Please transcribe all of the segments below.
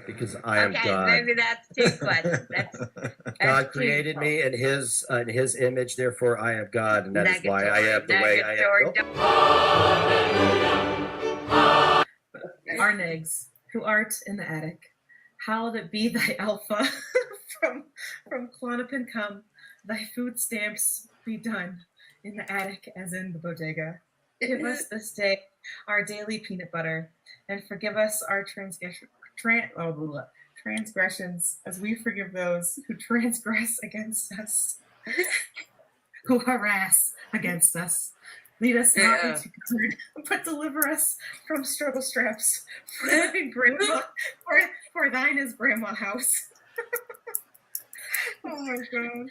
because I am God. Okay, maybe that's too much. God created me in His image, therefore I am God, and that is why I am the way I am. Arnegs, who art in the attic, hallowed be thy alpha from Clonopin come, thy food stamps be done in the attic as in the bodega. Give us this day our daily peanut butter, and forgive us our transgressions as we forgive those who transgress against us, who harass against us. Lead us not into good, but deliver us from struggle straps. For thine is grandma house. Oh my God.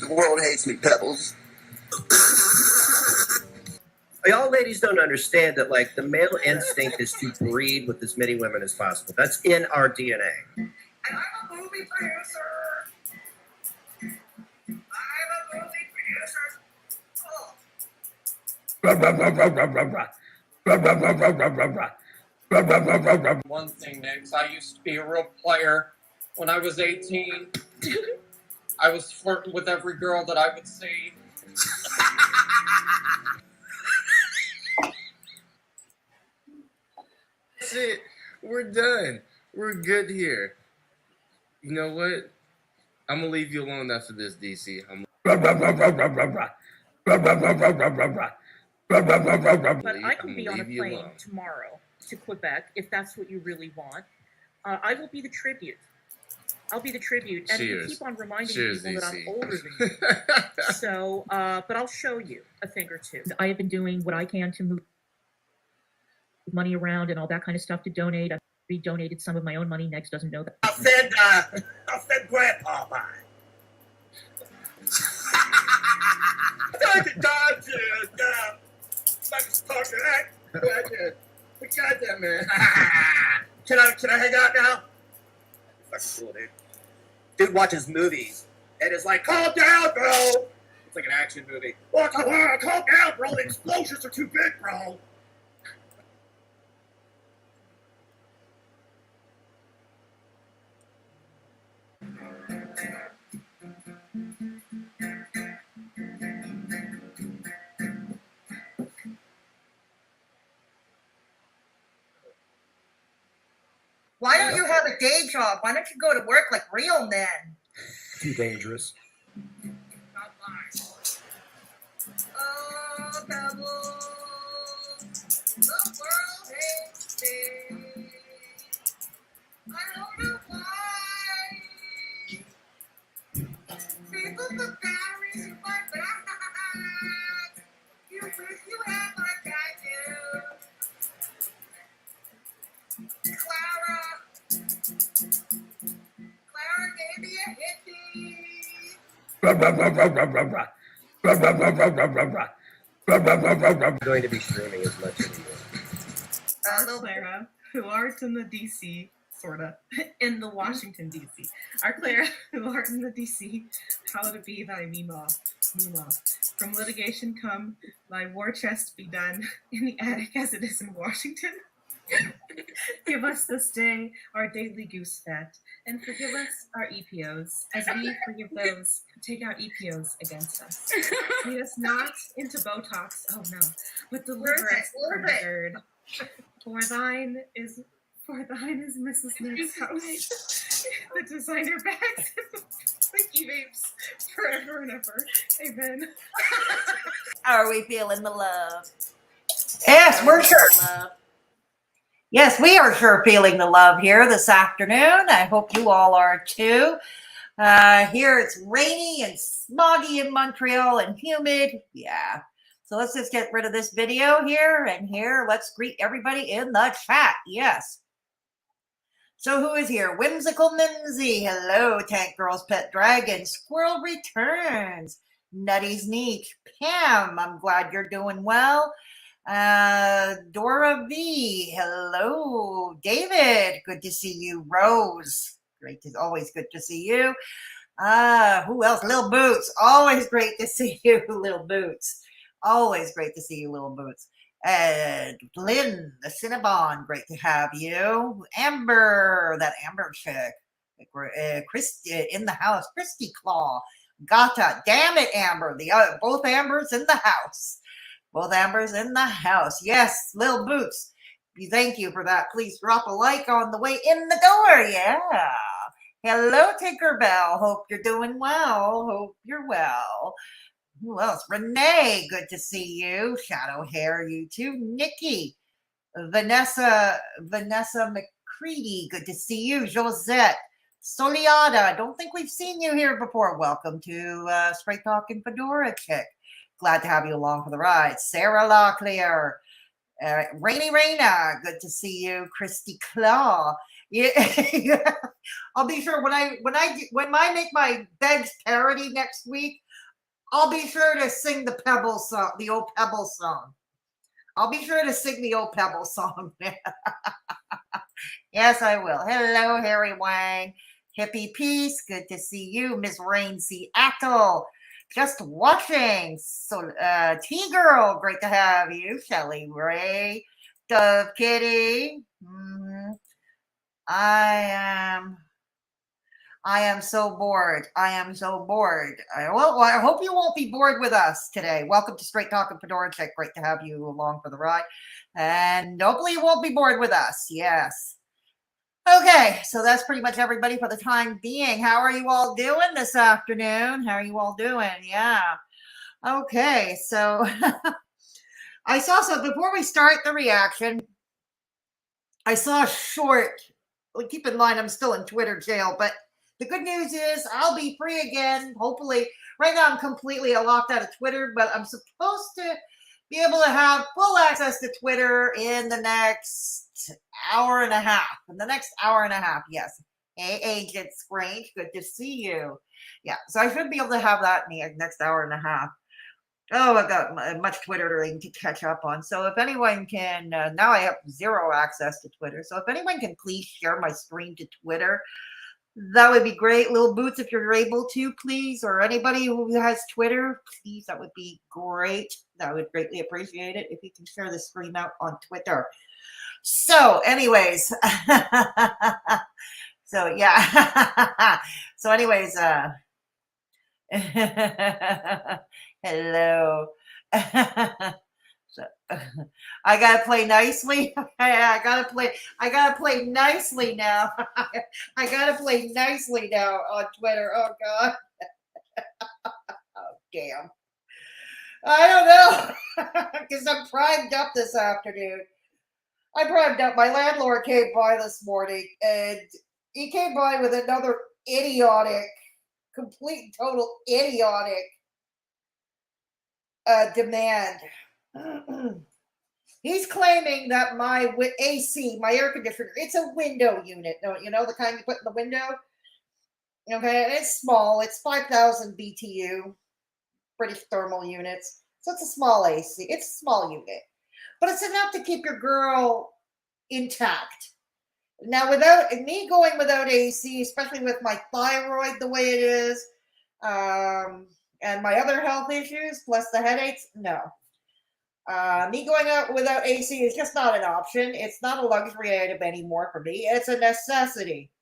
The world hates me, Pebbles. Y'all ladies don't understand that, like, the male instinct is to breed with as many women as possible. That's in our DNA. And I'm a movie producer. One thing, Nix, I used to be a real player. When I was 18, I was flirting with every girl that I would see. That's it. We're done. We're good here. You know what? I'm gonna leave you alone after this, DC. But I can be on a plane tomorrow to Quebec if that's what you really want. I will be the tribute. I'll be the tribute, and you keep on reminding people that I'm older than you. So, but I'll show you a thing or two. I have been doing what I can to move money around and all that kind of stuff to donate. I've redonated some of my own money. Next doesn't know that. I'll send Grandpa by. We got that, man. Can I hang out now? Fucking cool, dude. Dude watches movies and is like, calm down, bro. It's like an action movie. Oh, calm down, bro. The explosions are too big, bro. Why don't you have a day job? Why don't you go to work like real men? Too dangerous. Oh, Pebbles, the world hates me. I don't know why. Tickle the batteries in my back. You wish you had my tattoo. Clara gave me a I'm going to be streaming as much anymore. Our Clara, who are in the DC, sorta, in the Washington DC. Our Clara, who are in the DC, how to be thy Mima. From litigation come, thy war chest be done in the attic as it is in Washington. Give us this day our daily goose fat, and forgive us our EPOs, as we forgive those who take out EPOs against us. Lead us not into Botox, oh no, but deliver us from the third. For thine is Mrs. Smith's house. The designer bags and sticky vapes forever and ever. Amen. Are we feeling the love? Yes, we're sure. Love. Yes, we are sure feeling the love here this afternoon. I hope you all are too. Here it's rainy and smoggy in Montreal and humid. Yeah. So let's just get rid of this video here and here. Let's greet everybody in the chat. Yes. So who is here? Whimsical Mimsy. Hello, Tank Girl's Pet Dragon. Squirrel Returns. Nutty's Neat. Pam, I'm glad you're doing well. Dora V. Hello. David, good to see you. Rose, always good to see you. Who else? Lil Boots, always great to see you. Lil Boots, always great to see you. Lil Boots. Lynn, the Cinnabon, great to have you. Amber, that Amber chick. Christy in the house. Christy Claw. Gata, damn it, Amber. Both Ambers in the house. Both Ambers in the house. Yes, Lil Boots. Thank you for that. Please drop a like on the way in the door. Yeah. Hello, Tinkerbell. Hope you're doing well. Hope you're well. Who else? Renee, good to see you. Shadow Hair, you too. Nikki. Vanessa McCready, good to see you. Josette. Soliada, I don't think we've seen you here before. Welcome to Straight Talking Fedora Chick. Glad to have you along for the ride. Sarah Locklear, Rainy Raina, good to see you. Christy Claw, yeah. I'll be sure when I make my Begs parody next week, I'll be sure to sing the Pebble song, the old Pebble song. I'll be sure to sing the old Pebble song. Yes, I will. Hello, Harry Wang. Hippie Peace, good to see you. Miss Rain Seattle. Just watching. So, T-Girl, great to have you. Shelly Ray, Dove Kitty. I am so bored. I hope you won't be bored with us today. Welcome to Straight Talking Fedora Chick. Great to have you along for the ride. And hopefully you won't be bored with us. Yes. Okay, so that's pretty much everybody for the time being. How are you all doing this afternoon? How are you all doing? Yeah. Okay, so before we start the reaction, I saw a short. Keep in mind, I'm still in Twitter jail, but the good news is I'll be free again. Hopefully, right now I'm completely locked out of Twitter, but I'm supposed to be able to have full access to Twitter in the next hour and a half. Yes. Hey, Agent Strange, good to see you. Yeah, so I should be able to have that in the next hour and a half. Oh, I've got much Twittering to catch up on. So if anyone can, now I have zero access to Twitter. So if anyone can please share my stream to Twitter, that would be great. Lil Boots, if you're able to, please, or anybody who has Twitter, please, that would be great. I would greatly appreciate it if you can share the stream out on Twitter. So anyways, so yeah. So anyways, hello. So, I gotta play nicely. I gotta play nicely now. I gotta play nicely now on Twitter. Oh God. Oh damn. I don't know. Because I'm primed up this afternoon. I primed up. My landlord came by this morning, and he came by with another idiotic complete total idiotic demand. He's claiming that my AC, my air conditioner, it's a window unit. You know, the kind you put in the window? Okay, and it's small. It's 5,000 BTU, British thermal units. So it's a small AC. It's a small unit. But it's enough to keep your girl intact. Now, without me going without AC, especially with my thyroid the way it is, and my other health issues, plus the headaches, no. Me going out without AC is just not an option. It's not a luxury item anymore for me. It's a necessity.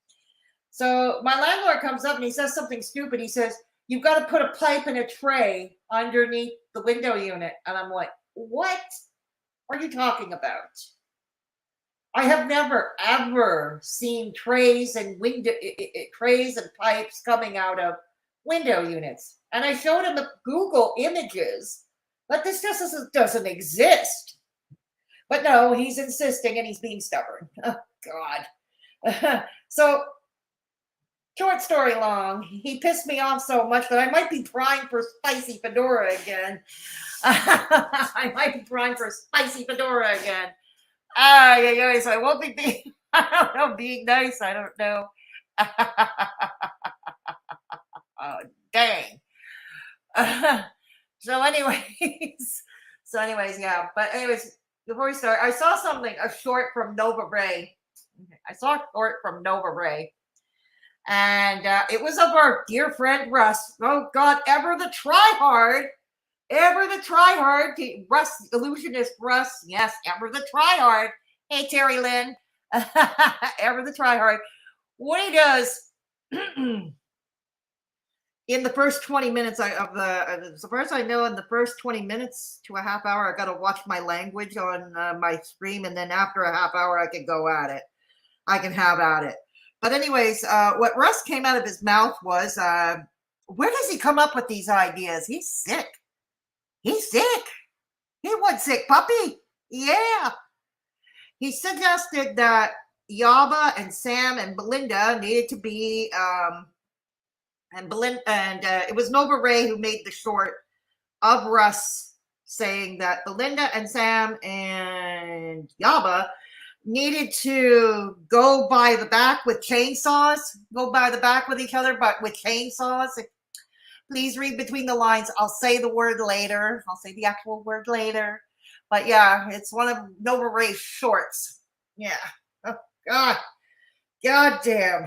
So my landlord comes up and he says something stupid. He says, "You've got to put a pipe and a tray underneath the window unit." And I'm like, what are you talking about? I have never, ever seen trays and trays and pipes coming out of window units. And I showed him the Google images, but this just doesn't exist. But no, he's insisting and he's being stubborn. Oh, God. So, short story long, he pissed me off so much that I might be trying for spicy Fedora again. I might be trying for spicy Fedora again. So I won't be being, I don't know, being nice. I don't know. Oh, dang. So anyways, yeah. But anyways, before we start, I saw something, a short from Nova Ray. I saw a short from Nova Ray. And it was of our dear friend Russ. Oh, God, ever the tryhard. Russ, illusionist Russ. Yes, ever the tryhard. Hey, Terry Lynn. Ever the tryhard. What he does in the first 20 minutes as far as I know, in the first 20 minutes to a half hour, I got to watch my language on my stream. And then after a half hour, I can go at it. I can have at it. But anyways, what Russ came out of his mouth was, where does he come up with these ideas? He's sick. He was sick, puppy. Yeah. He suggested that Yaba and Sam and Belinda needed to be, it was Nova Ray who made the short of Russ saying that Belinda and Sam and Yaba needed to go by the back with chainsaws, go by the back with each other, but with chainsaws. Please read between the lines. I'll say the word later. I'll say the actual word later. But yeah, it's one of Nova Ray's shorts. Yeah. Oh, God. God damn,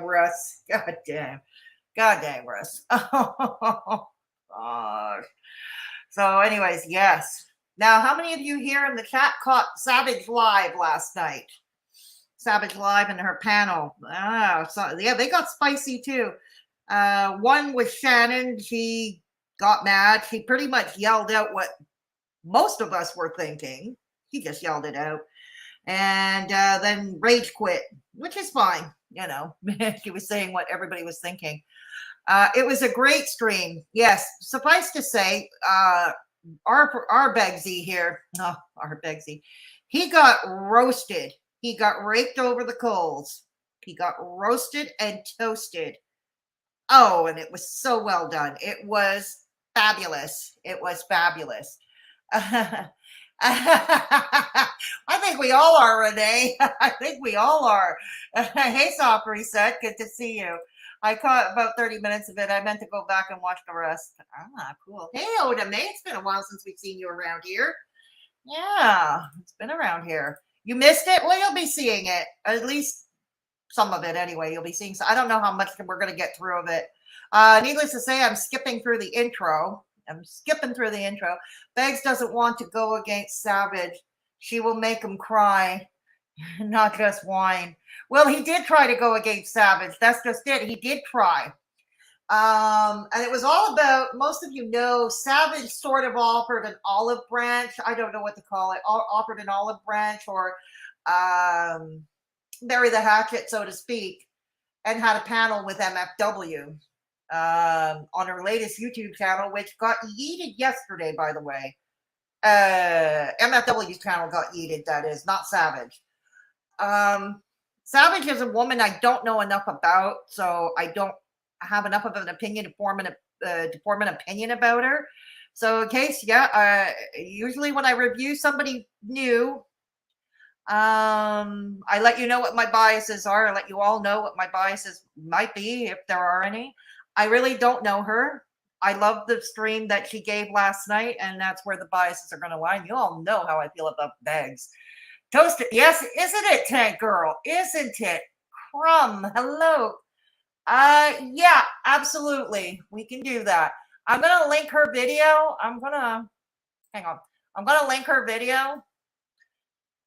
Russ. God damn, Russ. Oh, gosh. So anyways, yes. Now, how many of you here in the chat caught Savage Live last night? Savage Live and her panel. So yeah, they got spicy too. One was Shannon. She got mad. She pretty much yelled out what most of us were thinking. She just yelled it out. And then rage quit, which is fine. You know, she was saying what everybody was thinking. It was a great stream. Yes, suffice to say, our Begzy here, our Begzy, he got roasted. He got raked over the coals. He got roasted and toasted. Oh, and it was so well done. It was fabulous. I think we all are, Renee. I think we all are. Hey, Sopri said, good to see you. I caught about 30 minutes of it. I meant to go back and watch the rest. Cool. Hey, Oda May, it's been a while since we've seen you around here. Yeah, it's been around here. You missed it? Well, you'll be seeing it. At least some of it anyway. You'll be seeing. So I don't know how much we're going to get through of it. Needless to say, I'm skipping through the intro. Beggs doesn't want to go against Savage. She will make him cry, not just whine. Well, he did try to go against Savage. That's just it. He did try. And it was all about, most of you know, Savage sort of offered an olive branch. I don't know what to call it. Offered an olive branch or bury the hatchet, so to speak, and had a panel with MFW on her latest YouTube channel, which got yeeted yesterday, by the way. MFW's channel got yeeted, that is, not Savage. Savage is a woman I don't know enough about, so I don't have enough of an opinion to form an opinion about her. So in case, usually when I review somebody new, I let you know what my biases are. I let you all know what my biases might be, if there are any. I really don't know her. I love the stream that she gave last night, and that's where the biases are going to lie. You all know how I feel about Begz. Toasted, yes, isn't it, Tank Girl? Isn't it? Crumb, hello. Yeah, absolutely. We can do that. I'm going to link her video. Hang on. I'm going to link her video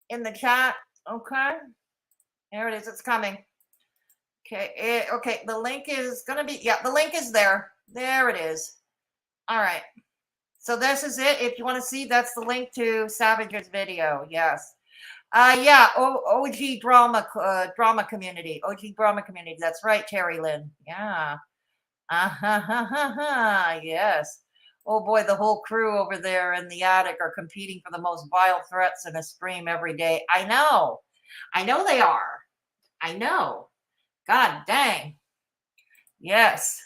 in the chat. Okay. There it is. It's coming. Okay. Okay. The link is going to be, the link is there. There it is. All right. So this is it. If you want to see, that's the link to Savage's video. Yes. OG drama community. OG drama community. That's right, Terry Lynn. Yeah. Yes. Oh boy, the whole crew over there in the attic are competing for the most vile threats in a stream every day. I know they are. I know. God dang. Yes.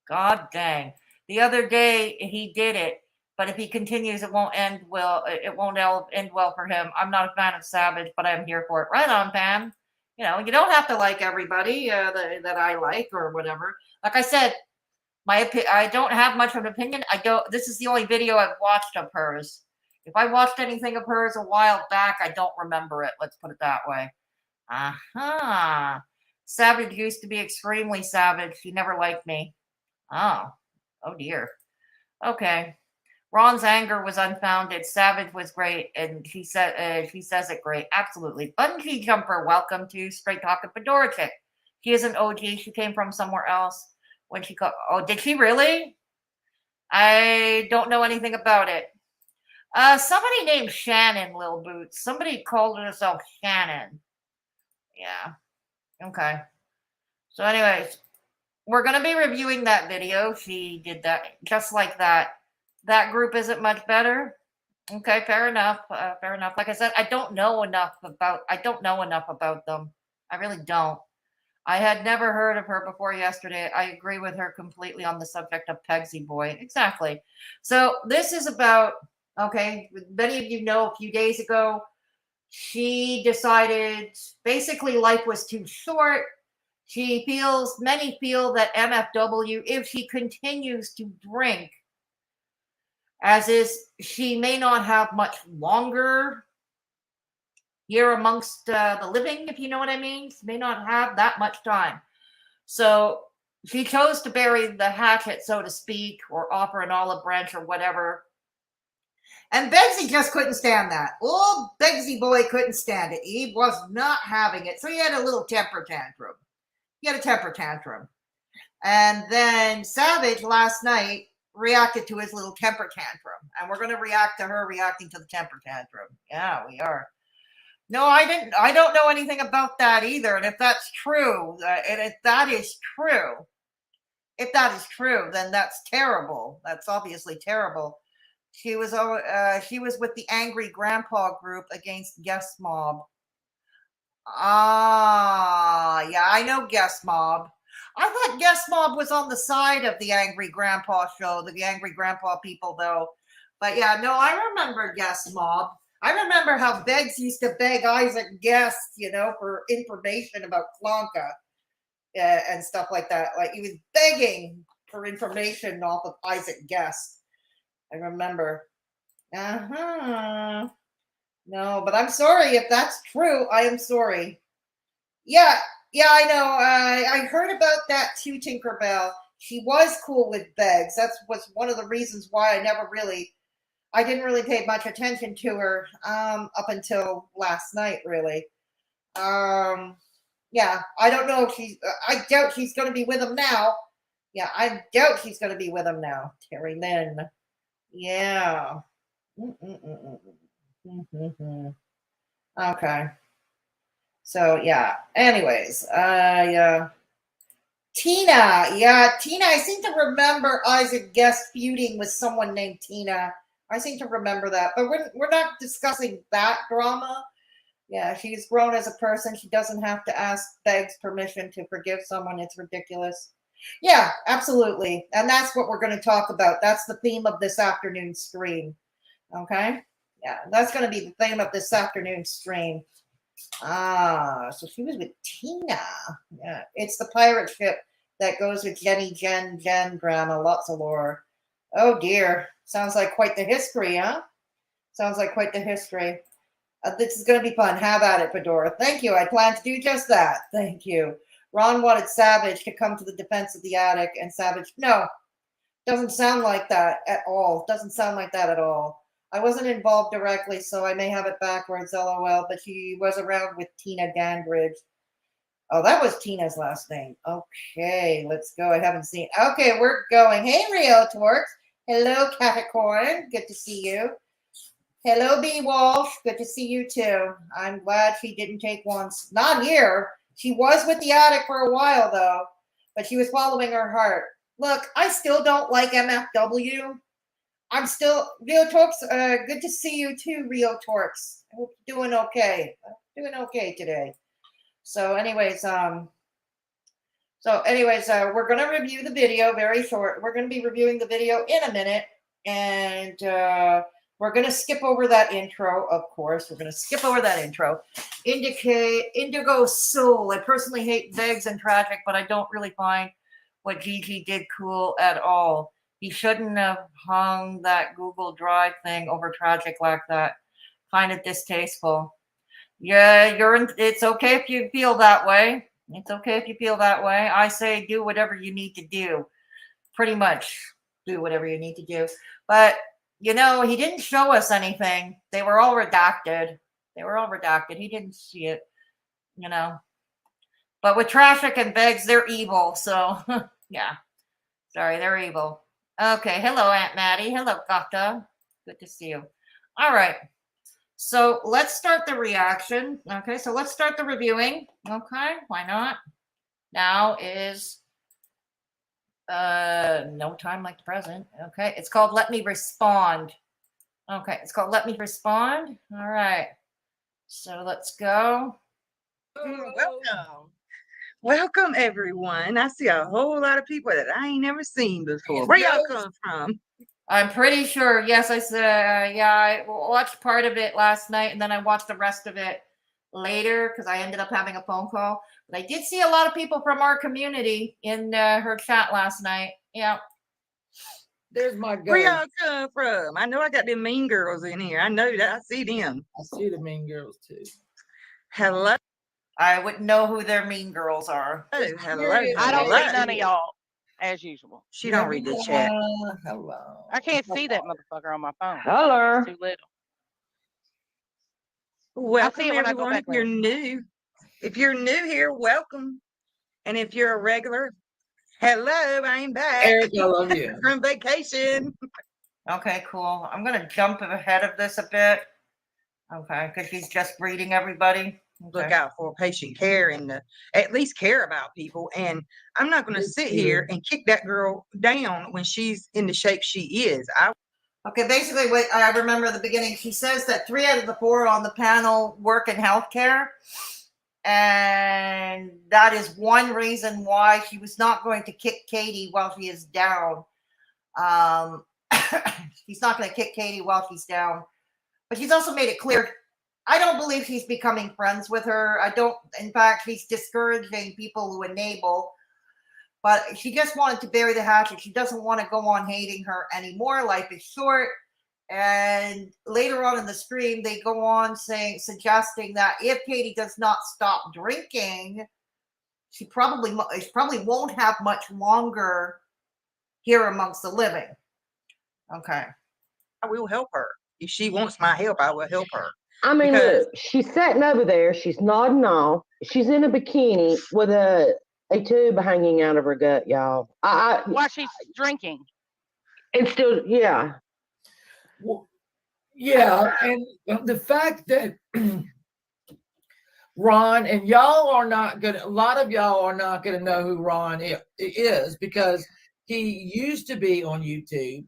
God dang. The other day he did it, but if he continues, it won't end well. It won't end well for him. I'm not a fan of Savage, but I'm here for it. Right on, Pam. You know, you don't have to like everybody that I like or whatever. Like I said, I don't have much of an opinion. This is the only video I've watched of hers. If I watched anything of hers a while back, I don't remember it. Let's put it that way. Savage used to be extremely savage. He never liked me. Oh dear. Okay. Ron's anger was unfounded. Savage was great, and she says it great. Absolutely. Bungee jumper, welcome to Straight Talking Fedora Chick. She is an OG. She came from somewhere else. When she did she really? I don't know anything about it. Somebody named Shannon, Lil Boots. Somebody called herself Shannon. Yeah. Okay. So anyways, we're going to be reviewing that video. She did that just like that. That group isn't much better. Okay, fair enough. Fair enough. Like I said, I don't know enough about them. I really don't. I had never heard of her before yesterday. I agree with her completely on the subject of Begzy Boy. Exactly. So this is about, okay, many of you know a few days ago, she decided basically life was too short. Many feel that MFW, if she continues to drink, as is, she may not have much longer here amongst the living, if you know what I mean. She may not have that much time. So she chose to bury the hatchet, so to speak, or offer an olive branch or whatever. And Begzy just couldn't stand that. Old Begzy Boy couldn't stand it. He was not having it. So he had a little temper tantrum. And then Savage last night reacted to his little temper tantrum. And we're going to react to her reacting to the temper tantrum. Yeah, we are. No, I don't know anything about that either. And if that's true, if that is true, then that's terrible. That's obviously terrible. She was with the Angry Grandpa group against Guest Mob. Yeah, I know Guest Mob. I thought Guest Mob was on the side of the Angry Grandpa show, the Angry Grandpa people, though. But yeah, no, I remember Guest Mob. I remember how Begz used to beg Isaac Guest, for information about Klonka and stuff like that. Like, he was begging for information off of Isaac Guest. I remember. No, but I'm sorry if that's true. I am sorry. Yeah, I know. I heard about that too, Tinkerbell. She was cool with Begz. That was one of the reasons why I didn't really pay much attention to her up until last night, really. Yeah, I don't know if I doubt she's going to be with him now. Yeah, I doubt she's going to be with him now. Terry Lynn. Yeah. Okay. So, yeah. Anyways, yeah. Tina. I seem to remember Isaac Guest feuding with someone named Tina. I seem to remember that. But we're not discussing that drama. Yeah, she's grown as a person. She doesn't have to ask Beg's permission to forgive someone. It's ridiculous. Yeah, absolutely. And that's what we're going to talk about. That's the theme of this afternoon stream. Okay? Yeah, that's going to be the theme of this afternoon stream. So she was with Tina. Yeah, it's the pirate ship that goes with Jenny, Jen, Grandma, lots of lore. Oh dear. Sounds like quite the history, huh? Sounds like quite the history. This is going to be fun. Have at it, Fedora. Thank you. I plan to do just that. Thank you. Ron wanted Savage to come to the defense of the attic, and Savage, no, doesn't sound like that at all. Doesn't sound like that at all. I wasn't involved directly, so I may have it backwards, lol, but she was around with Tina Dandridge. Oh, that was Tina's last name. Okay, let's go. I haven't seen. Okay, we're going. Hey, Rio Torx. Hello, Catacorn. Good to see you. Hello, B. Walsh. Good to see you too. I'm glad she didn't take once. Not here. She was with the attic for a while though, but she was following her heart. Look, I still don't like MFW. I'm still Rio Torx. Good to see you too, Rio Torx. I hope you're doing okay. Doing okay today. So, anyways, we're gonna review the video very short. We're gonna be reviewing the video in a minute, and we're going to skip over that intro, of course. We're going to skip over that intro. Indigo Soul. I personally hate vagues and tragic, but I don't really find what Gigi did cool at all. He shouldn't have hung that Google Drive thing over tragic like that. Kind of distasteful. Yeah, it's okay if you feel that way. It's okay if you feel that way. I say do whatever you need to do. Pretty much do whatever you need to do. But you know, he didn't show us anything. They were all redacted. He didn't see it, you know. But with Traffic and Beggs, they're evil. So, yeah. Sorry, they're evil. Okay. Hello, Aunt Maddie. Hello, Gata. Good to see you. All right. So, let's start the reaction. Okay. So, let's start the reviewing. Okay. Why not? Now is no time like the present. Okay, it's called Let Me Respond. Okay, it's called Let Me Respond. All right, so let's go. Welcome everyone. I see a whole lot of people that I ain't never seen before. Where y'all come from? I'm pretty sure. Yes, I said. Yeah, I watched part of it last night, and then I watched the rest of it later because I ended up having a phone call. But I did see a lot of people from our community in her chat last night. Yeah. There's my girl. Where y'all come from? I know I got them mean girls in here. I know that. I see them. I see the mean girls too. Hello. I wouldn't know who their mean girls are. Oh, hello. I don't see none of y'all, as usual. She don't read the chat. Hello. I can't see that motherfucker on my phone. Hello. It's too little. Welcome when I go everyone. back If you're new, here, welcome. And if you're a regular, hello, I'm back. Eric, I love you. From vacation. Okay, cool. I'm going to jump ahead of this a bit. Okay, because she's just greeting everybody. Okay. Look out for patient care and at least care about people. And I'm not going to sit here and kick that girl down when she's in the shape she is. Okay, basically, what I remember at the beginning, she says that 3 out of the 4 on the panel work in healthcare. And that is one reason why she was not going to kick Katie while she is down. She's not going to kick Katie while she's down. But she's also made it clear, I don't believe she's becoming friends with her. In fact, she's discouraging people who enable. But she just wanted to bury the hatchet. She doesn't want to go on hating her anymore. Life is short. And later on in the stream, they go on suggesting that if Katie does not stop drinking, she probably won't have much longer here amongst the living. Okay. I will help her. If she wants my help, I will help her. I mean, look, she's sitting over there. She's nodding off. She's in a bikini with a tube hanging out of her gut, y'all. While she's drinking. And still, yeah. Well, yeah, and the fact that Ron and y'all are not gonna, a lot of y'all are not gonna know who Ron is because he used to be on YouTube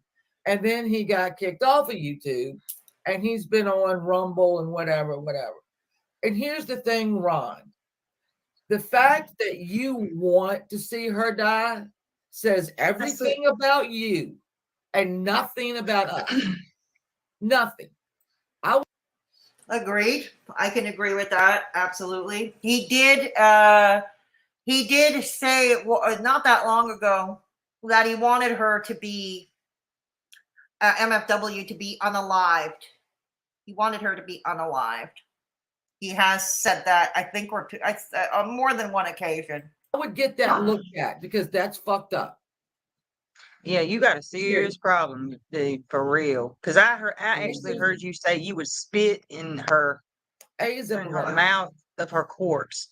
and then he got kicked off of YouTube and he's been on Rumble and whatever. And here's the thing, Ron. The fact that you want to see her die says everything about you and nothing about us. Nothing. Agreed. I can agree with that. Absolutely. He did say not that long ago that he wanted her to be MFW to be unalived. He wanted her to be unalived. He has said that, I think, on more than one occasion. I would get that looked at because that's fucked up. Yeah, you got a serious problem, dude, for real. Because I actually heard you say you would spit in her mouth of her corpse.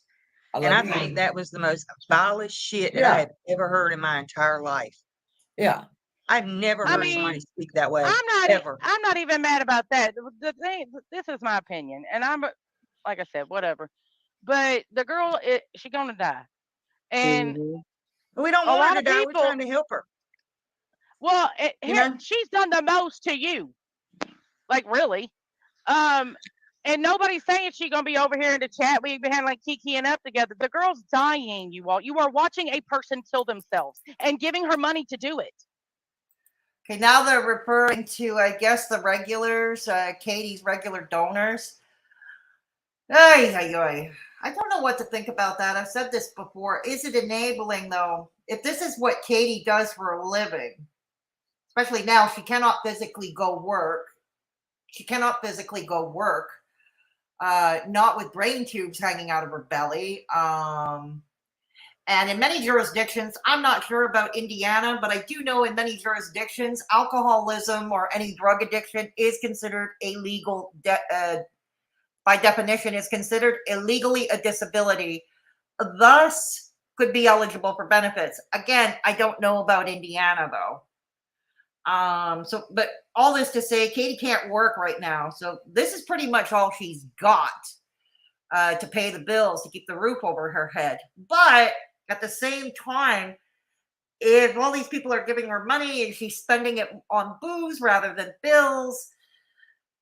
And I think that was the most vilest shit that I have ever heard in my entire life. Yeah. I've never heard somebody speak that way. I'm not even mad about that. The thing, this is my opinion, and I'm like I said, whatever. But the girl, she's gonna die, and we don't want her to die. We're trying to help her. Well, she's done the most to you, like really. And nobody's saying she's gonna be over here in the chat. We've been having like kikiing up together. The girl's dying. You are watching a person kill themselves and giving her money to do it. Okay, now they're referring to, I guess, the regulars, Katie's regular donors. I don't know what to think about that. I've said this before. Is it enabling, though? If this is what Katie does for a living, especially now, she cannot physically go work. Not with brain tubes hanging out of her belly. And in many jurisdictions, I'm not sure about Indiana, but I do know in many jurisdictions, alcoholism or any drug addiction is considered illegal. By definition, is considered illegally a disability, thus could be eligible for benefits. Again, I don't know about Indiana though. But all this to say, Katie can't work right now, so this is pretty much all she's got to pay the bills, to keep the roof over her head. But at the same time, if all these people are giving her money and she's spending it on booze rather than bills,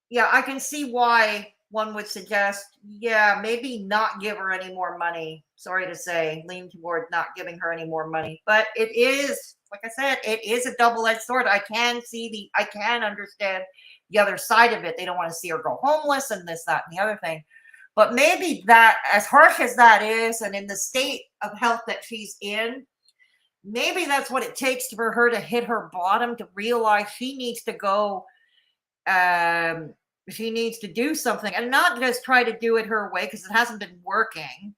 yeah, I can see why one would suggest, maybe not give her any more money. Sorry to say, lean toward not giving her any more money. But it is, like I said, it is a double-edged sword. I can understand the other side of it. They don't want to see her go homeless and this, that, and the other thing. But maybe that, as harsh as that is, and in the state of health that she's in, maybe that's what it takes for her to hit her bottom, to realize she needs to go, she needs to do something and not just try to do it her way, because it hasn't been working.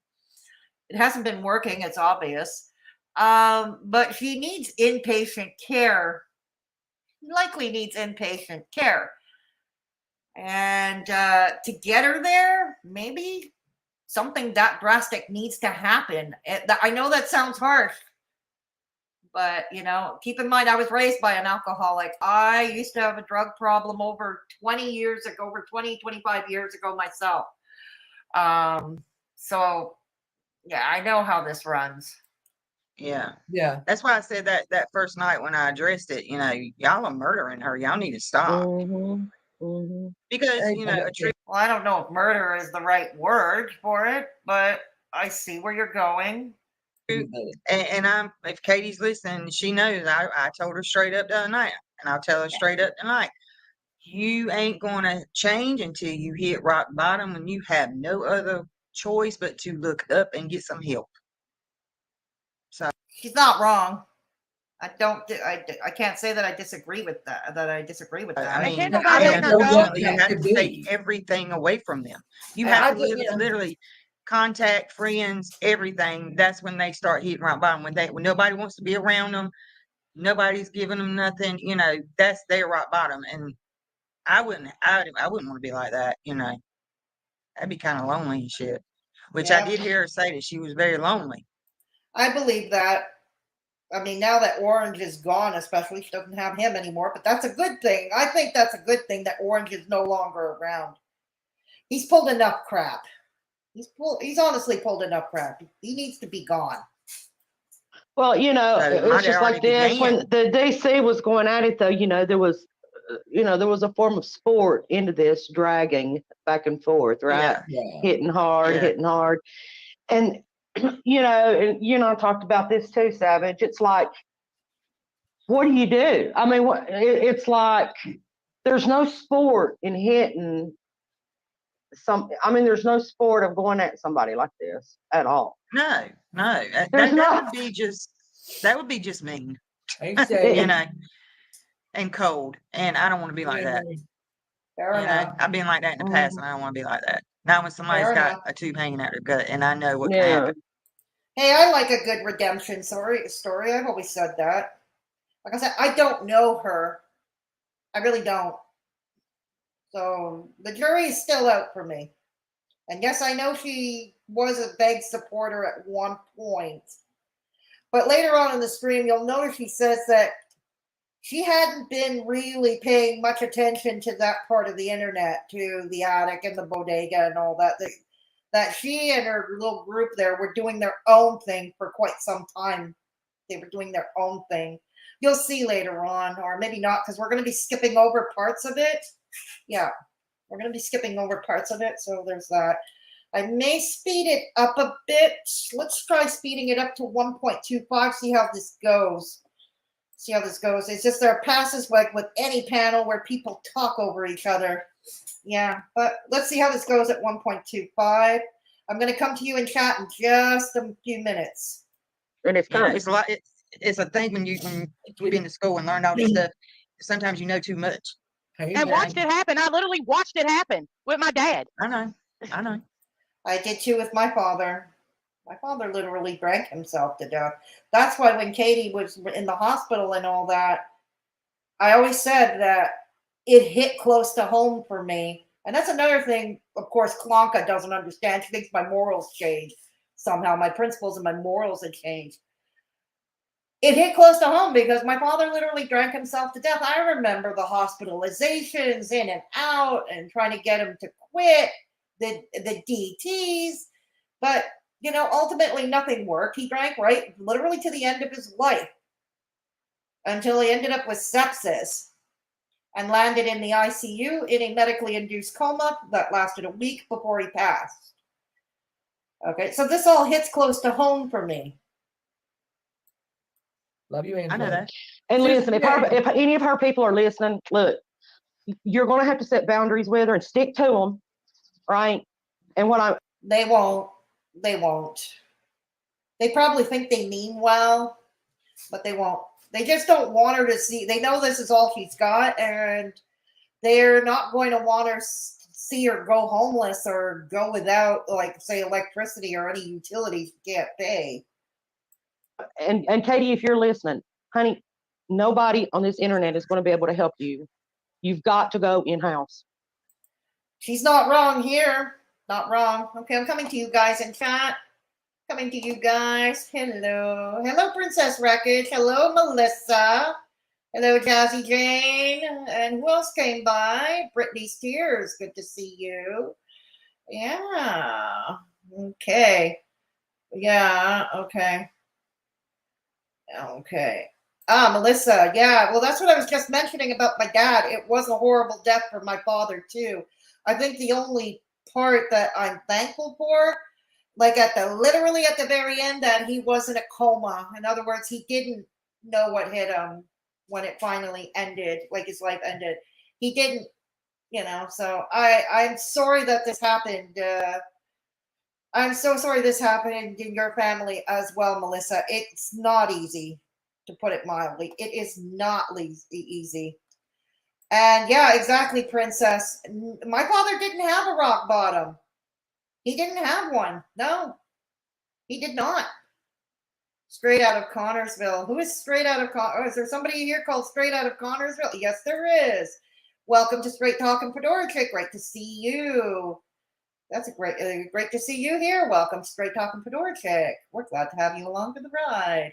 It's obvious. But she needs inpatient care. Likely needs inpatient care. And to get her there, maybe something that drastic needs to happen. I know that sounds harsh, but keep in mind, I was raised by an alcoholic. I used to have a drug problem over 25 years ago myself. So yeah, I know how this runs. Yeah. That's why I said that first night when I addressed it, y'all are murdering her. Y'all need to stop. Because well, I don't know if murder is the right word for it, but I see where you're going. And if Katie's listening, she knows. I told her straight up the other night, and I'll tell her straight up tonight. You ain't going to change until you hit rock bottom, and you have no other choice but to look up and get some help. So she's not wrong. I can't say that I disagree with that. I mean, you have to take everything away from them. You have to literally contact friends, everything. That's when they start hitting rock bottom. When nobody wants to be around them, nobody's giving them nothing. That's their rock bottom. And I wouldn't want to be like that. That'd be kind of lonely and shit. Which I did hear her say that she was very lonely. I believe that. I mean, now that Orange is gone, especially, she doesn't have him anymore, but that's a good thing. I think that's a good thing that Orange is no longer around. He's pulled enough crap. He's honestly pulled enough crap. He needs to be gone. Well, it's just like this. When the DC was going at it, though, there was a form of sport into this, dragging back and forth, right? Yeah. Hitting hard. And, and I talked about this too, Savage. It's like what do you do? I mean, it's like there's no sport in hitting there's no sport of going at somebody like this at all. No, that would be just mean, you know, and cold. And I don't want to be like that. Fair enough. I've been like that in the past, and I don't want to be like that. Not when somebody's got a tube hanging out their gut, and I know what can happen. Hey, I like a good redemption story. I've always said that. Like I said, I don't know her. I really don't. So the jury is still out for me. And yes, I know she was a big supporter at one point. But later on in the stream, you'll notice she says that she hadn't been really paying much attention to that part of the internet, to the attic and the bodega and all that. That she and her little group there were doing their own thing for quite some time. They were doing their own thing. You'll see later on, or maybe not, because we're going to be skipping over parts of it. Yeah, we're going to be skipping over parts of it, so there's that. I may speed it up a bit. Let's try speeding it up to 1.25, see how this goes. It's just there are passes like with any panel where people talk over each other. Yeah, but let's see how this goes at 1.25. I'm going to come to you in chat in just a few minutes. And it's coming. It's a lot. It's a thing when you've been to school and learned all this stuff. Sometimes you know too much. And watched it happen. I literally watched it happen with my dad. I know. I did too with my father. My father literally drank himself to death. That's why when Katie was in the hospital and all that, I always said that it hit close to home for me. And that's another thing, of course, Klonka doesn't understand. She thinks my morals changed somehow. My principles and my morals had changed. It hit close to home because my father literally drank himself to death. I remember the hospitalizations in and out and trying to get him to quit, the DTs. But, ultimately nothing worked. He drank literally to the end of his life until he ended up with sepsis and landed in the ICU in a medically induced coma that lasted a week before he passed. Okay, so this all hits close to home for me. Love you, Angela. I know that. And listen, if any of her people are listening, look, you're going to have to set boundaries with her and stick to them, right? And They won't. They probably think they mean well, but they won't. They just don't want her to see. They know this is all she's got, and they're not going to want her see her go homeless or go without, like, say, electricity or any utilities she can't pay. And Katie, if you're listening, honey, nobody on this internet is going to be able to help you. You've got to go in-house. She's not wrong here. Not wrong. Okay, I'm coming to you guys in chat. Coming to you guys. Hello. Hello, Princess Wreckage. Hello, Melissa. Hello, Jazzy Jane. And who else came by? Brittany's Tears. Good to see you. Yeah. Okay. Yeah. Okay. Okay. Melissa. Yeah. Well, that's what I was just mentioning about my dad. It was a horrible death for my father, too. I think the only part that I'm thankful for, like literally at the very end, that he was in a coma. In other words, he didn't know what hit him when it finally ended, like his life ended. He didn't, so I'm sorry that this happened. I'm so sorry this happened in your family as well, Melissa. It's not easy, to put it mildly. It is not easy. And yeah, exactly, Princess. My father didn't have a rock bottom. He didn't have one. No, he did not. Straight out of Connorsville. Who is straight out of Connorsville? Is there somebody here called Straight Out of Connorsville? Yes, there is. Welcome to Straight Talking Fedora Chick. Great to see you. That's great to see you here. Welcome to Straight Talking Fedora Chick. We're glad to have you along for the ride.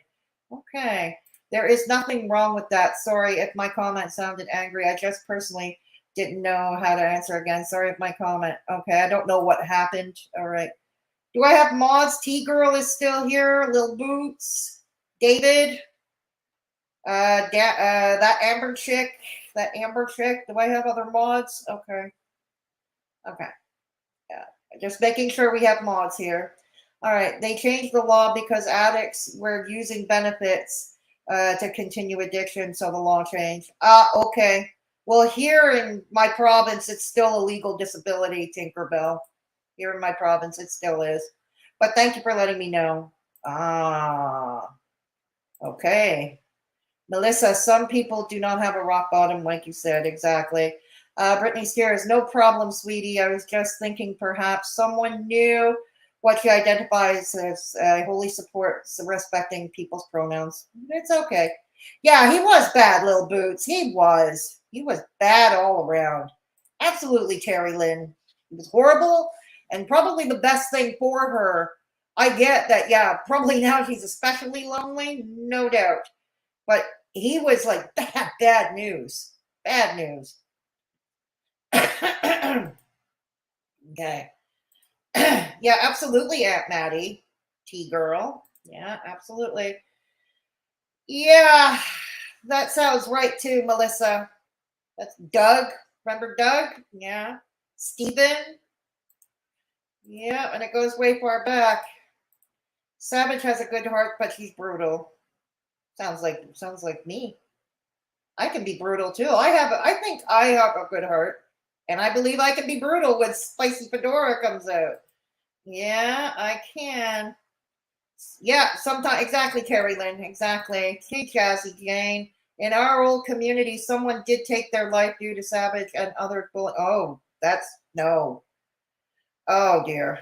Okay. There is nothing wrong with that. Sorry if my comment sounded angry. I just personally didn't know how to answer again. Sorry if my comment. Okay, I don't know what happened. All right. Do I have mods? T-Girl is still here. Lil Boots. David. That Amber chick. Do I have other mods? Okay. Yeah. Just making sure we have mods here. All right. They changed the law because addicts were using benefits to continue addiction, so the law changed. Okay. Well, here in my province, it's still a legal disability, Tinkerbell. Here in my province, it still is. But thank you for letting me know. Okay. Melissa, some people do not have a rock bottom, like you said. Exactly. Brittany Spears, no problem, sweetie. I was just thinking perhaps someone knew what she identifies as wholly supports respecting people's pronouns. It's okay. Yeah, he was bad, Lil Boots. He was. He was bad all around. Absolutely, Terry Lynn. It was horrible and probably the best thing for her. I get that, yeah, probably now she's especially lonely, no doubt. But he was like bad news. Bad news. Okay. Yeah, absolutely, Aunt Maddie. T-girl. Yeah, absolutely. Yeah, that sounds right too, Melissa. That's Doug. Remember Doug? Yeah. Steven? Yeah, and it goes way far back. Savage has a good heart, but she's brutal. Sounds like me. I can be brutal too. I think I have a good heart. And I believe I can be brutal when Spicy Fedora comes out. Yeah, I can. Yeah, sometimes exactly, Terry Lynn, exactly. Hey, Jazzy Jane. In our old community, someone did take their life due to Savage and other bullying. Oh, that's no. Oh dear.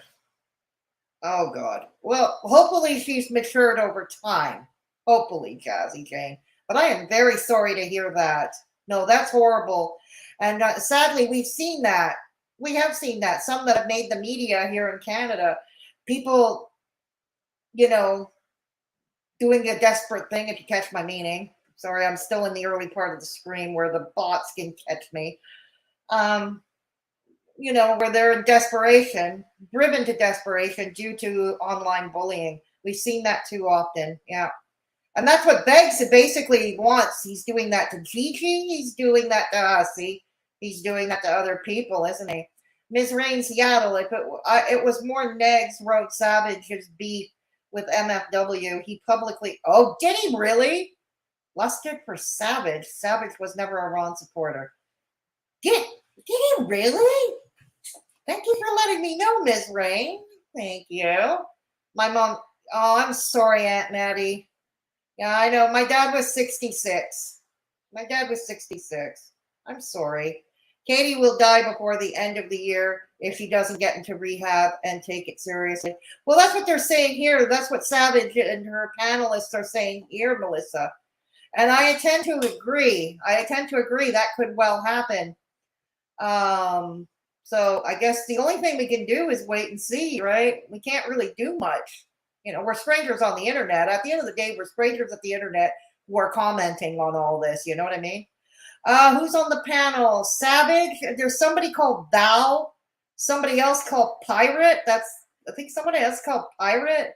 Oh God. Well, hopefully she's matured over time. Hopefully, Jazzy Jane. But I am very sorry to hear that. No, that's horrible. And sadly, we've seen that. We have seen that. Some that have made the media here in Canada. People, doing a desperate thing, if you catch my meaning. Sorry, I'm still in the early part of the screen where the bots can catch me. Where they're in desperation, driven to desperation due to online bullying. We've seen that too often. Yeah. And that's what Beggs basically wants. He's doing that to Gigi. He's doing that to us. He's doing that to other people, isn't he? Ms. Rain, Seattle. It was more Negs wrote Savage's beef with MFW. He publicly, oh, did he really? Lusted for Savage. Savage was never a Ron supporter. Did he really? Thank you for letting me know, Ms. Rain. Thank you. My mom, oh, I'm sorry, Aunt Maddie. Yeah, I know. My dad was 66. I'm sorry. Katie will die before the end of the year if she doesn't get into rehab and take it seriously. Well, that's what they're saying here. That's what Savage and her panelists are saying here, Melissa. And I tend to agree. That could well happen. So I guess the only thing we can do is wait and see, right? We can't really do much. We're strangers on the internet. At the end of the day, we're strangers at the internet who are commenting on all this. You know what I mean? Who's on the panel? Savage. There's somebody called Val. Somebody else called Pirate. I think somebody else called Pirate.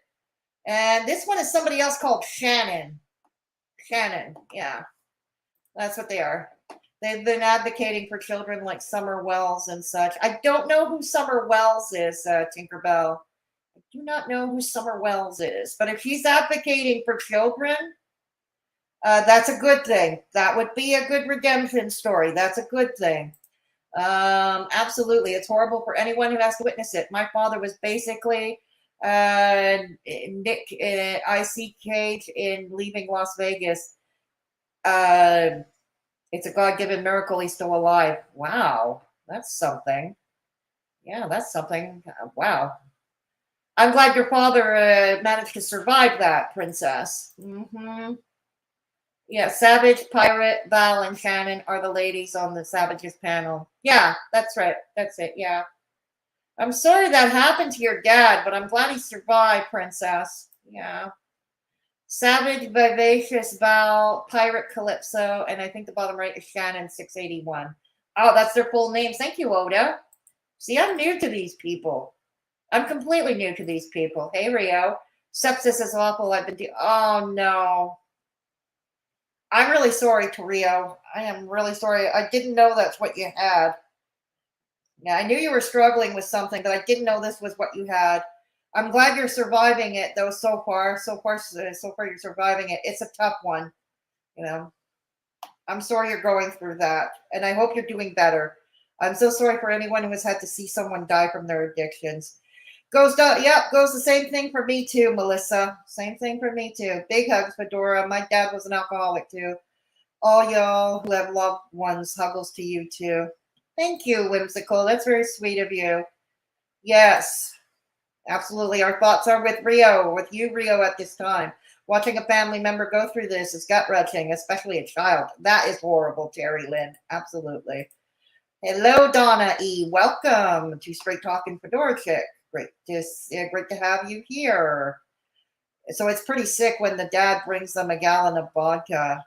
And this one is somebody else called Shannon. Yeah. That's what they are. They've been advocating for children like Summer Wells and such. I don't know who Summer Wells is, Tinkerbell. I do not know who Summer Wells is. But if she's advocating for children, that's a good thing. That would be a good redemption story. That's a good thing. Absolutely. It's horrible for anyone who has to witness it. My father was basically Nick IC Cage in Leaving Las Vegas. It's a God-given miracle he's still alive. Wow. That's something. Yeah, that's something. Wow. I'm glad your father managed to survive that, Princess. Mm-hmm. Yeah, Savage, Pirate, Val, and Shannon are the ladies on the Savages panel. Yeah, that's right. That's it. Yeah. I'm sorry that happened to your dad, but I'm glad he survived, Princess. Yeah. Savage, Vivacious, Val, Pirate, Calypso, and I think the bottom right is Shannon 681. Oh, that's their full names. Thank you, Oda. See, I'm new to these people. I'm completely new to these people. Hey, Rio. Sepsis is awful. Oh, no. I'm really sorry, Rio. I am really sorry. I didn't know that's what you had. Yeah, I knew you were struggling with something, but I didn't know this was what you had. I'm glad you're surviving it though. So far you're surviving it. It's a tough one, you know. I'm sorry you're going through that, and I hope you're doing better. I'm so sorry for anyone who has had to see someone die from their addictions. Goes the same thing for me too, Melissa. Same thing for me too. Big hugs, Fedora. My dad was an alcoholic too. All y'all who have loved ones, huggles to you too. Thank you, Whimsical. That's very sweet of you. Yes, absolutely. Our thoughts are with you, Rio, at this time. Watching a family member go through this is gut-wrenching, especially a child. That is horrible, Terry Lynn. Absolutely. Hello, Donna E. Welcome to Straight Talking Fedora Chick. Great to have you here. So it's pretty sick when the dad brings them a gallon of vodka.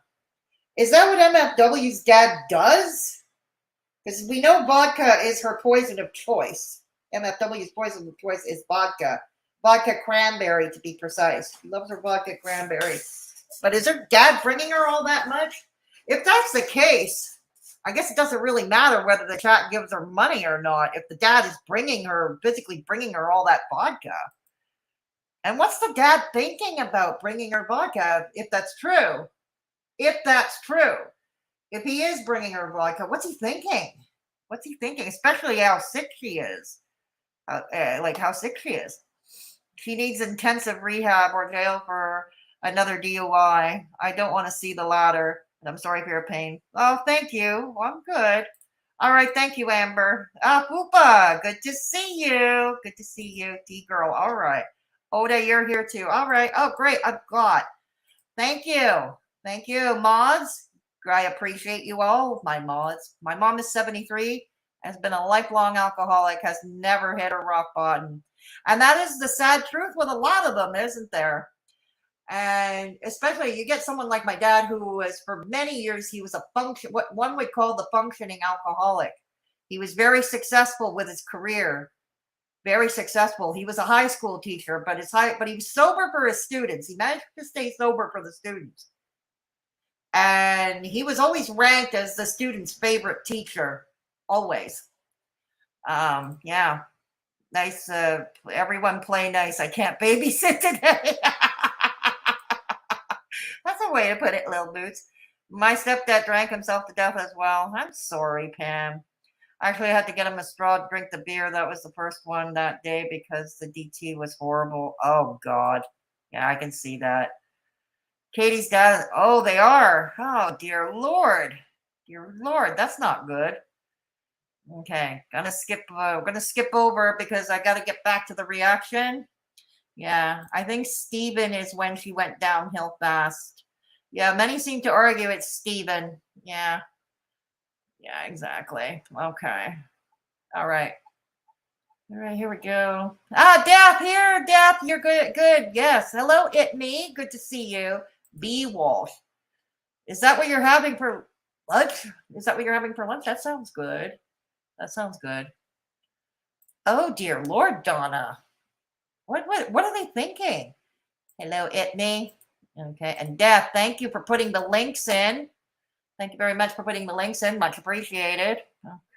Is that what MFW's dad does? Because we know vodka is her poison of choice. MFW's poison of choice is vodka. Vodka cranberry, to be precise. She loves her vodka cranberry. But is her dad bringing her all that much? If that's the case, I guess it doesn't really matter whether the chat gives her money or not. If the dad is physically bringing her all that vodka. And what's the dad thinking about bringing her vodka, if that's true? If that's true. If he is bringing her vodka, what's he thinking? What's he thinking? Especially how sick she is. How sick she is. She needs intensive rehab or jail for another DUI. I don't want to see the latter. I'm sorry for your pain. Oh, thank you. Well, I'm good. All right. Thank you, Amber. Poopa. Good to see you. Good to see you, T-girl. All right. Oda, you're here too. All right. Oh, great. I've got. Thank you. Thank you, mods. I appreciate you all, my mods. My mom is 73, has been a lifelong alcoholic, has never hit a rock bottom. And that is the sad truth with a lot of them, isn't there? And especially you get someone like my dad, who was for many years, he was what one would call the functioning alcoholic. He was very successful with his career. Very successful. He was a high school teacher, but he was sober for his students. He managed to stay sober for the students. And he was always ranked as the student's favorite teacher. Always. Yeah. Nice. Everyone play nice. I can't babysit today. That's a way to put it, Lil Boots. My stepdad drank himself to death as well. I'm sorry, Pam. Actually, I had to get him a straw to drink the beer. That was the first one that day because the DT was horrible. Oh, God. Yeah, I can see that. Katie's dad. Oh, they are. Oh, dear Lord. Dear Lord, that's not good. Okay, gonna skip. We're gonna skip over because I got to get back to the reaction. Yeah, I think Steven is when she went downhill fast. Yeah, many seem to argue it's Steven. Yeah. Yeah, exactly. Okay. All right. All right, here we go. Death here. Death, you're good. Good. Yes. Hello, me. Good to see you. B. Walsh. Is that what you're having for lunch? Is that what you're having for lunch? That sounds good. That sounds good. Oh, dear Lord, Donna. What are they thinking? Hello, me. Okay, and Death, thank you for putting the links in. Thank you very much for putting the links in. Much appreciated.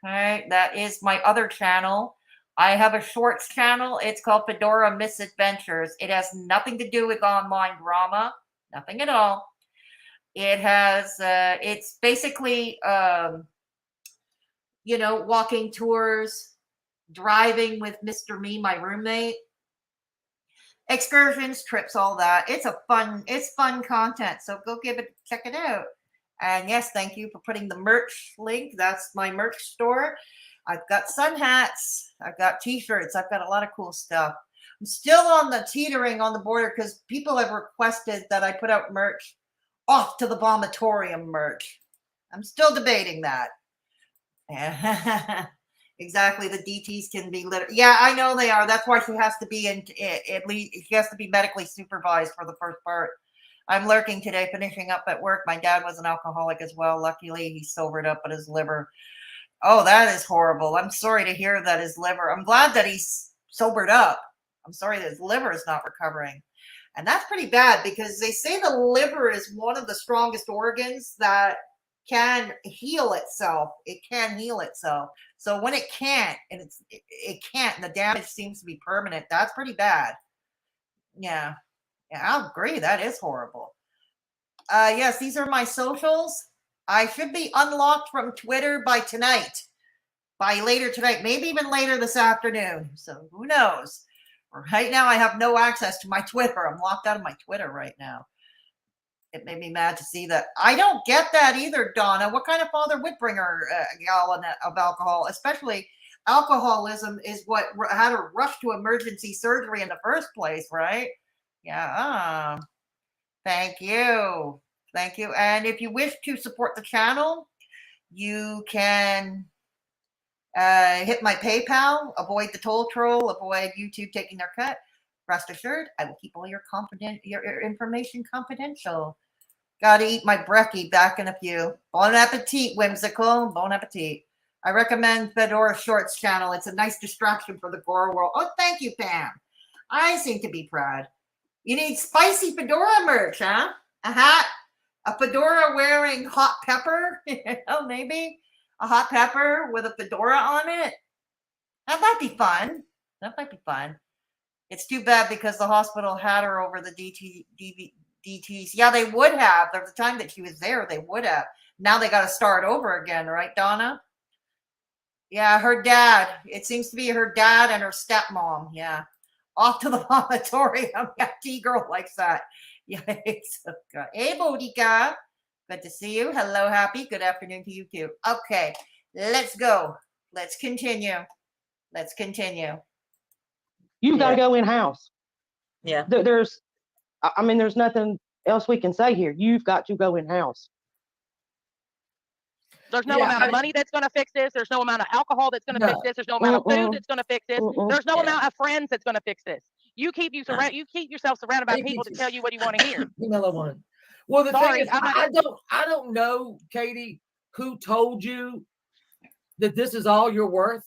Okay, that is my other channel. I have a shorts channel. It's called Fedora Misadventures. It has nothing to do with online drama. Nothing at all. It has, it's basically, walking tours, driving with Mr. Me, my roommate, excursions, trips, all that. It's fun content. So go check it out. And yes, thank you for putting the merch link. That's my merch store. I've got sun hats. I've got t-shirts. I've got a lot of cool stuff. I'm still on the teetering on the border because people have requested that I put out merch off to the vomitorium merch. I'm still debating that. Exactly. The DTs can be yeah, I know they are. That's why she has to be at least she has to be medically supervised for the first part. I'm lurking today, finishing up at work. My dad was an alcoholic as well. Luckily, he sobered up, but his liver. Oh, that is horrible. I'm sorry to hear that his liver. I'm glad that he's sobered up. I'm sorry that his liver is not recovering. And that's pretty bad because they say the liver is one of the strongest organs that can heal itself. It can heal itself. So when it can't, and it can't, and the damage seems to be permanent, that's pretty bad. Yeah. Yeah, I'll agree. That is horrible. Yes, these are my socials. I should be unlocked from Twitter by tonight. By later tonight, maybe even later this afternoon. So who knows? Right now, I have no access to my Twitter. I'm locked out of my Twitter right now. It made me mad to see that. I don't get that either, Donna. What kind of father would bring her a gallon of alcohol? Especially alcoholism is what had her rush to emergency surgery in the first place, right? Yeah. Thank you. Thank you. And if you wish to support the channel, you can hit my PayPal, avoid the toll troll, avoid YouTube taking their cut. Rest assured, I will keep all your information confidential. Gotta eat my brekkie back in a few. Bon appetit, whimsical. Bon appetit. I recommend Fedora Shorts channel. It's a nice distraction for the gore world. Oh, thank you, Pam. I seem to be proud. You need spicy Fedora merch, huh? A hat, a Fedora wearing hot pepper. Oh, maybe a hot pepper with a fedora on it. That might be fun. That might be fun. It's too bad because the hospital had her over the DTs. Yeah, they would have. There was a time that she was there. They would have. Now they got to start over again, right, Donna? Yeah, her dad. It seems to be her dad and her stepmom. Yeah. Off to the vomitorium. Yeah, T-girl likes that. Yeah, it's okay. Hey, Bodica. Good to see you. Hello, Happy. Good afternoon to you, too. Okay, let's go. Let's continue. Let's continue. You've got to go in-house. Yeah. There's nothing else we can say here. You've got to go in-house. There's no amount of money that's going to fix this. There's no amount of alcohol that's going to fix this. There's no amount of food that's going to fix this. There's no amount of friends that's going to fix this. You keep yourself surrounded by people to tell you what you want to hear. Another one. Well, the thing is, I don't know, Katie, who told you that this is all you're worth,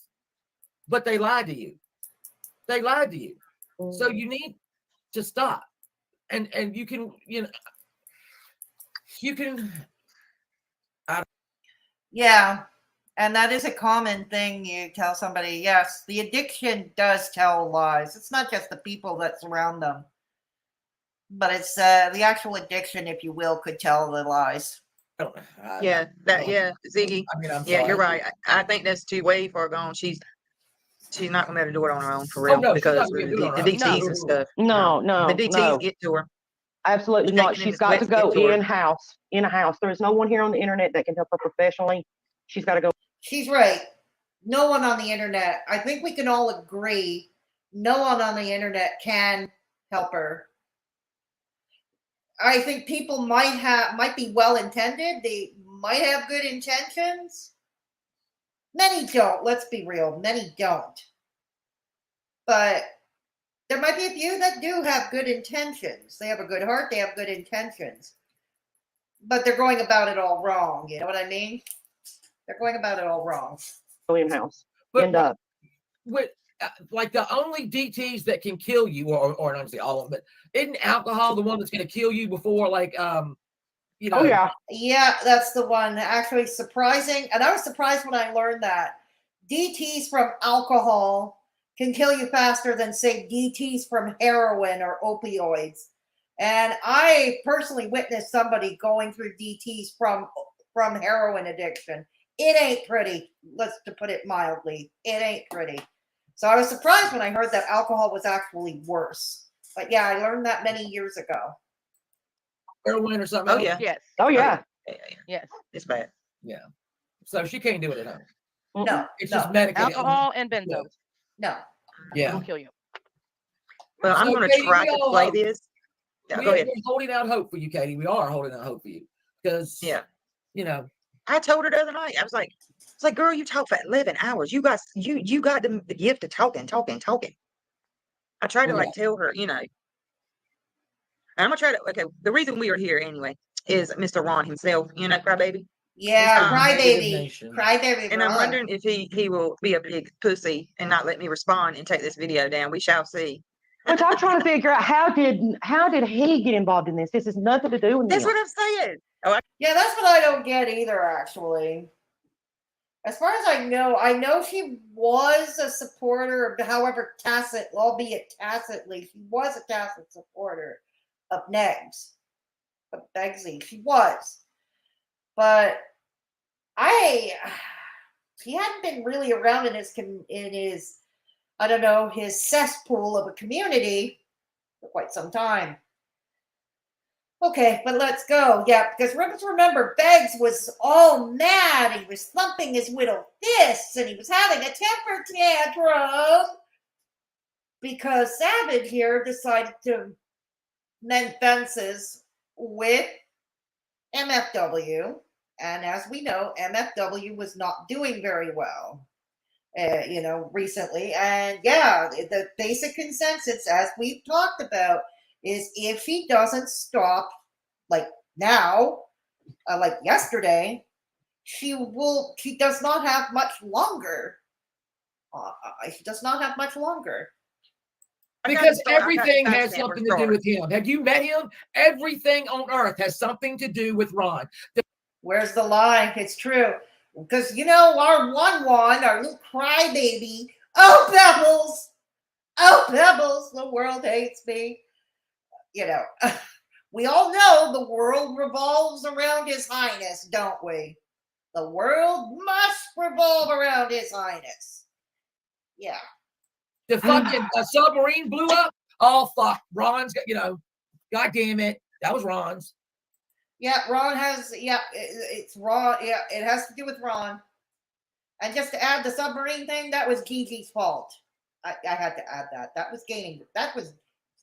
but they lied to you. They lied to you. So you need to stop. And you can. Yeah. And that is a common thing you tell somebody. Yes, the addiction does tell lies. It's not just the people that surround them, but it's the actual addiction, if you will, could tell the lies. Ziggy. You're right. I think that's way far gone. She's not gonna be able to do it on her own for real because the DTs and stuff. No, the DTs get to her. Absolutely not. She's got to go in-house. In-house. There is no one here on the internet that can help her professionally. She's got to go. She's right. No one on the internet. I think we can all agree. No one on the internet can help her. I think people might be well intended. They might have good intentions. Many don't. Let's be real. Many don't. But there might be a few that do have good intentions. They have a good heart. They have good intentions. But they're going about it all wrong. You know what I mean? They're going about it all wrong. In-house. Like the only DTs that can kill you, or not say all of them, but isn't alcohol the one that's going to kill you before, like, Oh, yeah. Yeah, that's the one. Actually surprising. And I was surprised when I learned that. DTs from alcohol can kill you faster than, say, DTs from heroin or opioids. And I personally witnessed somebody going through DTs from heroin addiction. It ain't pretty, to put it mildly. It ain't pretty. So I was surprised when I heard that alcohol was actually worse. But yeah, I learned that many years ago. Heroin or something? Oh, yeah. Yes. Oh, yeah. Yes. It's bad. Yeah. So she can't do it at home. No. It's just medicated. Alcohol and benzos. No. Yeah. It'll kill you. Well, I'm going to try to play this. Yeah, go ahead. We're holding out hope for you, Katie. We are holding out hope for you. Because, I told her the other night, I was like, girl, you talk for 11 hours. You got the gift of talking. I tried to tell her, and I'm going to try to, okay, the reason we are here anyway is Mr. Ron himself, crybaby. Yeah, crybaby. Crybaby. And I'm wondering if he will be a big pussy and not let me respond and take this video down. We shall see. Which I'm trying to figure out how did he get involved in this? This has nothing to do with That's him. what I'm saying. Oh, Yeah, that's what I don't get either, actually. As far as I know she was a supporter, however tacit, albeit tacitly, she was a tacit supporter of Negs, of Begzy. She was. But he hadn't been really around in his I don't know, his cesspool of a community for quite some time. Okay, but let's go. Yeah, because remember, Beggs was all mad. He was thumping his little fists and he was having a temper tantrum because Savage here decided to mend fences with MFW. And as we know, MFW was not doing very well, recently. And yeah, the basic consensus, as we've talked about, is if he doesn't stop, like now, like yesterday, she does not have much longer. She does not have much longer. Because everything has something to do with him. Have you met him? Everything on earth has something to do with Ron. Where's the lie? It's true. Because, our our little crybaby, oh, Pebbles, the world hates me. We all know the world revolves around His Highness, don't we? The world must revolve around His Highness. Yeah. The fucking submarine blew up. Oh, fuck. Ron's got, God damn it. That was Ron's. Yeah, Ron has, it's Ron. Yeah, it has to do with Ron. And just to add the submarine thing, that was Gigi's fault. I had to add that. That was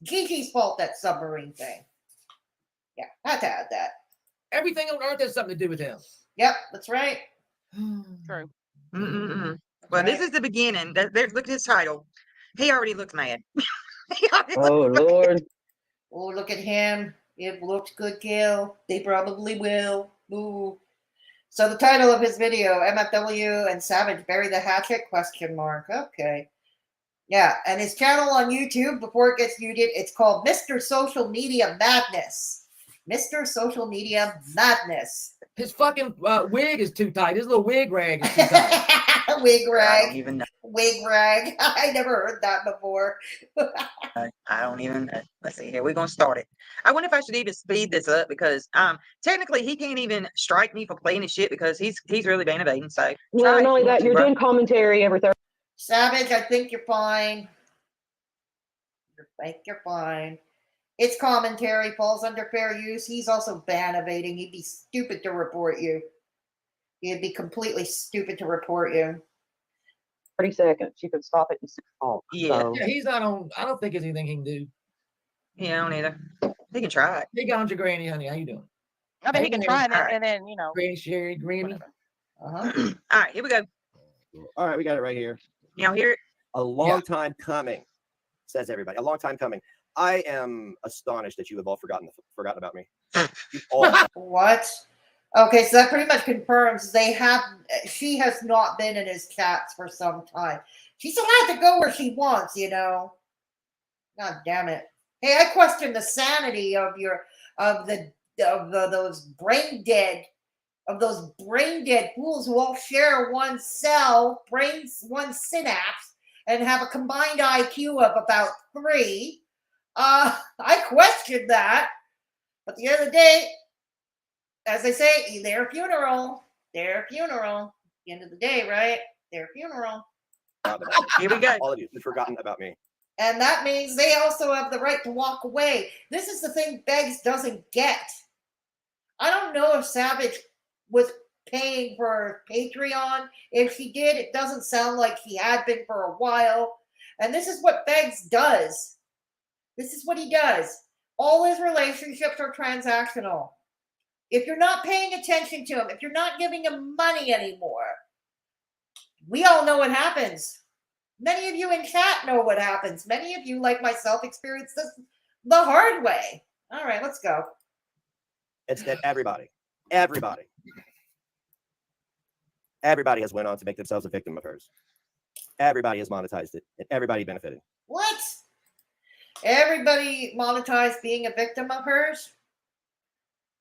Gigi's fault, that submarine thing. Yeah, had to add that. Everything on earth has something to do with him. Yep, that's right. True. Well, right. This is the beginning. Look at his title. He already looks mad. Oh, Lord. Oh, look at him. It looks good, Gil. They probably will. Ooh. So the title of his video, MFW and Savage bury the hatchet, ? Okay. Yeah, and his channel on YouTube, before it gets muted, it's called Mr. Social Media Madness. Mr. Social Media Madness. His fucking wig is too tight. His little wig rag is too tight. Wig rag. I don't even know. Wig rag. I never heard that before. I don't even know. Let's see here. We're going to start it. I wonder if I should even speed this up because technically he can't even strike me for playing his shit because he's really been evading. So not only that, you're doing commentary every Thursday. Savage, I think you're fine. You're fine. It's commentary, falls under fair use. He's also ban evading. He'd be stupid to report you. He'd be completely stupid to report you. 30 seconds. You can stop it in 6 months. Yeah. So. Yeah, he's not on. I don't think there's anything he can do. Yeah, I don't either. He can try it. Hey, Ganja Granny, honey, how you doing? I mean, he can try it, right. and then Granny Sherry, Granny. Uh-huh. All right, here we go. All right, we got it right here. Y'all hear it? A long time coming, says everybody. A long time coming. I am astonished that you have all forgotten about me. What? Okay, so that pretty much confirms she has not been in his chats for some time. She's allowed to go where she wants, God damn it. Hey, I question the sanity of those brain dead fools who all share one cell, one synapse, and have a combined IQ of about 3. I question that. But at the end of the day, as they say, their funeral. At the end of the day, right? Their funeral. Here we go. All of you have forgotten about me. And that means they also have the right to walk away. This is the thing Beggs doesn't get. I don't know if Savage was paying for Patreon. If he did, it doesn't sound like he had been for a while. And this is what Beggs does. This is what he does. All his relationships are transactional. If you're not paying attention to him, if you're not giving him money anymore, we all know what happens. Many of you in chat know what happens. Many of you, like myself, experience this the hard way. All right, let's go. It's that everybody has went on to make themselves a victim of hers. Everybody has monetized it, and everybody benefited. What? Everybody monetized being a victim of hers?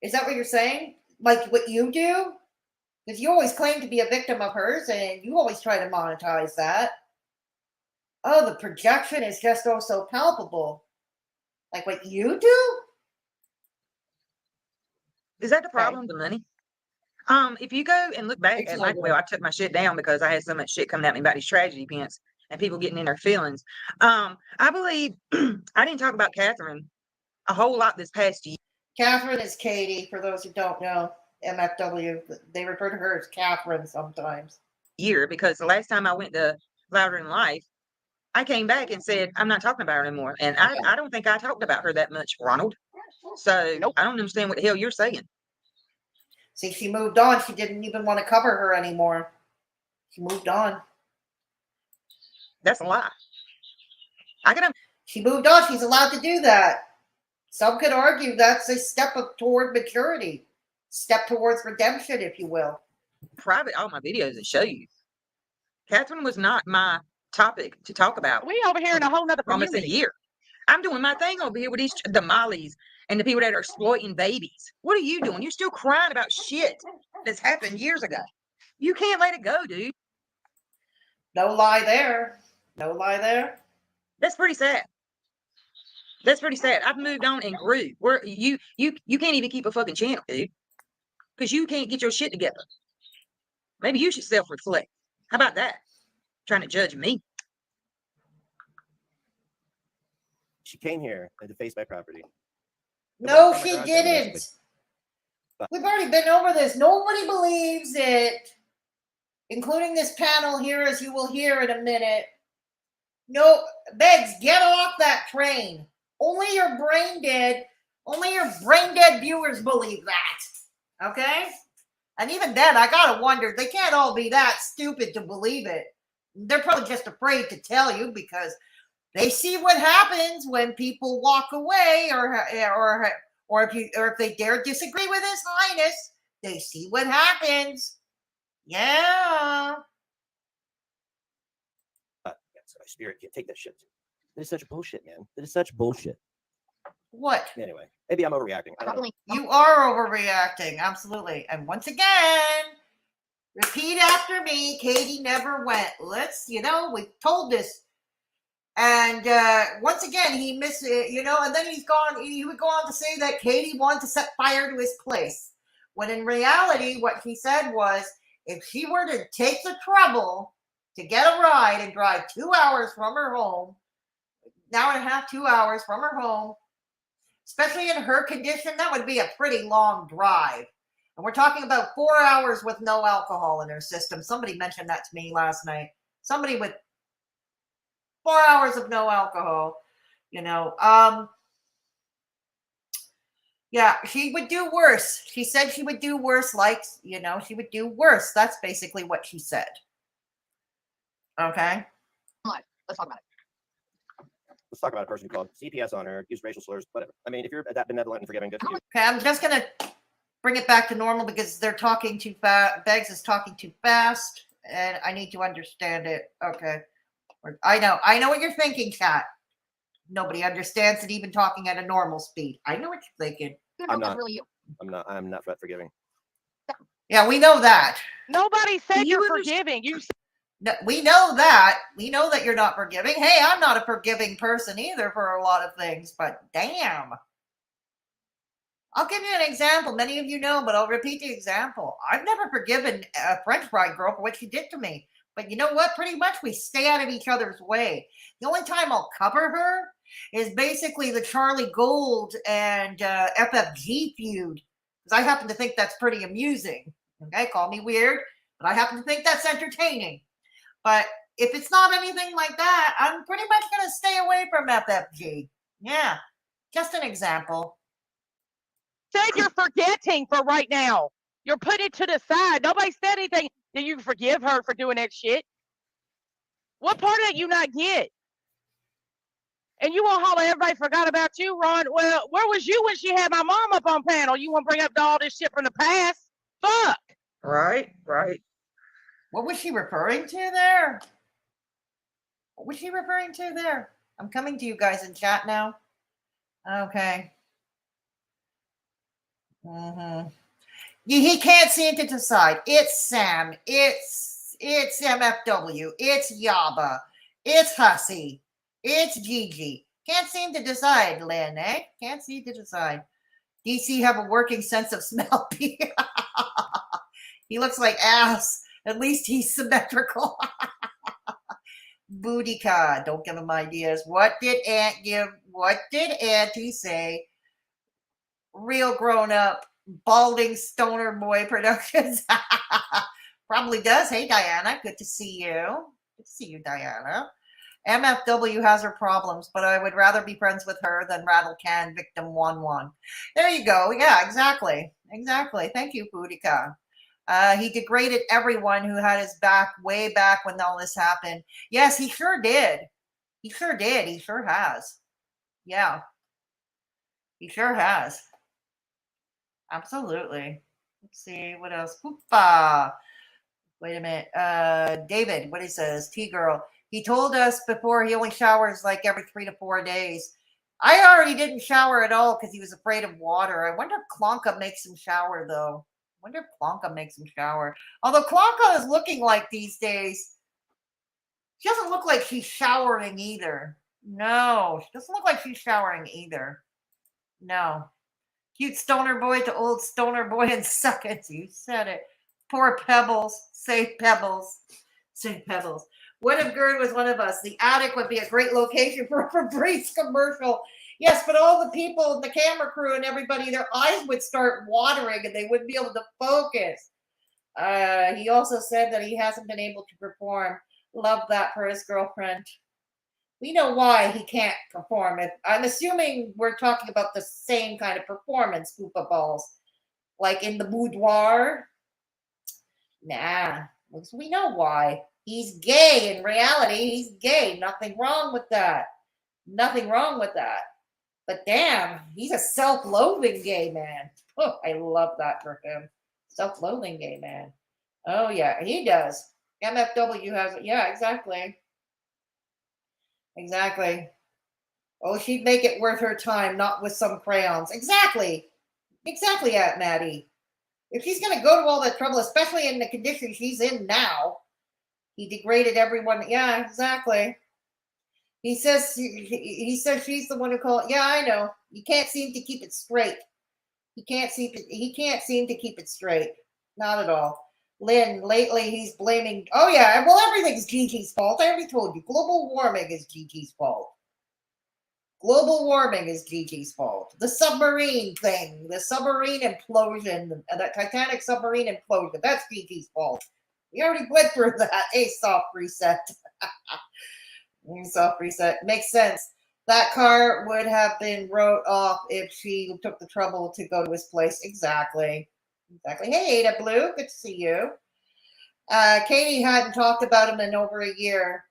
Is that what you're saying? Like what you do? Because you always claim to be a victim of hers and you always try to monetize that. Oh, the projection is just so palpable. Like what you do? Is that the problem? The money? If you go and look back at I took my shit down because I had so much shit coming at me about these tragedy pants and people getting in their feelings. I believe I didn't talk about Catherine a whole lot this past year. Catherine is Katie, for those who don't know. MFW. They refer to her as Catherine sometimes. Because the last time I went to Louder Than Life, I came back and said, I'm not talking about her anymore. And I don't think I talked about her that much, Ronald. So I don't understand what the hell you're saying. See, she moved on. She didn't even want to cover her anymore. She moved on. That's a lie. She moved on. She's allowed to do that. Some could argue that's a step toward maturity. Step towards redemption, if you will. Private all my videos that show you. Catherine was not my topic to talk about. We over here in a whole nother almost a year. I'm doing my thing over here with the Mollies and the people that are exploiting babies. What are you doing? You're still crying about shit that's happened years ago. You can't let it go, dude. No lie there. No lie there. That's pretty sad. That's pretty sad. I've moved on and grew. Where you can't even keep a fucking channel, dude, because you can't get your shit together. Maybe you should self-reflect. How about that? Trying to judge me. She came here and defaced my property. No, she didn't. We've already been over this. Nobody believes it, including this panel here, as you will hear in a minute. No, Beggs, get off that train. Only your brain dead viewers believe that. Okay? And even then, I gotta wonder, they can't all be that stupid to believe it. They're probably just afraid to tell you because they see what happens when people walk away, or if they dare disagree with His Highness, they see what happens. Yeah. My spirit can't take that shit. That is such bullshit, man. That is such bullshit. What? Anyway, maybe I'm overreacting. You are overreacting, absolutely. And once again, repeat after me. Katie never went. We told this. And once again, he missed it, and then he would go on to say that Katie wanted to set fire to his place. When in reality, what he said was, if she were to take the trouble to get a ride and drive 2 hours from her home, an hour and a half, 2 hours from her home, especially in her condition, that would be a pretty long drive. And we're talking about 4 hours with no alcohol in her system. Somebody mentioned that to me last night. Somebody with 4 hours of no alcohol, yeah, she would do worse. She said she would do worse, she would do worse. That's basically what she said. Okay? Let's talk about it. Let's talk about a person who called CPS on her, used racial slurs, whatever. I mean, if you're that benevolent and forgiving, good for you. Okay, I'm just going to bring it back to normal because they're talking too fast. Beggs is talking too fast, and I need to understand it. Okay. I know what you're thinking, chat. Nobody understands it even talking at a normal speed. I know what you're thinking. I'm not really you. I'm not forgiving. Yeah, we know that. Nobody said you're forgiving. No, we know that. We know that you're not forgiving. Hey, I'm not a forgiving person either for a lot of things, but damn. I'll give you an example. Many of you know, but I'll repeat the example. I've never forgiven a French fry girl for what she did to me. But you know what? Pretty much we stay out of each other's way. The only time I'll cover her is basically the Charlie Gold and FFG feud. Because I happen to think that's pretty amusing. Okay, call me weird, but I happen to think that's entertaining. But if it's not anything like that, I'm pretty much going to stay away from FFG. Yeah, just an example. Said you're forgetting for right now. You're putting it to the side. Nobody said anything. Did you forgive her for doing that shit? What part of that you not get? And you won't holler everybody forgot about you, Ron. Well, where was you when she had my mom up on panel? You want to bring up all this shit from the past? Fuck. Right. What was she referring to there? What was she referring to there? I'm coming to you guys in chat now. Okay. He can't seem to decide. It's Sam. It's MFW. It's Yaba. It's Hussy. It's Gigi. Can't seem to decide, Lynn, eh? Can't seem to decide. DC have a working sense of smell. He looks like ass. At least he's symmetrical. Bootyka. Don't give him ideas. What did Aunt give? What did Auntie say? Real grown up, balding stoner boy productions. Probably does. Hey, Diana. Good to see you. Good to see you, Diana. MFW has her problems, but I would rather be friends with her than Rattle Can Victim 1-1. There you go. Yeah, exactly. Exactly. Thank you, Boudica. He degraded everyone who had his back way back when all this happened. Yes, he sure did. He sure did. He sure has. Yeah. He sure has. Absolutely. Let's see what else. Poopa. Wait a minute. David, what he says, T-Girl. He told us before he only showers like every 3 to 4 days. I already didn't shower at all because he was afraid of water. I wonder if Klonka makes him shower, though. I wonder if Klonka makes him shower. Although Klonka is looking like these days, she doesn't look like she's showering either. No, she doesn't look like she's showering either. No. Cute stoner boy to old stoner boy in seconds. You said it. Poor Pebbles. Say Pebbles. Say Pebbles. What if Gerd was one of us? The attic would be a great location for a Febreze commercial. Yes, but all the people, the camera crew and everybody, their eyes would start watering and they wouldn't be able to focus. He also said that he hasn't been able to perform. Love that for his girlfriend. We know why he can't perform. I'm assuming we're talking about the same kind of performance, Koopa Balls. Like in the boudoir. Nah, we know why. He's gay in reality. He's gay. Nothing wrong with that. Nothing wrong with that. But damn, he's a self-loathing gay man. Oh, I love that for him. Self-loathing gay man. Oh, yeah, he does. MFW has it. Yeah, exactly. Exactly. Oh, she'd make it worth her time, not with some crayons. Exactly. Exactly, Aunt Maddie. If she's going to go to all that trouble, especially in the condition she's in now, he degraded everyone. Yeah, exactly. He says she's the one who called. Yeah, I know. You can't seem to keep it straight. He can't seem to keep it straight. Not at all. Lynn, lately he's blaming. Oh yeah, well everything's Gigi's fault. I already told you. Global warming is Gigi's fault. Global warming is Gigi's fault. The submarine thing, the submarine implosion, the Titanic submarine implosion, that's Gigi's fault. We already went through that. A soft reset. Soft reset. Makes sense. That car would have been wrote off if she took the trouble to go to his place. Exactly. Exactly. Hey, Ada Blue. Good to see you. Katie hadn't talked about him in over a year.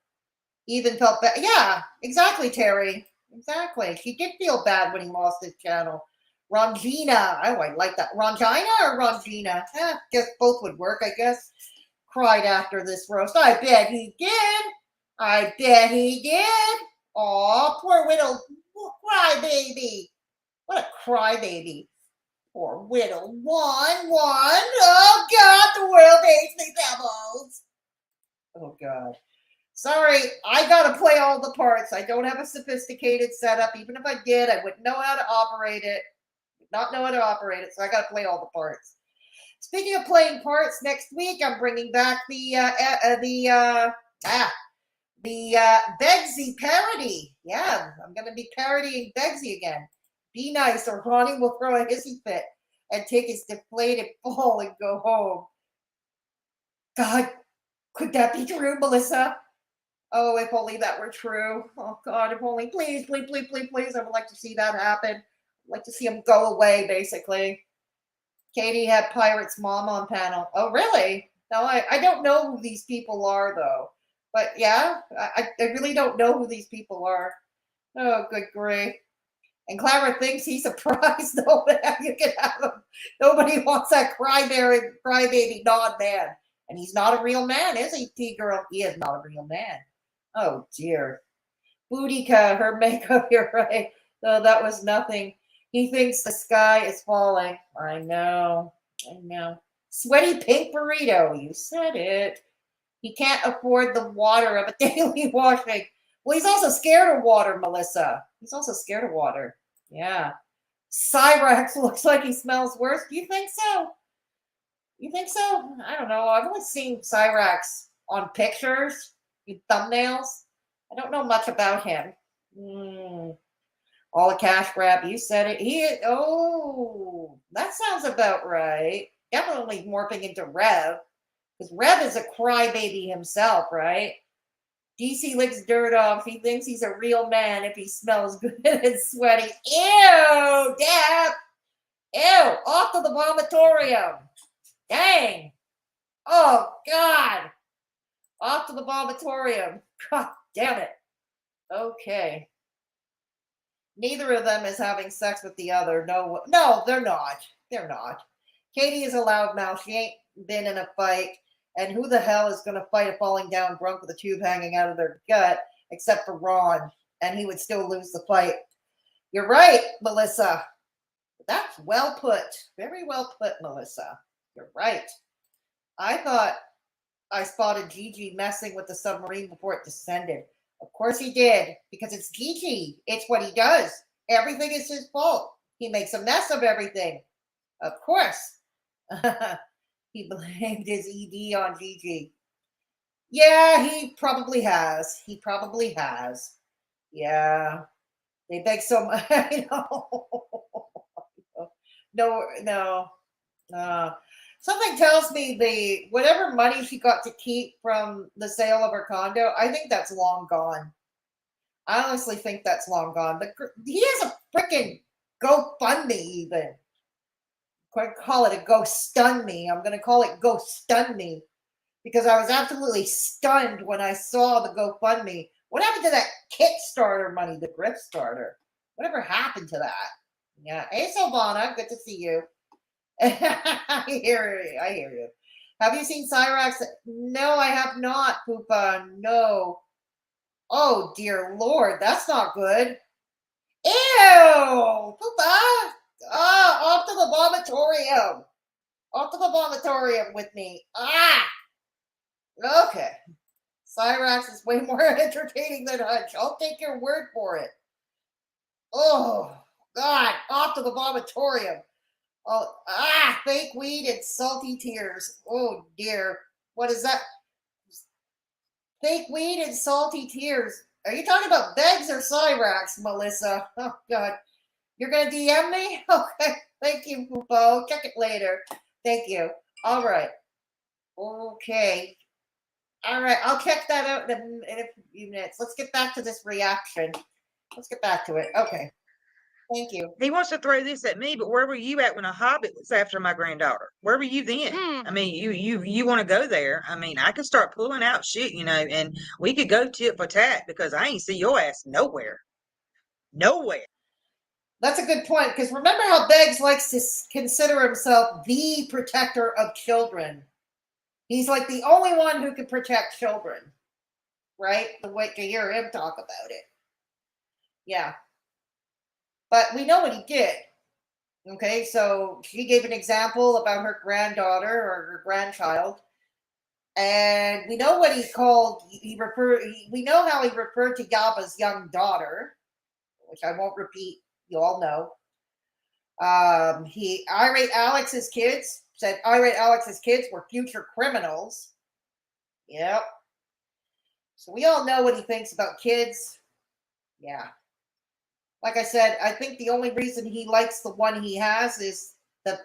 Even felt bad. Yeah, exactly, Terry. Exactly. She did feel bad when he lost his channel. Rongina. Oh, I like that. Rongina or Rongina? Guess both would work, I guess. Cried after this roast. I bet he did. I bet he did. Aw, poor widow crybaby. What a crybaby. Poor widow. One. Oh, God, the world hates me, Pebbles. Oh, God. Sorry, I gotta play all the parts. I don't have a sophisticated setup. Even if I did, I wouldn't know how to operate it. Not know how to operate it, so I gotta play all the parts. Speaking of playing parts, next week I'm bringing back the Begzy parody. Yeah, I'm gonna be parodying Begzy again. Be nice, or Ronnie will throw a hissy fit and take his deflated ball and go home. God, could that be true, Melissa? Oh, if only that were true. Oh, God, if only. Please, please, please, please, please. I would like to see that happen. I'd like to see him go away, basically. Katie had Pirate's mom on panel. Oh, really? No, I don't know who these people are, though. But, yeah, I really don't know who these people are. Oh, good grief. And Clara thinks he's a prize. Nobody, you can have him. Nobody wants that crybaby non-man. And he's not a real man, is he, T-Girl? He is not a real man. Oh, dear. Boudica, her makeup, you're right. No, that was nothing. He thinks the sky is falling. I know. Sweaty pink burrito, you said it. He can't afford the water of a daily washing. Well, he's also scared of water, Melissa. He's also scared of water. Yeah. Cyrax looks like he smells worse. Do you think so? You think so? I don't know. I've only seen Cyrax on pictures, thumbnails. I don't know much about him. All a cash grab. You said it. That sounds about right. Definitely morphing into Rev. Because Rev is a crybaby himself, right? DC licks dirt off. He thinks he's a real man if he smells good and sweaty. Ew, Dad. Ew, off to the vomitorium. Dang. Oh, God. Off to the vomitorium. God damn it. Okay. Neither of them is having sex with the other. No, they're not. They're not. Katie is a loudmouth. She ain't been in a fight. And who the hell is going to fight a falling down drunk with a tube hanging out of their gut, except for Ron? And he would still lose the fight. You're right, Melissa. That's well put. Very well put, Melissa. You're right. I thought I spotted Gigi messing with the submarine before it descended. Of course he did, because it's Gigi. It's what he does. Everything is his fault. He makes a mess of everything. Of course. He blamed his ED on Gigi. Yeah, he probably has. Yeah. They beg so much. I know. No. Something tells me whatever money she got to keep from the sale of her condo, I think that's long gone. I honestly think that's long gone. He has a freaking GoFundMe even. I'm going to call it a Go Stun Me. I'm going to call it Go Stun Me because I was absolutely stunned when I saw the GoFundMe. What happened to that Kickstarter money, the Grip Starter? Whatever happened to that? Yeah. Hey, Silvana, good to see you. I hear you. Have you seen Cyrax? No, I have not, Poopa. No. Oh, dear Lord. That's not good. Ew! Poopa! Off to the vomitorium. Off to the vomitorium with me. Okay. Cyrax is way more entertaining than Hutch. I'll take your word for it. Oh, God. Off to the vomitorium. Oh, fake weed and salty tears. Oh, dear. What is that? Fake weed and salty tears. Are you talking about Beggs or Cyrax, Melissa? Oh, God. You're going to DM me? Okay. Thank you, Poopo. Check it later. Thank you. All right. Okay. All right. I'll check that out in a few minutes. Let's get back to this reaction. Let's get back to it. Okay. Thank you. He wants to throw this at me, but where were you at when a Hobbit was after my granddaughter? Where were you then? I mean, you want to go there? I mean, I could start pulling out shit, and we could go tit for tat because I ain't see your ass nowhere. That's a good point because remember how Beggs likes to consider himself the protector of children. He's like the only one who can protect children, right? The way to hear him talk about it. Yeah. But we know what he did. Okay, so she gave an example about her granddaughter or her grandchild. And we know what he called, we know how he referred to Yaba's young daughter, which I won't repeat. You all know. He irate Alex's kids, said irate Alex's kids were future criminals. Yep. So we all know what he thinks about kids. Yeah. Like I said, I think the only reason he likes the one he has is the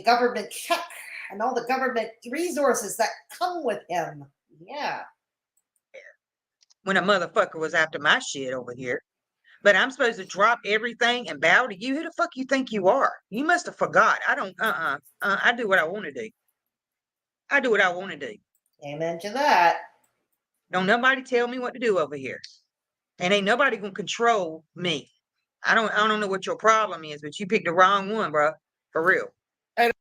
government check and all the government resources that come with him. Yeah. When a motherfucker was after my shit over here. But I'm supposed to drop everything and bow to you? Who the fuck you think you are? You must have forgot. I don't, I do what I want to do. I do what I want to do. Amen to that. Don't nobody tell me what to do over here. And ain't nobody gonna control me. I don't know what your problem is, but you picked the wrong one, bro. For real. And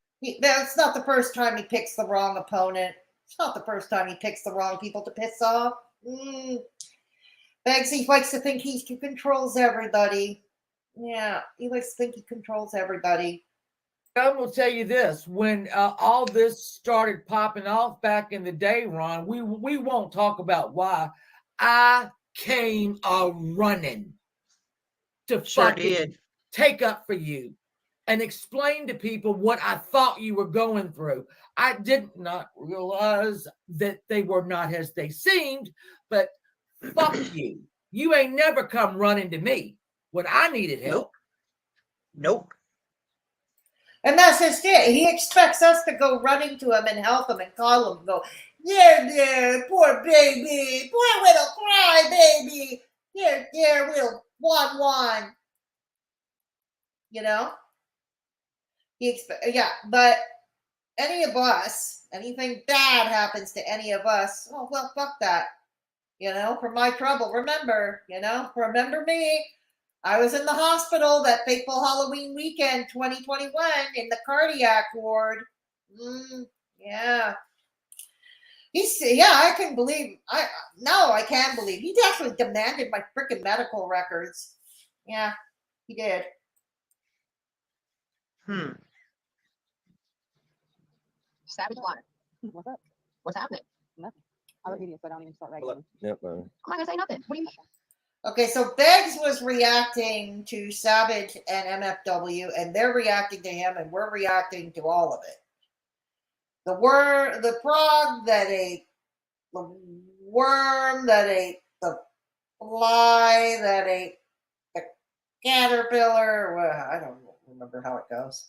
that's not the first time he picks the wrong opponent. It's not the first time he picks the wrong people to piss off. Begzy likes to think he controls everybody. Yeah, he likes to think he controls everybody. I will tell you this: when all this started popping off back in the day, Ron, we won't talk about why. I came running to fucking take up for you and explain to people what I thought you were going through. I did not realize that they were not as they seemed, but fuck you. You ain't never come running to me when I needed help. Nope. And that's just it. He expects us to go running to him and help him and call him and go, yeah, poor baby, poor little cry baby. Here, little one. You know? But any of us, anything bad happens to any of us, oh, well, fuck that. You know, for my trouble. Remember me. I was in the hospital that fateful Halloween weekend, 2021, in the cardiac ward. Yeah. I can believe. I can't believe. He actually demanded my freaking medical records. Yeah, he did. Savage Water. What's up? What's happening? Nothing. I look hideous, so I don't even start regulating. Yep. I'm not gonna say nothing. What do you mean? Okay, so Beggs was reacting to Savage and MFW, and they're reacting to him, and we're reacting to all of it. The frog that ate the worm that ate the fly that ate the caterpillar. Well, I don't remember how it goes.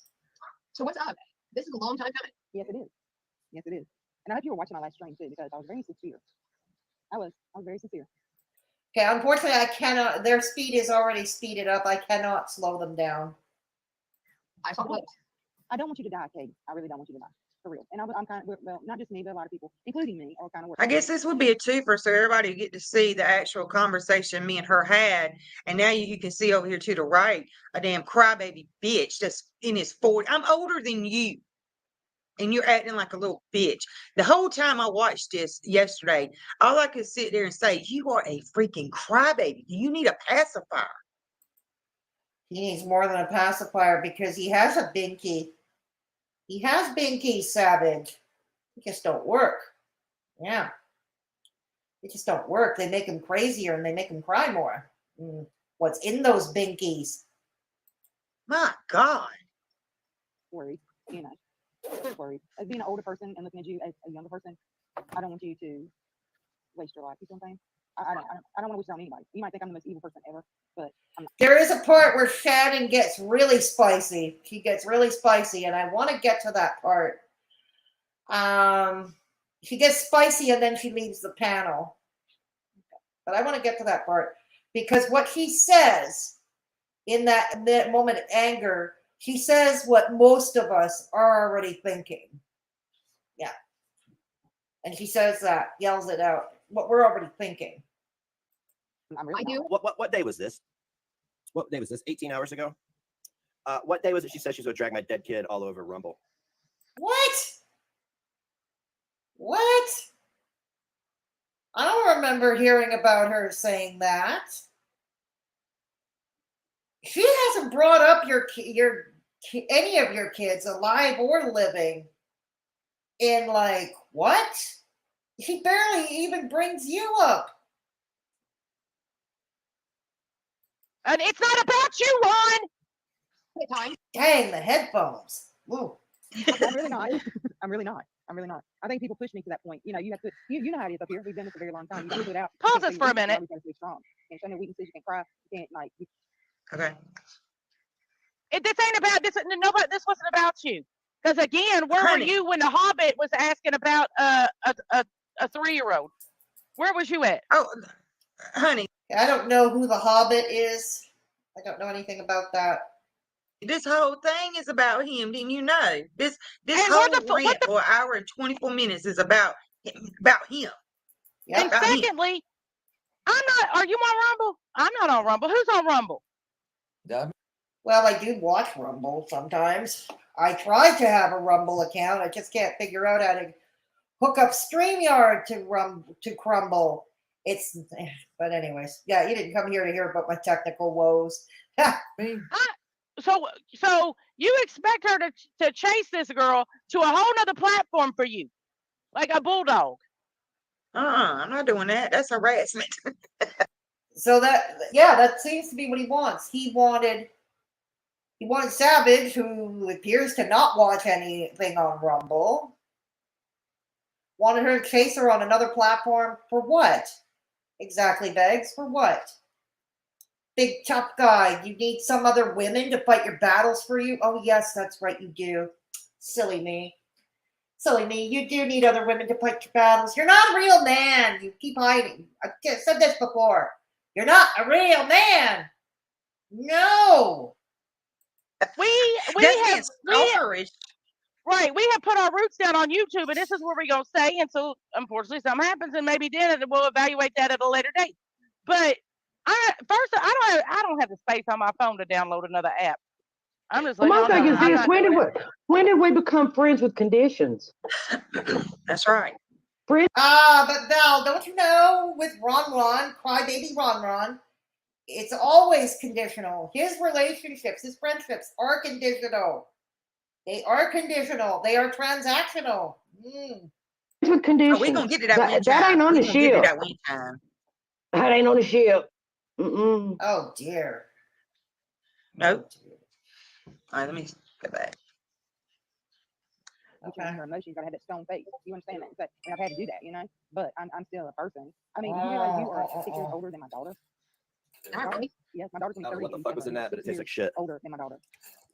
So what's up? This is a long time coming. Yes, it is. Yes, it is. And I hope you were watching my live stream too, because I was very sincere. I was very sincere. Okay, unfortunately, I cannot. Their speed is already speeded up. I cannot slow them down. I don't want you to die, Kate. I really don't want you to die. For real. And I'm kind of, well, not just me, but a lot of people, including me, are kind of worried. I guess this would be a twofer, so everybody would get to see the actual conversation me and her had. And now you can see over here to the right, a damn crybaby bitch that's in his 40s. I'm older than you. And you're acting like a little bitch. The whole time I watched this yesterday, all I could sit there and say, you are a freaking crybaby. You need a pacifier. He needs more than a pacifier because he has a binky. He has binkies, Savage. They just don't work. Yeah. They just don't work. They make him crazier and they make him cry more. What's in those binkies? My God. Worried, worried. As being an older person and looking at you as a younger person, I don't want you to waste your life. You know what I'm saying? I don't want to wish it on anybody. You might think I'm the most evil person ever, but I'm not. There is a part where Shannon gets really spicy. She gets really spicy, and I want to get to that part. She gets spicy and then she leaves the panel. But I want to get to that part because what he says in that moment of anger, he says what most of us are already thinking. Yeah. And she says that, yells it out, what we're already thinking. I do. What day was this? What day was this? 18 hours ago? What day was it? She said she's going to drag my dead kid all over Rumble. What? I don't remember hearing about her saying that. She hasn't brought up any of your kids, alive or living, in like what? She barely even brings you up. And it's not about you, Ron. Dang, the headphones. Ooh. I'm really not. I'm really not. I think people push me to that point. You know, you have to. You know how it is up here. We've done this a very long time. You got to put it out. Pause this for a minute. You got to stay strong. You can't show no weaknesses. You can't cry. You can't like. Okay. This ain't about this. Nobody. This wasn't about you. Because again, where were you when the Hobbit was asking about a 3-year-old? Where was you at? Oh, honey. I don't know who the Hobbit is. I don't know anything about that. This whole thing is about him. Didn't you know? This whole rant for an hour and 24 minutes is about him. Yep. And secondly, I'm not. Are you on Rumble? I'm not on Rumble. Who's on Rumble? Well, I do watch Rumble sometimes. I try to have a Rumble account. I just can't figure out how to hook up StreamYard to Crumble. But anyways, yeah, you didn't come here to hear about my technical woes. So you expect her to chase this girl to a whole nother platform for you, like a bulldog? I'm not doing that. That's harassment. So that seems to be what he wants. He wanted Savage, who appears to not watch anything on Rumble. Wanted her to chase her on another platform for what? Exactly, Beggs. For what? Big tough guy. You need some other women to fight your battles for you? Oh, yes, that's right, you do. Silly me. Silly me. You do need other women to fight your battles. You're not a real man. You keep hiding. I've said this before. You're not a real man. No. We have put our roots down on YouTube, and this is where we're gonna stay until unfortunately something happens, and maybe then we'll evaluate that at a later date. But I don't have the space on my phone to download another app. I'm just well, my thing is this: when did we become friends with conditions? That's right. Friends. But Val, don't you know with Ron, crybaby Ron, it's always conditional. His relationships, his friendships are conditional. They are conditional. They are transactional. With conditions. Oh, we're gonna get to that. That ain't on the ship. That ain't on the ship. Oh dear. Nope. All right, let me go back. Okay. Her emotions, you gotta have that stone face. You understand that? And I've had to do that, you know. But I'm still a person. I mean, you realize you are 6 years older than my daughter. Yes, my daughter's gonna be 30. I don't know what the fuck was in that, but it tastes like shit. Older than my daughter.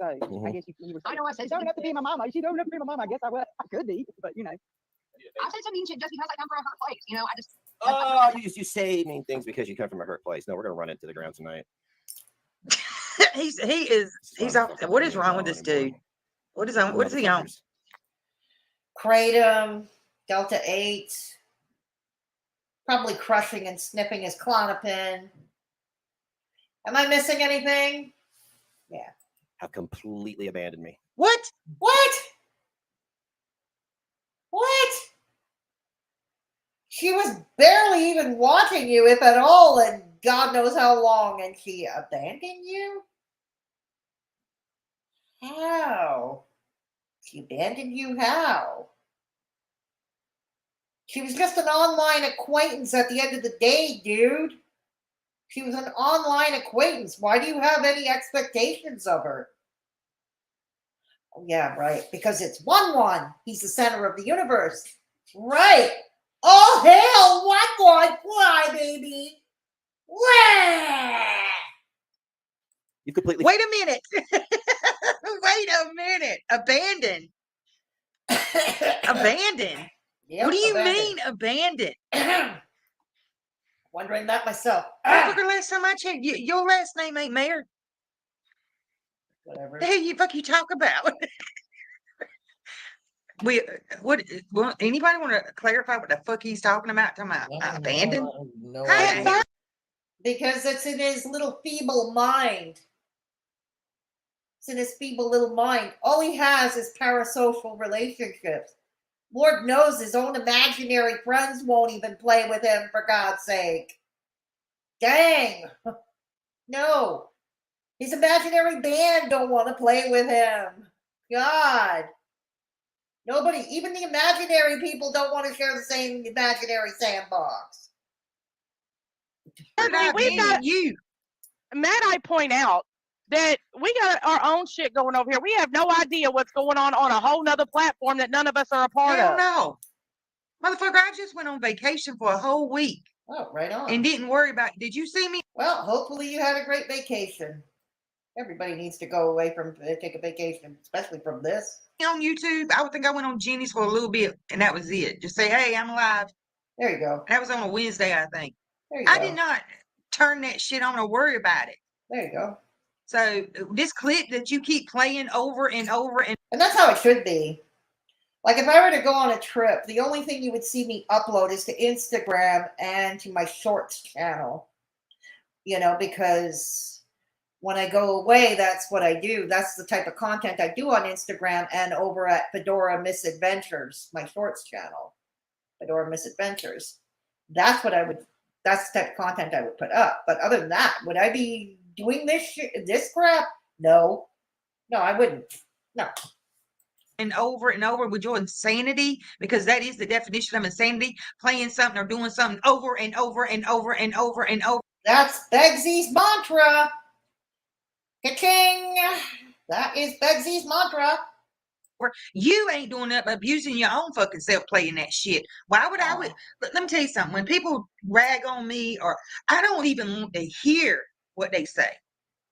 So I guess you were. I know I said. She don't have to be my mama. She don't have to be my mama. I guess I could be, but you know. I say some mean shit just because I come from a hurt place. You know, I just. Oh, you say mean things because you come from a hurt place. No, we're gonna run into the ground tonight. He's off. What is wrong with this dude? What is he on? Kratom, Delta 8, probably crushing and sniffing his Klonopin. Am I missing anything? Yeah. Have completely abandoned me. What? She was barely even watching you, if at all, and God knows how long, and she abandoned you? How? She abandoned you how? She was just an online acquaintance at the end of the day, dude. She was an online acquaintance. Why do you have any expectations of her? Oh, yeah, right. Because it's 1-1. He's the center of the universe. Right. Oh, hell, why, baby? You completely. Wait a minute. Wait a minute. Abandoned. Abandoned. Yep, what do you mean abandoned? Wondering that myself. Motherfucker, last time I checked, your last name ain't Mayor. Whatever. The hell you talk about? Anybody want to clarify what the fuck he's talking about? Talking about abandoned? No idea. Because it's in his little feeble mind. It's in his feeble little mind. All he has is parasocial relationships. Lord knows his own imaginary friends won't even play with him, for God's sake. Dang. No. His imaginary band don't want to play with him. God. Nobody, even the imaginary people don't want to share the same imaginary sandbox. Matt, I point out that we got our own shit going over here. We have no idea what's going on a whole nother platform that none of us are a part of. No. Motherfucker, I just went on vacation for a whole week. Oh, right on. And didn't worry about it. Did you see me? Well, hopefully you had a great vacation. Everybody needs to go away take a vacation, especially from this. On YouTube, I would think I went on Jenny's for a little bit, and that was it. Just say, hey, I'm alive. There you go. That was on a Wednesday, I think. There you go. I did not turn that shit on or worry about it. There you go. So this clip that you keep playing over and over and that's how it should be. Like if I were to go on a trip, the only thing you would see me upload is to Instagram and to my Shorts channel. You know, because when I go away, that's what I do. That's the type of content I do on Instagram and over at Fedora Misadventures, my Shorts channel. Fedora Misadventures. That's what I would that's the type of content I would put up. But other than that, would I be doing this crap? No, I wouldn't. No. And over with your insanity, because that is the definition of insanity, playing something or doing something over and over and over and over and over. That's Begzy's mantra. Ka-ching! That is Begzy's mantra. You ain't doing nothing but abusing your own fucking self playing that shit. Why would I? Let me tell you something. When people rag on me, or I don't even want to hear what they say.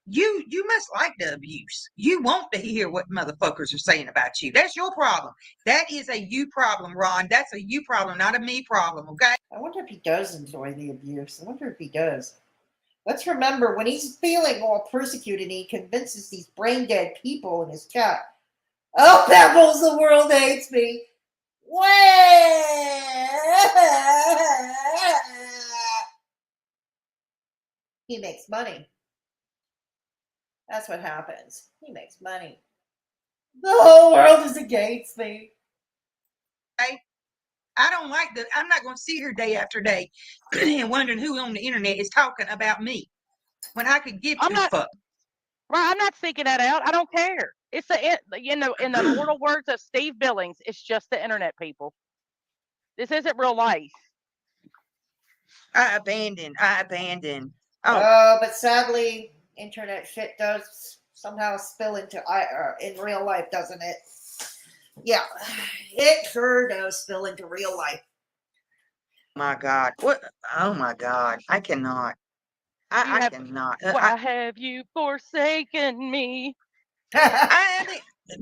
You must like the abuse. You want to hear what motherfuckers are saying about you. That's your problem. That is a you problem, Ron. That's a you problem, not a me problem, okay? I wonder if he does enjoy the abuse. I wonder if he does. Let's remember, when he's feeling all persecuted, he convinces these brain dead people in his chat, "Oh, Pebbles, the world hates me." He makes money. That's what happens. He makes money. The whole world is against me. I don't like I'm not going to sit here day after day and wondering who on the internet is talking about me when I could give two fuck. Right, I'm not seeking that out. I don't care. It's in the immortal words of Steve Billings, it's just the internet, people. This isn't real life. I abandoned. But sadly, internet shit does somehow spill into in real life, doesn't it? Yeah, it sure does spill into real life. My God. What? Oh my God. I cannot. I cannot. Why have you forsaken me?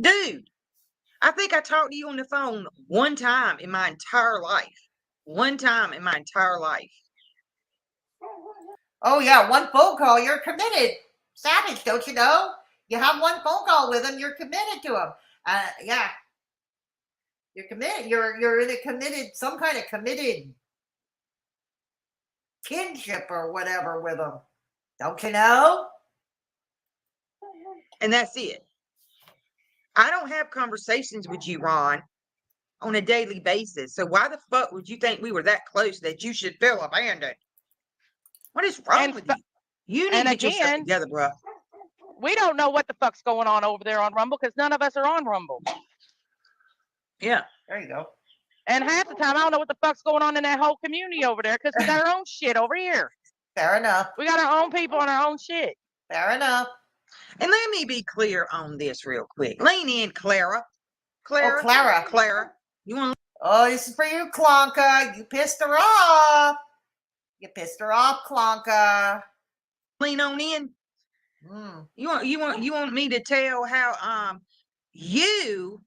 Dude, I think I talked to you on the phone one time in my entire life. One time in my entire life. Oh yeah, one phone call, you're committed. Savage, don't you know? You have one phone call with him, you're committed to him. Yeah. You're committed. You're in a committed, some kind of committed kinship or whatever with him. Don't you know? And that's it. I don't have conversations with you, Ron, on a daily basis. So why the fuck would you think we were that close that you should feel abandoned? What is wrong with you? You need to get yourself together, bro. We don't know what the fuck's going on over there on Rumble because none of us are on Rumble. Yeah. There you go. And half the time, I don't know what the fuck's going on in that whole community over there because we got our own shit over here. Fair enough. We got our own people and our own shit. Fair enough. And let me be clear on this real quick. Lean in, Clara. Oh, Clara. Clara. You want? Oh, this is for you, Klonka. You pissed her off. You pissed her off, Klonka. Lean on in. You want me to tell how you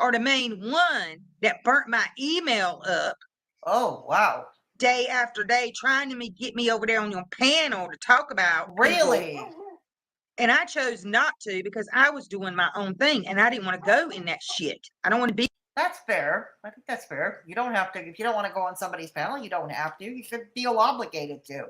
are the main one that burnt my email up. Oh wow. Day after day trying to get me over there on your panel to talk about really people. And I chose not to because I was doing my own thing and I didn't want to go in that shit. I don't want to be. That's fair. I think that's fair. You don't have to, if you don't want to go on somebody's panel, you don't have to. You should feel obligated to.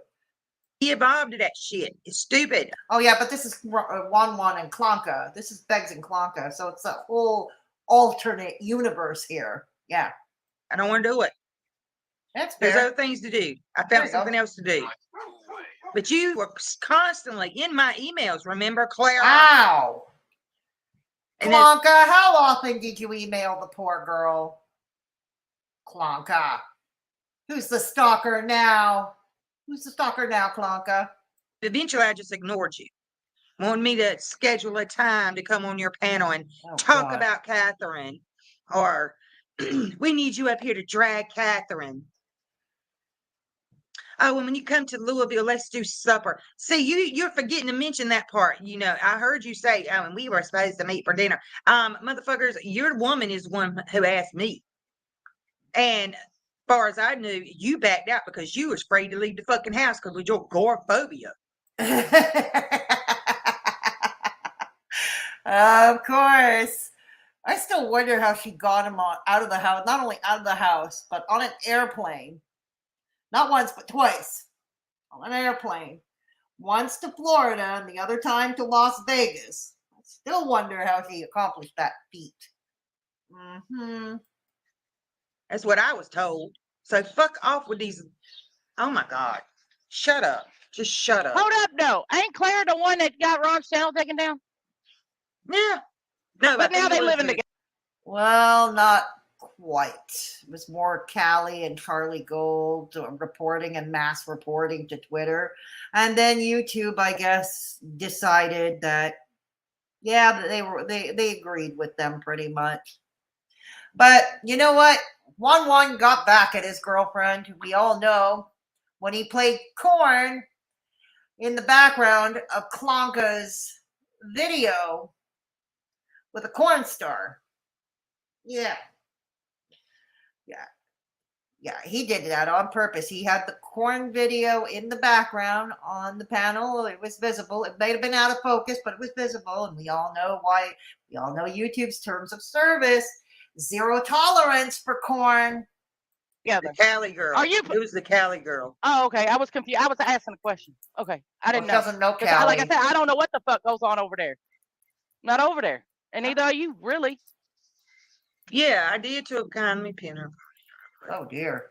Be involved in that shit. It's stupid. Oh yeah, but this is Wan and Klonka. This is Beggs and Klonka. So it's a whole alternate universe here. Yeah. I don't want to do it. That's fair. There's other things to do. I found something else to do. But you were constantly in my emails, remember, Clara? Wow. Klonka, how often did you email the poor girl? Klonka. Who's the stalker now? Who's the stalker now, Klonka? Eventually, I just ignored you. Wanted me to schedule a time to come on your panel and talk about Catherine. Or, we need you up here to drag Catherine. Oh, and when you come to Louisville, let's do supper. See, you're forgetting to mention that part. You know, I heard you say, oh, and we were supposed to meet for dinner. Motherfuckers, your woman is the one who asked me. And as far as I knew, you backed out because you was afraid to leave the fucking house because of your agoraphobia. Of course. I still wonder how she got him out of the house, not only out of the house, but on an airplane. Not once, but twice. On an airplane. Once to Florida and the other time to Las Vegas. I still wonder how she accomplished that feat. Mm-hmm. That's what I was told. So fuck off with these. Oh my God. Shut up. Just shut up. Hold up, no. Ain't Claire the one that got Ron's channel taken down? Yeah. No, but now they living together. Well, not quite. It was more Callie and Charlie Gold reporting and mass reporting to Twitter. And then YouTube, I guess, decided that, yeah, they agreed with them pretty much. But you know what? One got back at his girlfriend, who we all know, when he played Corn in the background of Klonka's video with a corn star. Yeah. Yeah, he did that on purpose. He had the corn video in the background on the panel. It was visible. It may have been out of focus, but it was visible. And we all know why. We all know YouTube's terms of service. 0 tolerance for corn. Yeah, the Cali girl. It was the Cali girl. Oh, okay. I was confused. I was asking a question. Okay. I didn't know. Doesn't know Cali. Like I said, I don't know what the fuck goes on over there. Not over there. And neither are you, really. Yeah, I did to a kind. Let me pin her. Oh dear.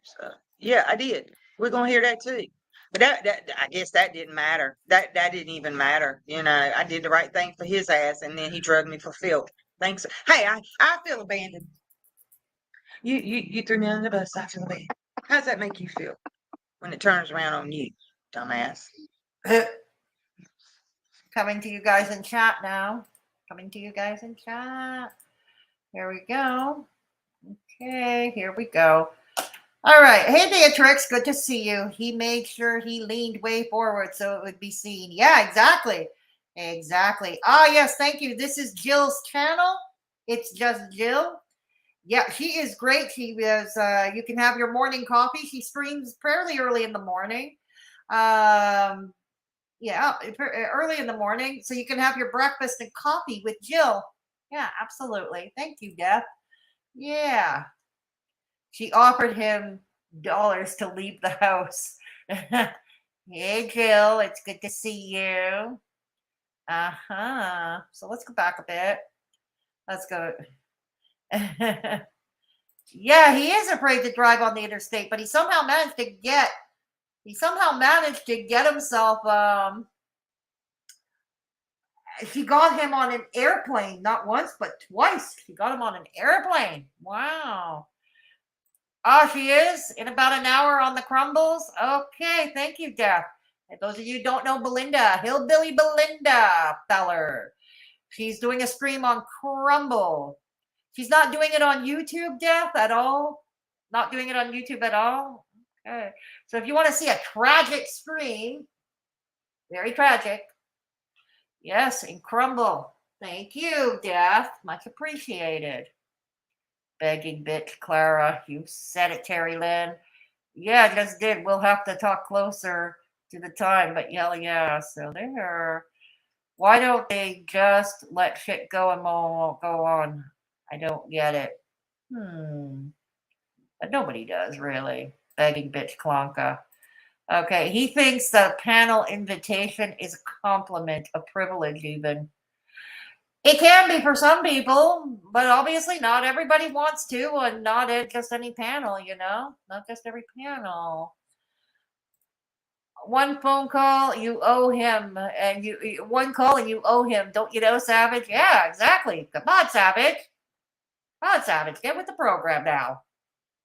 So, yeah, I did. We're gonna hear that too. But that I guess that didn't matter. That didn't even matter. You know, I did the right thing for his ass, and then he drugged me for filth. Thanks. Hey, I feel abandoned. You threw me under the bus. I feel abandoned. How does that make you feel when it turns around on you, dumbass? Coming to you guys in chat now. Coming to you guys in chat. Here we go. Okay, here we go. All right. Hey, Beatrix, good to see you. He made sure he leaned way forward so it would be seen. Yeah, exactly. Exactly. Ah, yes, thank you. This is Jill's channel. It's just Jill. Yeah, she is great. She is, you can have your morning coffee. She streams fairly early in the morning. Yeah, early in the morning. So you can have your breakfast and coffee with Jill. Yeah, absolutely. Thank you, Deb. Yeah. She offered him dollars to leave the house. Hey, Jill, it's good to see you. So let's go back a bit. Let's go. Yeah, he is afraid to drive on the interstate, but he somehow managed to get himself, she got him on an airplane, not once, but twice. She got him on an airplane. Wow. Oh, she is in about an hour on the Crumbles. Okay, thank you, Jeff. And those of you who don't know Belinda, Hillbilly Belinda feller. She's doing a stream on Crumble. She's not doing it on YouTube, Jeff, at all. Not doing it on YouTube at all. Okay. So if you want to see a tragic stream, very tragic. Yes, in Crumble. Thank you, Jeff. Much appreciated. Begging bitch, Clara. You said it, Terry Lynn. Yeah, just did. We'll have to talk closer to the time, but yeah. So there. Why don't they just let shit go and go on? I don't get it. But nobody does, really. Begging bitch, Klonka. Okay, he thinks the panel invitation is a compliment, a privilege even. It can be for some people, but obviously not everybody wants to, and not at just any panel, not just every panel. One phone call, you owe him, and one call and you owe him. Don't you know, Savage? Yeah, exactly. Come on, Savage. Come on, Savage. Get with the program now.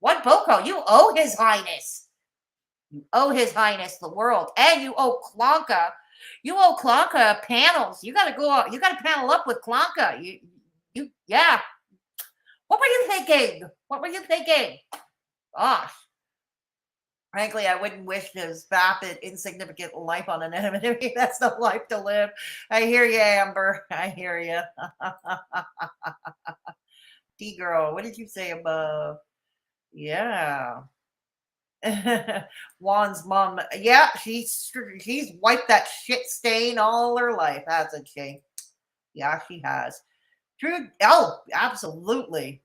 One phone call, you owe His Highness. You owe His Highness the world, and you owe Klonka. You owe Klonka panels. You got to go up. You got to panel up with Klonka. Yeah. What were you thinking? Gosh. Frankly, I wouldn't wish his vapid, insignificant life on an enemy. That's no life to live. I hear you, Amber. I hear you. D-girl, what did you say above? Yeah. Juan's mom, yeah, she's wiped that shit stain all her life, hasn't she? Yeah, she has. True. Oh, absolutely.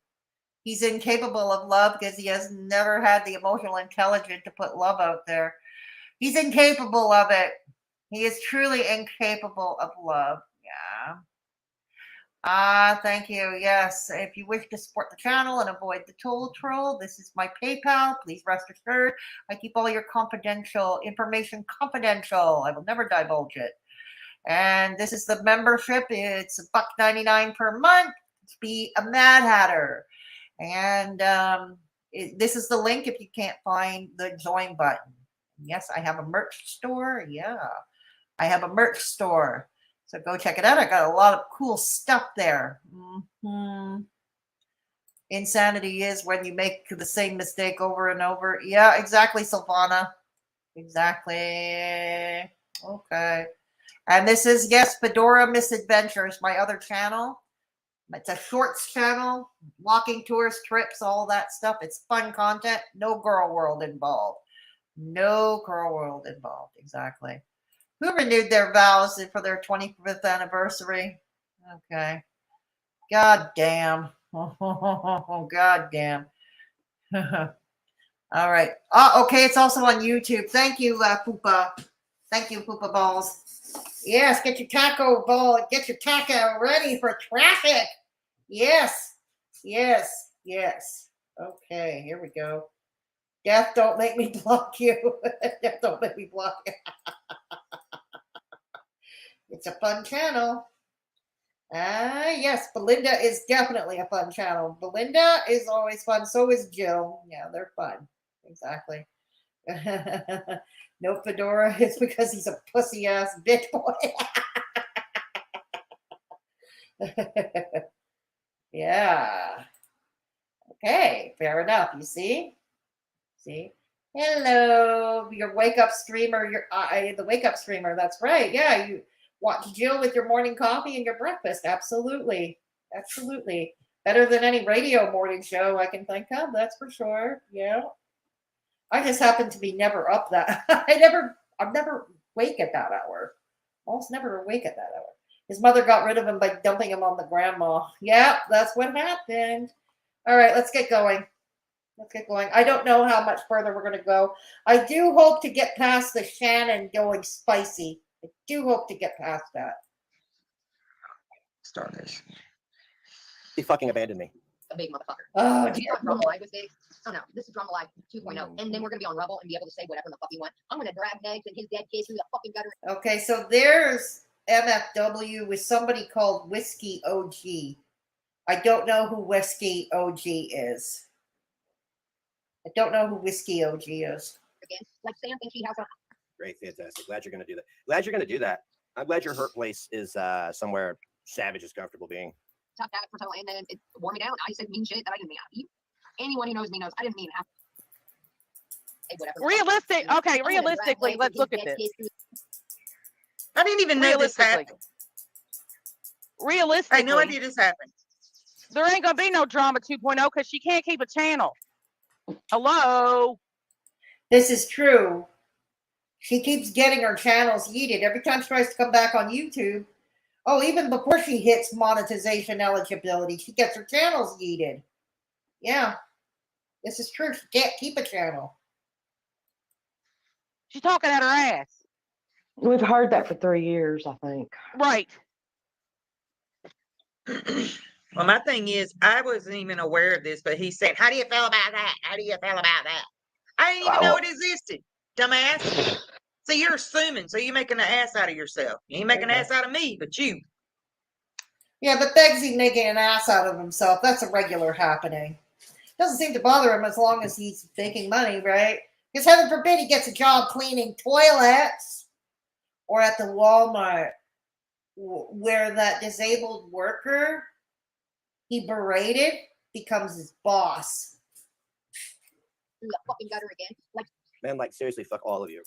He's incapable of love because he has never had the emotional intelligence to put love out there. He's incapable of it. He is truly incapable of love. Yeah. Thank you. Yes. If you wish to support the channel and avoid the toll troll, this is my PayPal. Please rest assured, I keep all your confidential information confidential. I will never divulge it. And this is the membership. It's $1.99 per month to be a Mad Hatter. And this is the link if you can't find the join button. Yes, I have a merch store. Yeah, I have a merch store. So go check it out. I got a lot of cool stuff there. Insanity is when you make the same mistake over and over. Yeah, exactly, Silvana. Exactly. Okay. And this is, yes, Fedora Misadventures, my other channel. It's a shorts channel, walking tours, trips, all that stuff. It's fun content. No girl world involved. No girl world involved. Exactly. Who renewed their vows for their 25th anniversary? Okay. God damn. Oh, God damn. All right. Okay, it's also on YouTube. Thank you, Poopa. Thank you, Poopa Balls. Yes, get your taco ball. Get your taco ready for traffic. Yes. Yes. Yes. Okay, here we go. Death, don't make me block you. Death, don't make me block you. It's a fun channel. Yes, Belinda is definitely a fun channel. Belinda is always fun. So is Jill. Yeah, they're fun. Exactly. No Fedora is because he's a pussy ass bitch boy. Yeah. Okay, fair enough. You see? See? Hello, your wake up streamer. The wake up streamer. That's right. Yeah, you watch Jill with your morning coffee and your breakfast. Absolutely. Absolutely. Better than any radio morning show I can think of. That's for sure. Yeah. I just happen to be never up that. I'm never awake at that hour. Almost never awake at that hour. His mother got rid of him by dumping him on the grandma. Yeah, that's what happened. All right, let's get going. Let's get going. I don't know how much further we're going to go. I do hope to get past the Shannon going spicy. I do hope to get past that. Start this. He fucking abandoned me. A big motherfucker. Oh, you thought Drama Live was big? Oh no, this is Drama Live 2.0. And then we're gonna be on Rebel and be able to say whatever the fuck we want. I'm gonna drag Negs and his dead kids through the fucking gutter. Okay, so there's MFW with somebody called Whiskey OG. I don't know who Whiskey OG is. I don't know who Whiskey OG is. Again, like Sam thinks she has a. Great, fantastic. Glad you're gonna do that. Glad you're gonna do that. I'm glad your hurt place is somewhere Savage is comfortable being. Tough that for and then it wore me down. I said mean shit that I didn't mean. Anyone who knows me knows I didn't mean half. Hey, realistic. Okay, realistically, let's look at this. I didn't even know this happened. Realistically, I had no idea this happened. There ain't gonna be no drama 2.0 because she can't keep a channel. Hello. This is true. She keeps getting her channels yeeted every time she tries to come back on YouTube. Oh, even before she hits monetization eligibility, she gets her channels yeeted. Yeah, this is true. She can't keep a channel. She's talking at her ass. We've heard that for 3 years, I think. Right. Well, my thing is, I wasn't even aware of this, but he's saying, how do you feel about that? How do you feel about that? I didn't even know it existed, dumbass. So you're assuming, so you're making an ass out of yourself. You ain't making an ass out of me, but you. Yeah, but Begzy making an ass out of himself, that's a regular happening. Doesn't seem to bother him as long as he's making money, right? Because heaven forbid he gets a job cleaning toilets or at the Walmart where that disabled worker he berated becomes his boss. Through the fucking gutter again. Like, man, like seriously, fuck all of you.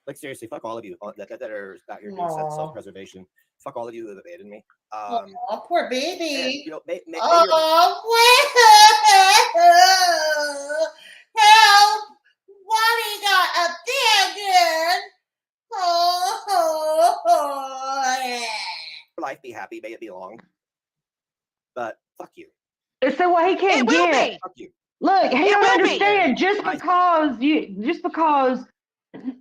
Like seriously, fuck all of you that are out here doing self-preservation. Fuck all of you that abandoned me. Oh, poor baby. And, you know, help! Wally got abandoned. Oh, yeah. Life be happy, may it be long. But fuck you. So what he can't get. Fuck you. Look, he don't understand just because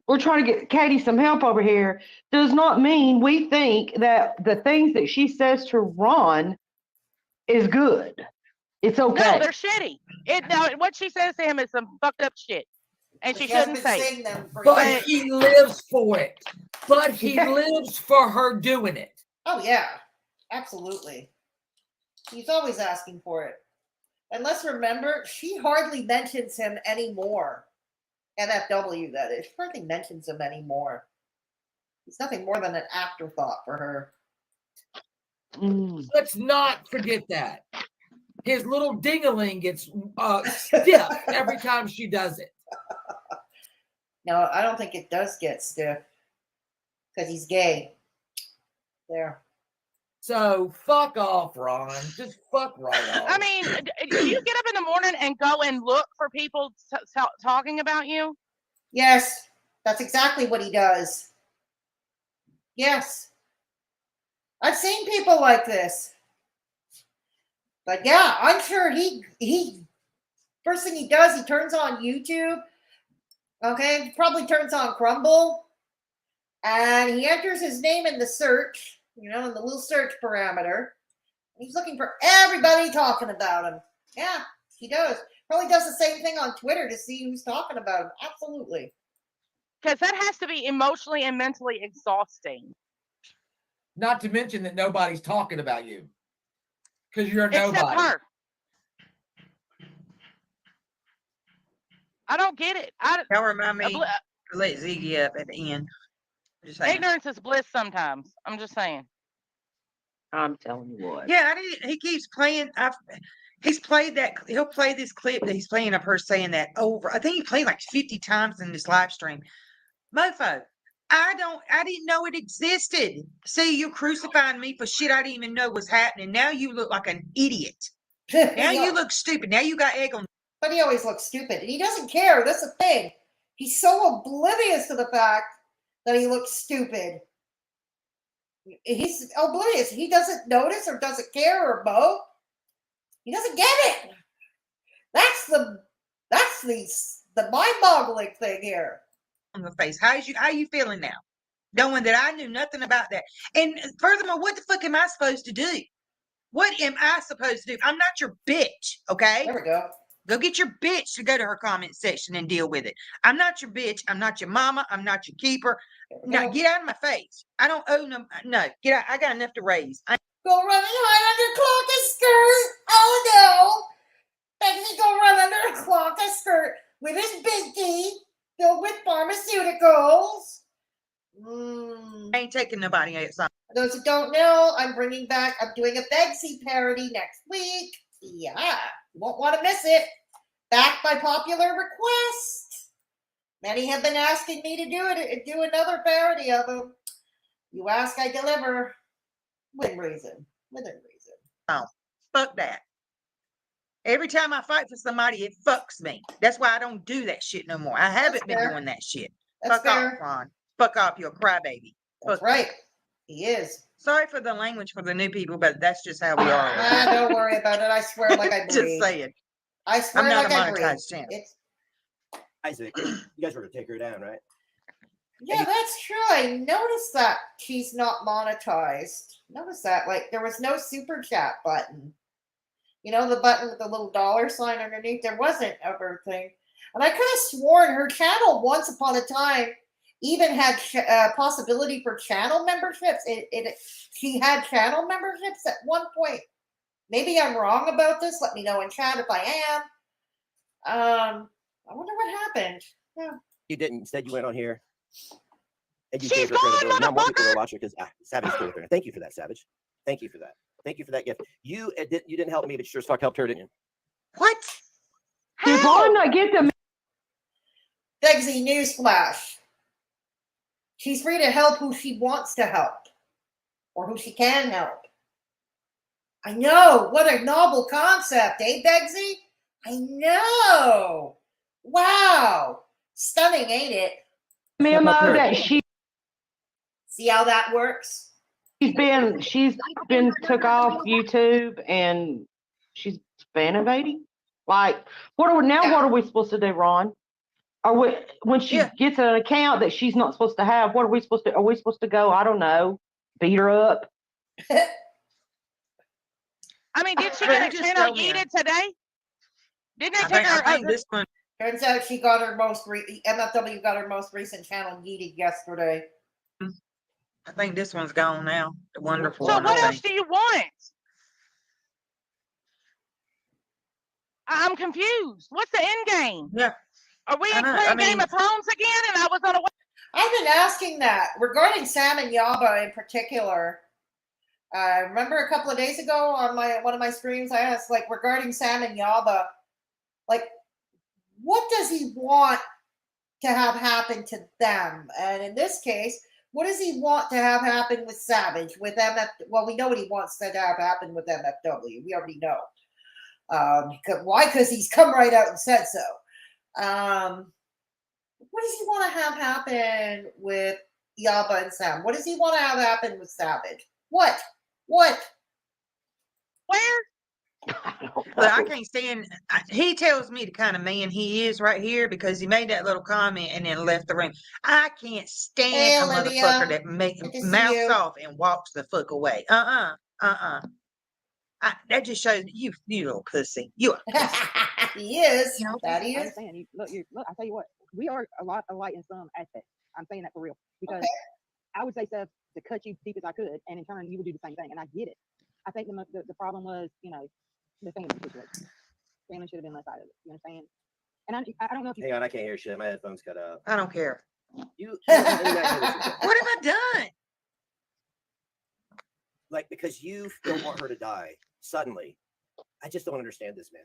we're trying to get Katie some help over here does not mean we think that the things that she says to Ron is good. It's okay. No, they're shitty. What she says to him is some fucked up shit, and she shouldn't say. But he lives for it. But he lives for her doing it. Oh yeah, absolutely. He's always asking for it. And let's remember, she hardly mentions him anymore. NFW, that is. She hardly mentions him anymore. He's nothing more than an afterthought for her. Let's not forget that. His little ding-a-ling gets stiff every time she does it. No, I don't think it does get stiff. Because he's gay. There. So fuck off, Ron. Just fuck right off. I mean, do you get up in the morning and go and look for people talking about you? Yes, that's exactly what he does. Yes. I've seen people like this. But yeah, I'm sure he first thing he does, he turns on YouTube. Okay, probably turns on Crumble. And he enters his name in the search, in the little search parameter. He's looking for everybody talking about him. Yeah, he does. Probably does the same thing on Twitter to see who's talking about him. Absolutely. Because that has to be emotionally and mentally exhausting. Not to mention that nobody's talking about you. Because you're a nobody. Except her. I don't get it. Don't remind me to let Ziggy up at the end. Ignorance is bliss sometimes. I'm just saying. I'm telling you what. Yeah, he keeps playing. He's played that. He'll play this clip that he's playing of her saying that over. I think he played like 50 times in this live stream. Mofo, I didn't know it existed. See, you're crucifying me for shit I didn't even know was happening. Now you look like an idiot. Now you look stupid. Now you got egg on. But he always looks stupid. And he doesn't care. That's the thing. He's so oblivious to the fact that he looks stupid. He's oblivious. He doesn't notice or doesn't care or both. He doesn't get it. That's the mind-boggling thing here. On the face. How you feeling now? Knowing that I knew nothing about that. And furthermore, what the fuck am I supposed to do? What am I supposed to do? I'm not your bitch, okay? There we go. Go get your bitch to go to her comment section and deal with it. I'm not your bitch. I'm not your mama. I'm not your keeper. Now get out of my face. I don't owe them. No, get out. I got enough to raise. Go running high under clock and skirt. Oh no. Begzy go run under a clock and skirt with his binky filled with pharmaceuticals. I ain't taking nobody outside. Those who don't know, I'm doing a Begzy parody next week. Yeah, you won't want to miss it. Back by popular request. Many have been asking me to do another parody of him. You ask, I deliver. Within reason. Oh, fuck that. Every time I fight for somebody, it fucks me. That's why I don't do that shit no more. I haven't been doing that shit. That's fuck off, Ron. Fuck off, you're a crybaby. That's right. He is. Sorry for the language for the new people, but that's just how we are. Don't worry about it. I swear like I breathe. Just saying. I swear I'm not like a monetized channel. Isaac, you guys were to take her down, right? Yeah, that's true. I noticed that she's not monetized. Notice that. Like, there was no super chat button. The button with the little dollar sign underneath. There wasn't ever thing. And I could have sworn her channel once upon a time even had possibility for channel memberships. She had channel memberships at one point. Maybe I'm wrong about this. Let me know in chat if I am. I wonder what happened. Yeah. You didn't. Instead, you went on here and you She's gave her credibility. Now more people motherfucker! are watching because Savage is cool with her. Thank you for that, Savage. Thank you for that. Thank you for that gift. You didn't help me, but you sure as fuck helped her, didn't you? What? Did Ron not get them? Begzy, newsflash. She's free to help who she wants to help. Or who she can help. I know. What a novel concept, eh, Begzy? I know. Wow. Stunning, ain't it? Memo that she. See how that works? She's been took off YouTube and she's innovating. Like, what are we supposed to do, Ron? Are we, when she gets an account that she's not supposed to have, what are we supposed to? Are we supposed to go? I don't know. Beat her up. I mean, did she get her channel yeeted today? Didn't they take her? I think this one. Turns out she got her MFW got her most recent channel yeeted yesterday. I think this one's gone now. The wonderful. So what else do you want? I'm confused. What's the end game? Yeah. Are we playing Game of Thrones again? And I was on a. I've been asking that regarding Sam and Yaba in particular. Remember a couple of days ago on one of my streams, I asked like regarding Sam and Yaba, like what does he want to have happen to them? And in this case, what does he want to have happen with Savage, with MF? Well, we know what he wants to have happen with MFW. We already know. Why? Because he's come right out and said so. What does he want to have happen with Yaba and Sam? What does he want to have happen with Savage? What? Where? But I can't stand. He tells me the kind of man he is right here because he made that little comment and then left the room. I can't stand a motherfucker that mouths off and walks the fuck away. That just shows you little pussy. You a pussy. He is. You know, that he is. Look, I tell you what, we are a lot alike in some aspects. I'm saying that for real because I would say stuff to cut you deep as I could, and in turn you would do the same thing, and I get it. I think the problem was, you know, the family situation. Family should have been left out of it. You understand? And I don't know if you. Hang on, I can't hear shit. My headphones cut out. I don't care. You. What have I done? Like because you don't want her to die suddenly. I just don't understand this, man.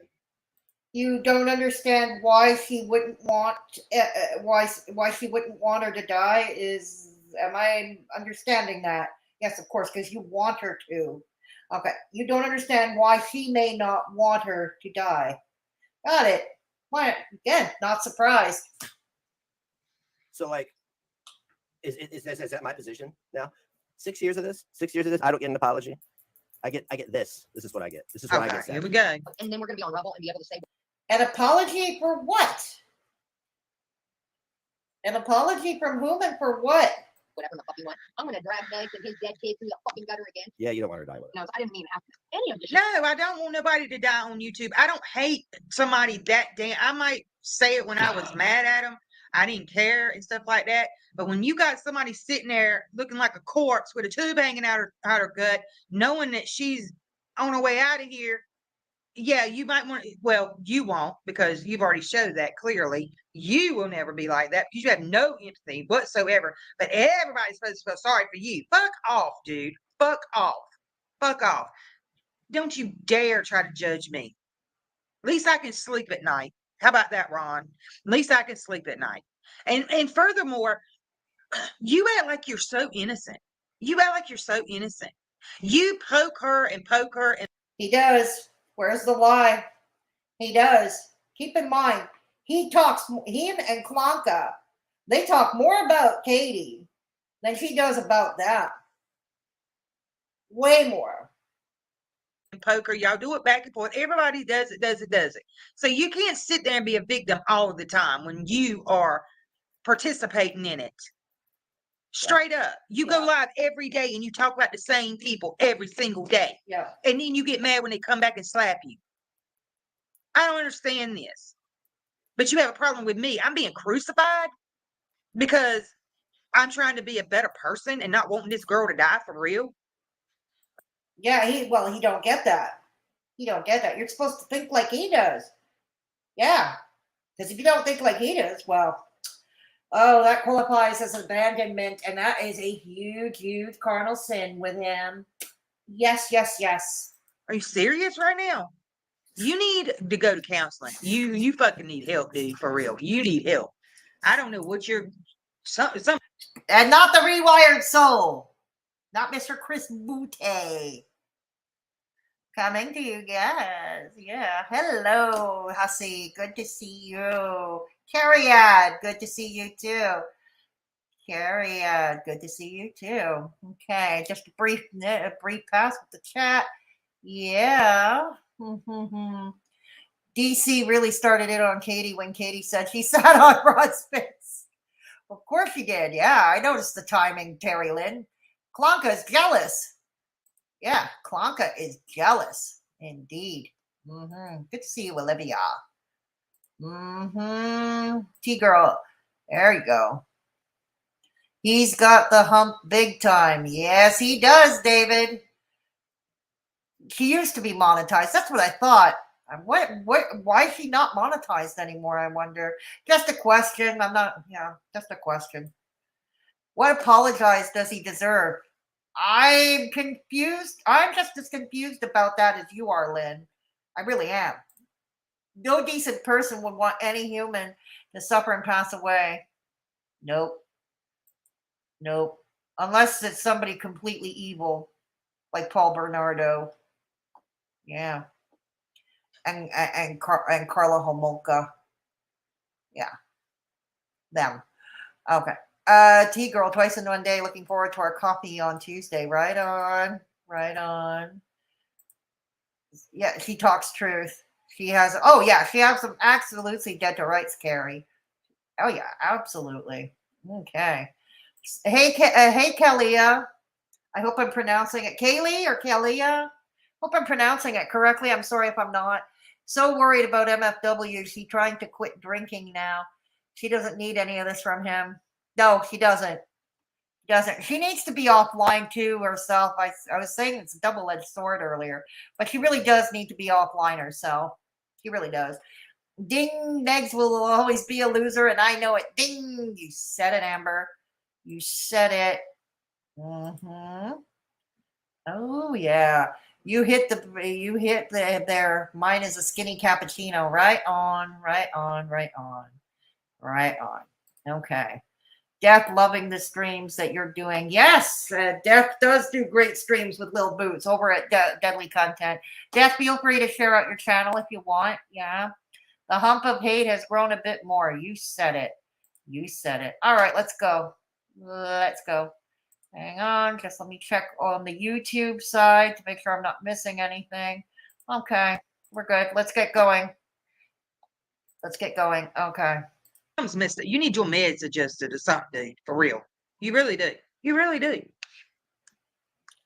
You don't understand why she wouldn't want why she wouldn't want her to die. Am I understanding that? Yes, of course, because you want her to. Okay, you don't understand why she may not want her to die. Got it. Why? Again, not surprised. So, like, is that my position now? 6 years of this. 6 years of this. I don't get an apology. I get this. This is what I get. This is what I get. Here we go. And then we're gonna be on Rebel and be able to say an apology for what? An apology from whom and for what? Whatever the fuck you want. I'm gonna drag Megs and his dead kid through the fucking gutter again. Yeah, you don't want her to die with it. No, I didn't even have any of this. No, I don't want nobody to die on YouTube. I don't hate somebody that damn. I might say it when I was mad at them. I didn't care and stuff like that. But when you got somebody sitting there looking like a corpse with a tube hanging out her gut, knowing that she's on her way out of here, yeah, you might want to. Well, you won't because you've already showed that clearly. You will never be like that because you have no empathy whatsoever. But everybody's supposed to feel sorry for you. Fuck off, dude. Fuck off. Fuck off. Don't you dare try to judge me. At least I can sleep at night. How about that, Ron? At least I can sleep at night. And furthermore, you act like you're so innocent. You act like you're so innocent. You poke her and poke her. And he does. Where's the lie? He does. Keep in mind, he and Klanka, they talk more about Katie than she does about that. Way more. Poker, y'all do it back and forth. Everybody does it. So you can't sit there and be a victim all the time when you are participating in it. Straight up. You go live every day and you talk about the same people every single day. Yeah. And then you get mad when they come back and slap you. I don't understand this. But you have a problem with me. I'm being crucified because I'm trying to be a better person and not wanting this girl to die for real. Yeah, he don't get that. He don't get that. You're supposed to think like he does. Yeah. Because if you don't think like he does, well, that qualifies as abandonment, and that is a huge, huge carnal sin with him. Yes. Are you serious right now? You need to go to counseling. You fucking need help, dude, for real. You need help. I don't know what you're some and not the rewired soul. Not Mr. Chris Boutte. Coming to you guys. Yeah. Hello, Hussy. Good to see you. Carriad, good to see you too. Carriad, good to see you too. Okay, just a brief pass with the chat. Yeah. DC really started it on Katie when Katie said she sat on Rod Spitz. Of course she did. Yeah, I noticed the timing, Terry Lynn. Klonka is jealous. Yeah, Klonka is jealous. Indeed. Good to see you, Olivia. T-Girl. There you go. He's got the hump big time. Yes, he does, David. He used to be monetized. That's what I thought. Why is she not monetized anymore, I wonder? Just a question. Just a question. What apologize does he deserve? I'm confused. I'm just as confused about that as you are, Lynn. I really am. No decent person would want any human to suffer and pass away. Nope. Unless it's somebody completely evil, like Paul Bernardo. Yeah. And Carla Homolka. Yeah. Them. Okay. T-Girl, twice in one day. Looking forward to our coffee on Tuesday. Right on. Yeah, she talks truth. She has some absolutely dead to rights, Carrie. Oh, yeah, absolutely. Okay. Hey, Kalia. I hope I'm pronouncing it Kaylee or Kalia. Hope I'm pronouncing it correctly. I'm sorry if I'm not. So worried about MFW. She's trying to quit drinking now. She doesn't need any of this from him. No, she doesn't. She needs to be offline too herself. I was saying it's a double-edged sword earlier, but she really does need to be offline herself. She really does. Ding, Negs will always be a loser, and I know it. Ding, you said it, Amber. You said it. Oh yeah, you hit there. Mine is a skinny cappuccino. Right on. Okay. Death loving the streams that you're doing. Yes, Death does do great streams with Lil Boots over at Deadly Content. Death, feel free to share out your channel if you want. Yeah. The hump of hate has grown a bit more. You said it. All right, let's go. Hang on. Just let me check on the YouTube side to make sure I'm not missing anything. Okay, we're good. Let's get going. Okay. Missed it. You need your meds adjusted or something, for real. You really do.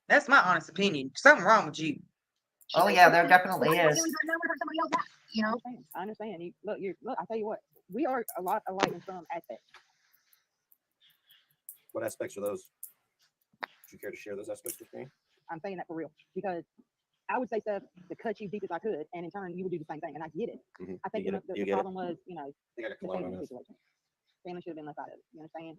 That's my honest opinion. Something wrong with you. Oh yeah, there definitely is. You know, I understand. Look, I tell you what, we are a lot alike in some aspects. What aspects are those? Would you care to share those aspects with me? I'm saying that for real because I would say stuff to cut you deep as I could, and in turn, you would do the same thing, and I get it. I think the problem was, the family situation. Family should have been left out of it. You understand?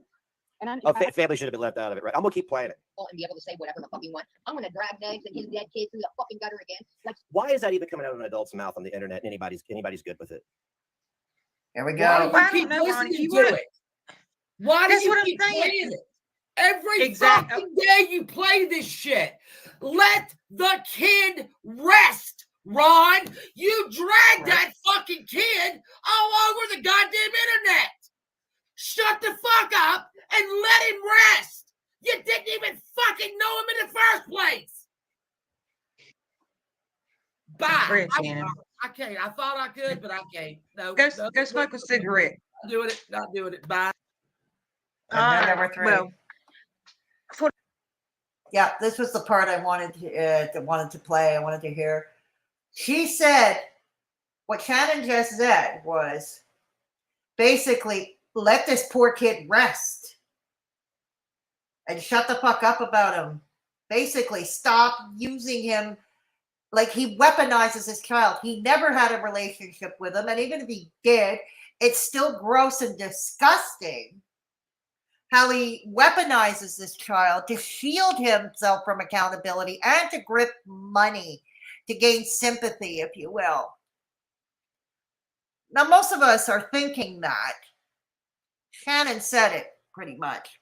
And Family should have been left out of it, right? I'm gonna keep playing it. And be able to say whatever the fuck you want. I'm gonna drag Negs and his dead kid through the fucking gutter again. Like, why is that even coming out of an adult's mouth on the internet? And anybody's good with it. Here we go. Why do you keep listening to it? Why do you keep playing it? Every fucking day you play this shit. Let the kid rest, Ron. You dragged that fucking kid all over the goddamn internet. Shut the fuck up and let him rest. You didn't even fucking know him in the first place. Bye. I can't. I thought I could, but I can't. No. Go smoke a cigarette. Not doing it. Bye. Number 3. Yeah, this was the part I wanted to play. I wanted to hear. She said, what Shannon just said was basically, let this poor kid rest and shut the fuck up about him. Basically, stop using him like he weaponizes his child. He never had a relationship with him, and even if he did, it's still gross and disgusting how he weaponizes this child to shield himself from accountability and to grip money, to gain sympathy, if you will. Now, most of us are thinking that. Shannon said it pretty much.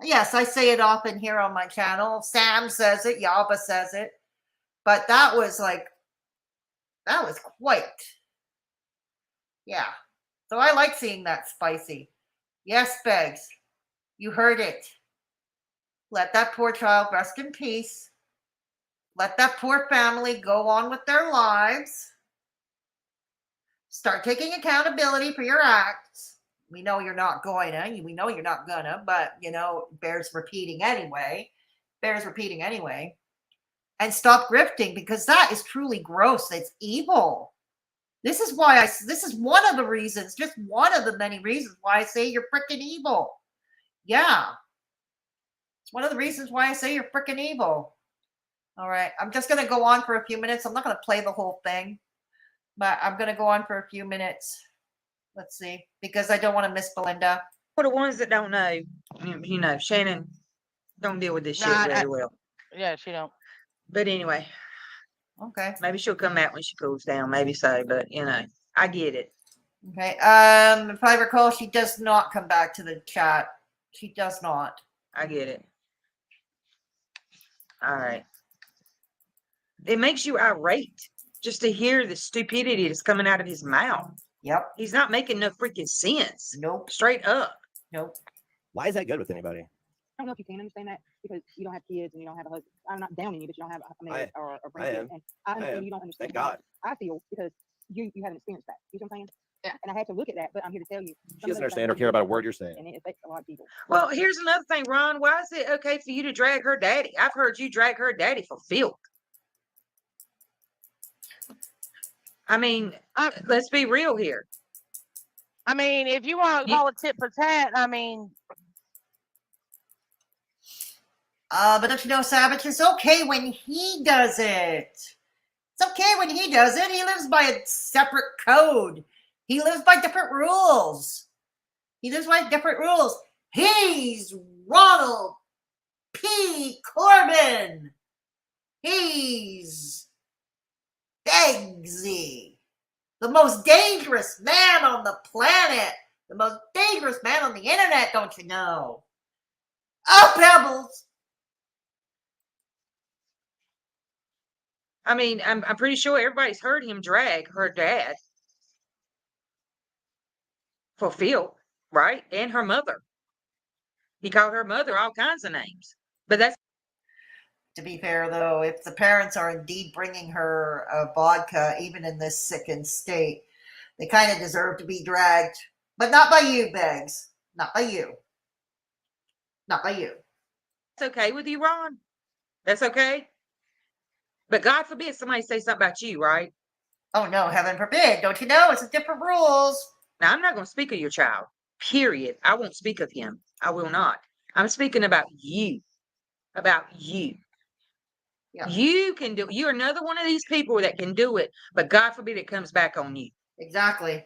Yes, I say it often here on my channel. Sam says it. Yaba says it. But that was quite. Yeah. So I like seeing that spicy. Yes, Beggs. You heard it. Let that poor child rest in peace. Let that poor family go on with their lives. Start taking accountability for your acts. We know you're not going to. We know you're not gonna, but bears repeating anyway. Bears repeating anyway. And stop grifting, because that is truly gross. It's evil. This is why this is one of the reasons, just one of the many reasons why I say you're freaking evil. Yeah. It's one of the reasons why I say you're freaking evil. All right. I'm just going to go on for a few minutes. I'm not going to play the whole thing, but I'm going to go on for a few minutes. Let's see, because I don't want to miss Belinda. For the ones that don't know, Shannon don't deal with this shit very well. Yeah, she don't. But anyway. Okay. Maybe she'll come back when she cools down. Maybe so, but I get it. Okay. If I recall, she does not come back to the chat. She does not. I get it. All right. It makes you irate just to hear the stupidity that's coming out of his mouth. Yep. He's not making no freaking sense. Nope. Straight up. Nope. Why is that good with anybody? I don't know if you can understand that because you don't have kids and you don't have a husband. I'm not downing you, but you don't have a marriage or a grandkid. And I understand you don't understand. Thank God. I feel because you haven't experienced that. You know what I'm saying? Yeah. And I had to look at that, but I'm here to tell you. She doesn't understand or care about a word you're saying. And it affects a lot of people. Well, here's another thing, Ron. Why is it okay for you to drag her daddy? I've heard you drag her daddy for filth. I mean, let's be real here. I mean, if you want to call it tit for tat, I mean. But don't you know, Savage, it's okay when he does it. It's okay when he does it. He lives by a separate code. He lives by different rules. He's Ronald P. Corbin. He's Begzy, the most dangerous man on the planet. The most dangerous man on the internet, don't you know? Oh, Pebbles. I mean, I'm pretty sure everybody's heard him drag her dad for filth, right? And her mother. He called her mother all kinds of names. But that's... To be fair, though, if the parents are indeed bringing her vodka, even in this sickened state, they kind of deserve to be dragged. But not by you, Beggs. Not by you. Not by you. That's okay with you, Ron? That's okay? But God forbid somebody say something about you, right? Oh, no, heaven forbid. Don't you know? It's different rules. Now, I'm not going to speak of your child, period. I won't speak of him. I will not. I'm speaking about you. About you. Yeah. You can do. You're another one of these people that can do it, but God forbid it comes back on you. Exactly.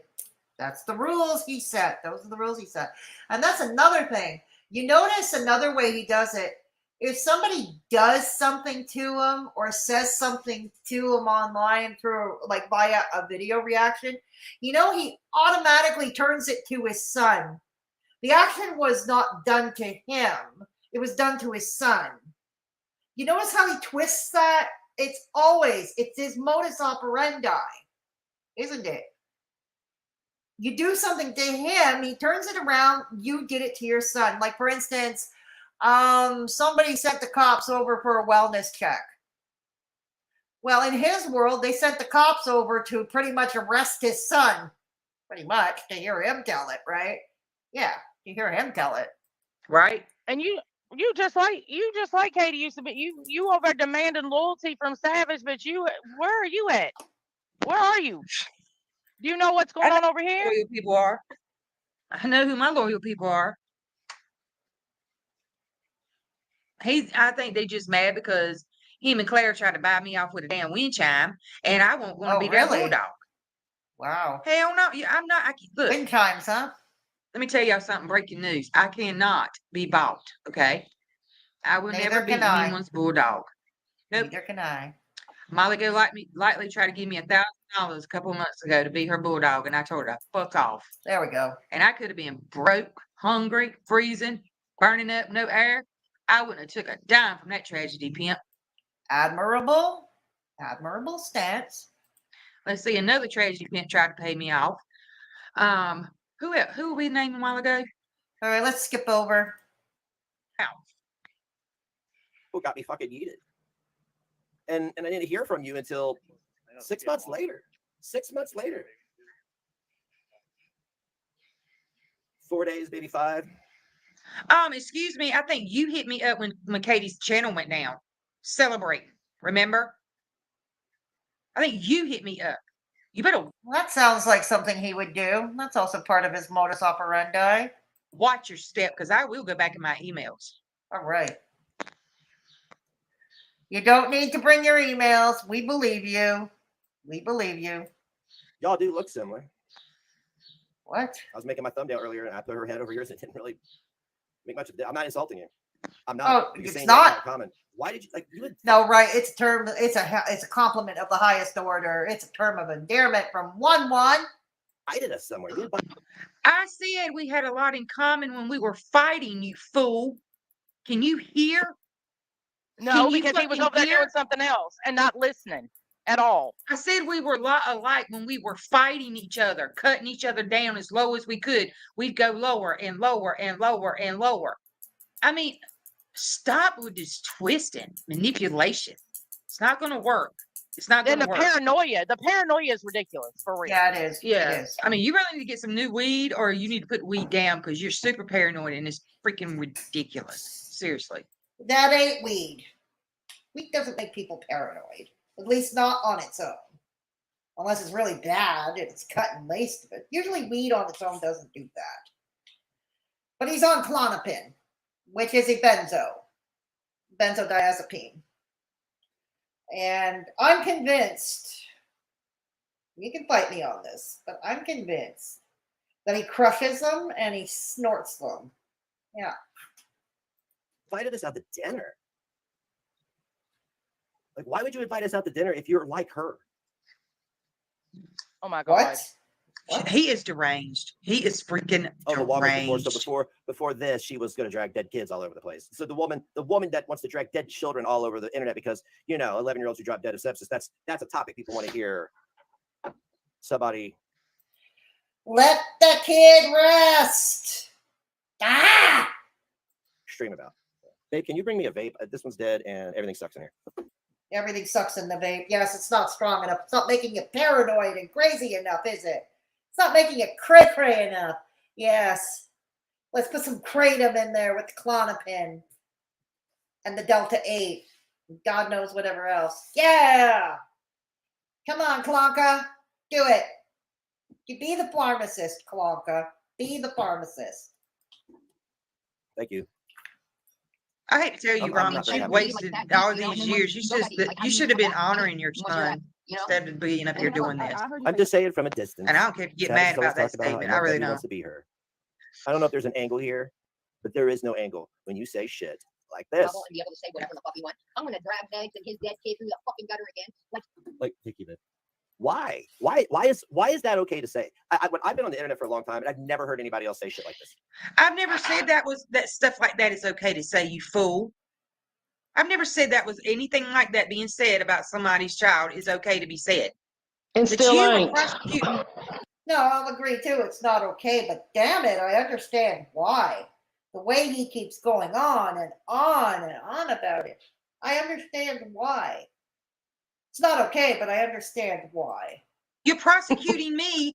That's the rules he set. Those are the rules he set. And that's another thing. You notice another way he does it. If somebody does something to him or says something to him online through like via a video reaction, he automatically turns it to his son. The action was not done to him. It was done to his son. You notice how he twists that? It's his modus operandi, isn't it? You do something to him, he turns it around, you did it to your son. Like, for instance, somebody sent the cops over for a wellness check. Well, in his world, they sent the cops over to pretty much arrest his son. Pretty much, to hear him tell it, right? Yeah, to hear him tell it. Right. And you just like Katie used to be. You over demanding loyalty from Savage, but where are you at? Where are you? Do you know what's going on over here? Loyal people are. I know who my loyal people are. I think they just mad because him and Claire tried to buy me off with a damn wind chime, and I won't want to be that bulldog. Wow. Hell no, I'm not. Look, wind chimes, huh? Let me tell y'all something. Breaking news. I cannot be bought. Okay, I will never be anyone's bulldog. Nope. Neither can I. Molly go lightly tried to give me $1,000 a couple of months ago to be her bulldog, and I told her to fuck off. There we go. And I could have been broke, hungry, freezing, burning up, no air. I wouldn't have took a dime from that tragedy pimp. Admirable stance. Let's see, another tragedy pimp tried to pay me off. Who we named a while ago? All right, let's skip over. Who got me fucking yeeted? And I didn't hear from you until 6 months later. 6 months later. 4 days, maybe 5. Excuse me. I think you hit me up when Katie's channel went down. Celebrate. Remember? I think you hit me up. You better. Well, that sounds like something he would do. That's also part of his modus operandi. Watch your step, because I will go back in my emails. All right. You don't need to bring your emails. We believe you. We believe you. Y'all do look similar. What? I was making my thumbnail earlier, and I put her head over yours. It didn't really make much of it. I'm not insulting you. I'm not. Oh, You're it's saying not common. Why did you like? You would. No, right. It's a term. It's a compliment of the highest order. It's a term of endearment from 1-1. I did us somewhere. I said we had a lot in common when we were fighting, you fool. Can you hear? No, because he was over there doing something else and not listening at all. I said we were a lot alike when we were fighting each other, cutting each other down as low as we could. We'd go lower and lower and lower and lower. I mean, stop with this twisting, manipulation. It's not going to work. It's not going to work. The paranoia is ridiculous, for real. Yeah, it is. Yeah. It is. I mean, you really need to get some new weed, or you need to put weed down, because you're super paranoid and it's freaking ridiculous. Seriously. That ain't weed. Weed doesn't make people paranoid. At least not on its own. Unless it's really bad and it's cut and laced. But usually weed on its own doesn't do that. But he's on Klonopin, which is a benzodiazepine. And I'm convinced, you can fight me on this, but I'm convinced that he crushes them and he snorts them. Yeah. Invited us out to dinner. Like, why would you invite us out to dinner if you're like her? Oh my God. What? He is deranged. He is freaking deranged. Before this, she was going to drag dead kids all over the place. So the woman that wants to drag dead children all over the internet because 11-year-olds who drop dead of sepsis. That's a topic people want to hear. Somebody. Let the kid rest. Ah! Stream about. Babe, can you bring me a vape? This one's dead and everything sucks in here. Everything sucks in the vape. Yes, it's not strong enough. It's not making you paranoid and crazy enough, is it? It's not making it cray-cray enough. Yes. Let's put some kratom in there with the Klonopin and the Delta 8. God knows whatever else. Yeah. Come on, Klonka. Do it. You be the pharmacist, Klonka. Be the pharmacist. Thank you. I hate to tell you, Ron, but you've wasted all these years. You should have been honoring your son instead of being up here doing this. I'm just saying from a distance. And I don't care if you get mad about that statement. I really don't. Wants to be her. I don't know if there's an angle here, but there is no angle when you say shit like this. And be able to say whatever the fuck you want. I'm gonna drag Negs and his dead kid through the fucking gutter again. Like Vicky did. Why? Why is that okay to say? I've been on the internet for a long time, and I've never heard anybody else say shit like this. I've never said that stuff like that is okay to say, you fool. I've never said that was anything like that being said about somebody's child is okay to be said. And still ain't. No, I'll agree too. It's not okay, but damn it, I understand why. The way he keeps going on and on and on about it, I understand why. It's not okay, but I understand why. You're prosecuting me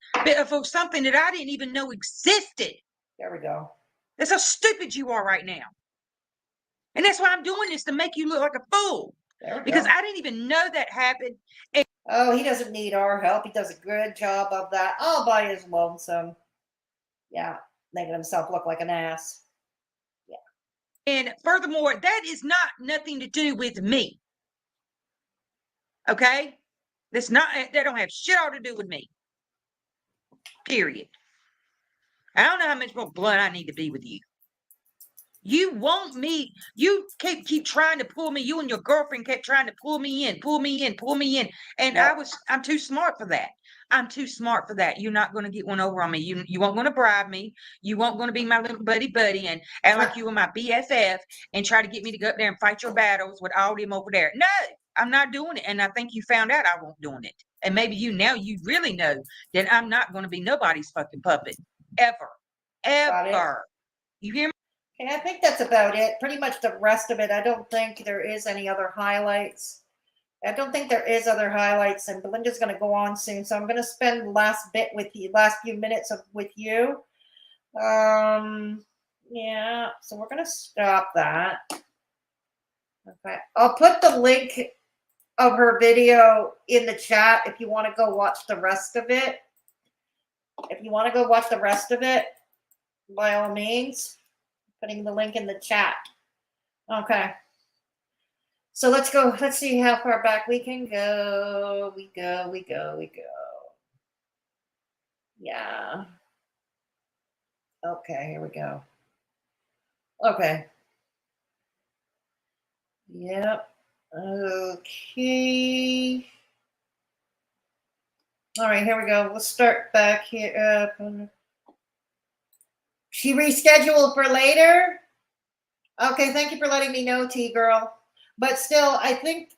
for something that I didn't even know existed. There we go. That's how stupid you are right now. And that's why I'm doing this, to make you look like a fool. Because I didn't even know that happened. And oh, he doesn't need our help. He does a good job of that all by his lonesome. Yeah, making himself look like an ass. Yeah. And furthermore, that is nothing to do with me. Okay? That don't have shit all to do with me. Period. I don't know how much more blood I need to be with you. You want me, you keep trying to pull me, you and your girlfriend kept trying to pull me in. And I'm too smart for that. I'm too smart for that. You're not going to get one over on me. You won't going to bribe me. You won't going to be my little buddy and act like you were my BFF and try to get me to go up there and fight your battles with all them over there. No, I'm not doing it. And I think you found out I won't doing it. And maybe you really know that I'm not going to be nobody's fucking puppet. Ever. You hear me? Okay, I think that's about it. Pretty much the rest of it. I don't think there is any other highlights. I don't think there is other highlights, and Belinda's going to go on soon, so I'm going to spend the last few minutes with you. Yeah, so we're gonna stop that. Okay, I'll put the link of her video in the chat if you want to go watch the rest of it. If you want to go watch the rest of it, by all means, putting the link in the chat. Okay. So let's go. Let's see how far back we can go. We go. Yeah. Okay, here we go. Okay. Yep. Okay. All right, here we go. We'll start back here. She rescheduled for later? Okay, thank you for letting me know, T-Girl. But still, I think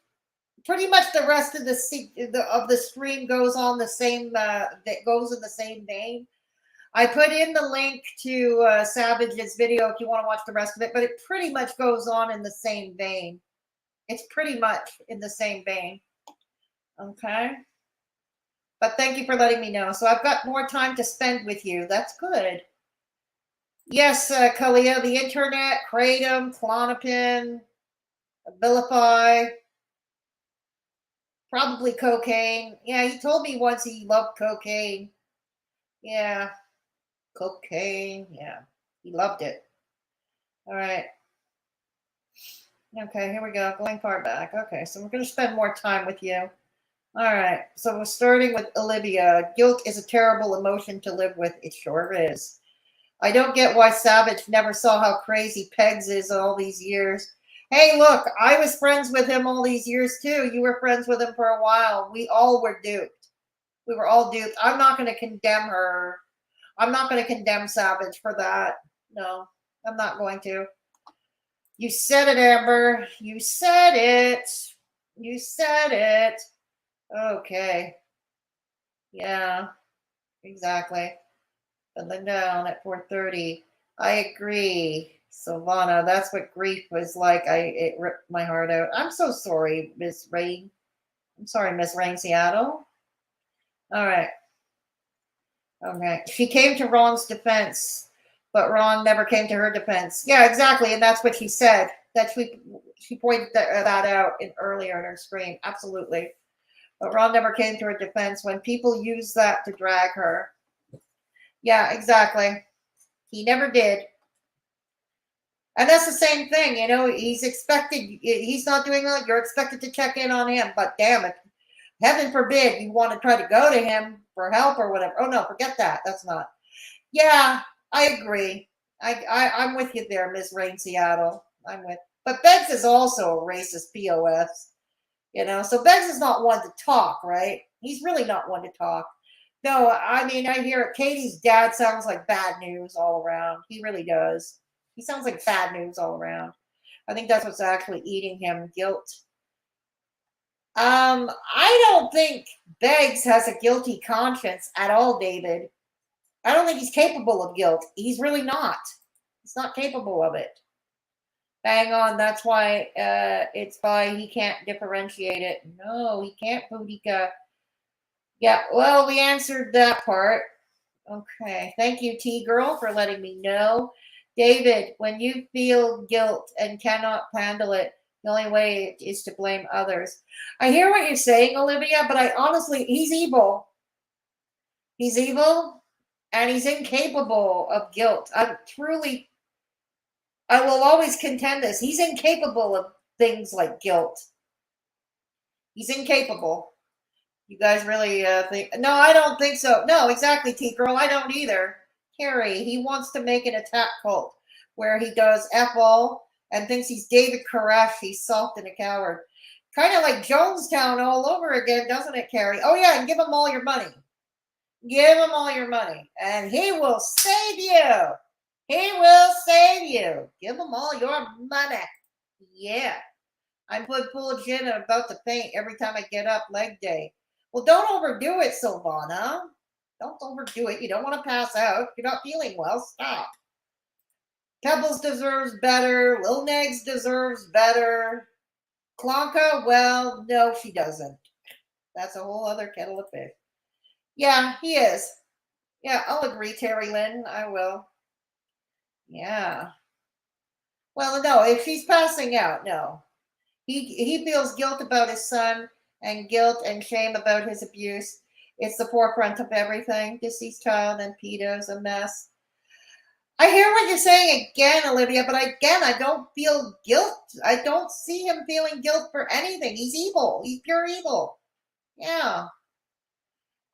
pretty much the rest of the stream goes on the same, that goes in the same vein. I put in the link to Savage's video if you want to watch the rest of it, but it pretty much goes on in the same vein. It's pretty much in the same vein. Okay. But thank you for letting me know. So I've got more time to spend with you. That's good. Yes, Kalia, the internet, Kratom, Klonopin, Abilify, probably cocaine. Yeah, he told me once he loved cocaine. Yeah, cocaine. Yeah, he loved it. All right. Okay, here we go. Going far back. Okay, so we're going to spend more time with you. All right, so we're starting with Olivia. Guilt is a terrible emotion to live with. It sure is. I don't get why Savage never saw how crazy Pegs is all these years. Hey, look, I was friends with him all these years too. You were friends with him for a while. We all were duped. We were all duped. I'm not going to condemn her. I'm not going to condemn Savage for that. No, I'm not going to. You said it, Amber. You said it. You said it. Okay. Yeah, exactly. And then down at 4:30. I agree, Silvana. That's what grief was like. It ripped my heart out. I'm so sorry, Miss Rain. I'm sorry, Miss Rain, Seattle. All right. Okay. She came to Ron's defense, but Ron never came to her defense. Yeah, exactly. And that's what she said. That she pointed that out earlier in her screen. Absolutely. But Ron never came to her defense when people use that to drag her. Yeah, exactly. He never did. And that's the same thing, you know, he's not doing that, you're expected to check in on him, but damn it, heaven forbid you want to try to go to him for help or whatever. Oh no, forget that. That's not. Yeah, I agree. I'm with you there, Miss Rain Seattle. But Beggs is also a racist POS, you know, so Beggs is not one to talk, right? He's really not one to talk. No, I mean, I hear it. Katie's dad sounds like bad news all around. He really does. He sounds like bad news all around. I think that's what's actually eating him, guilt. I don't think Beggs has a guilty conscience at all, David. I don't think he's capable of guilt. He's really not. He's not capable of it. Bang on. That's why it's why he can't differentiate it. No, he can't, Boudica. Yeah, well, we answered that part. Okay. Thank you, T-Girl, for letting me know. David, when you feel guilt and cannot handle it, the only way is to blame others. I hear what you're saying, Olivia, but I honestly, he's evil. He's evil, and he's incapable of guilt. I will always contend this. He's incapable of things like guilt. He's incapable. You guys really think? No, I don't think so. No, exactly, T-Girl. I don't either. Carrie, he wants to make an attack cult where he does F-all and thinks he's David Koresh. He's soft and a coward. Kind of like Jonestown all over again, doesn't it, Carrie? Oh, yeah, and give him all your money. Give him all your money, and he will save you. He will save you. Give him all your money. Yeah. I'm full of gin and about to faint every time I get up leg day. Well, don't overdo it, Silvana. Don't overdo it. You don't want to pass out. If you're not feeling well, stop. Pebbles deserves better. Lil Negs deserves better. Klonka, well, no, she doesn't. That's a whole other kettle of fish. Yeah, he is. Yeah, I'll agree, Terry Lynn. I will. Yeah. Well, no, if she's passing out, no. He feels guilt about his son and guilt and shame about his abuse. It's the forefront of everything. Deceased child and pedos, a mess. I hear what you're saying again, Olivia, but again, I don't feel guilt. I don't see him feeling guilt for anything. He's evil. He's pure evil. Yeah.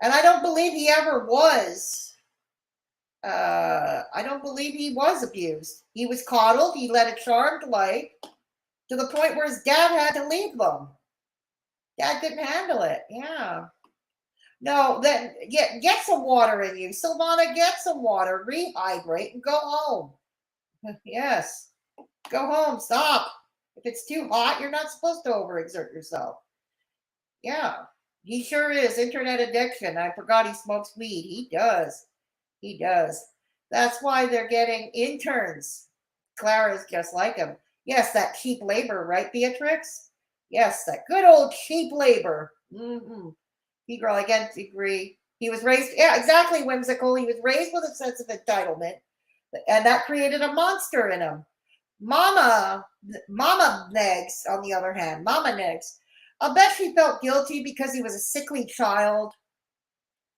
And I don't believe he ever was. I don't believe he was abused. He was coddled. He led a charmed life to the point where his dad had to leave them. Dad couldn't handle it. Yeah. No, then get some water in you. Silvana, get some water. Rehydrate and go home. Yes. Go home. Stop. If it's too hot, you're not supposed to overexert yourself. Yeah. He sure is. Internet addiction. I forgot he smokes weed. He does. He does. That's why they're getting interns. Clara's just like him. Yes, that cheap labor, right, Beatrix? Yes, that good old cheap labor. Mm-hmm. Girl, I can't agree. He was raised, yeah, exactly, Whimsical. He was raised with a sense of entitlement, and that created a monster in him. Mama Negs, on the other hand, Mama Negs, I'll bet she felt guilty because he was a sickly child.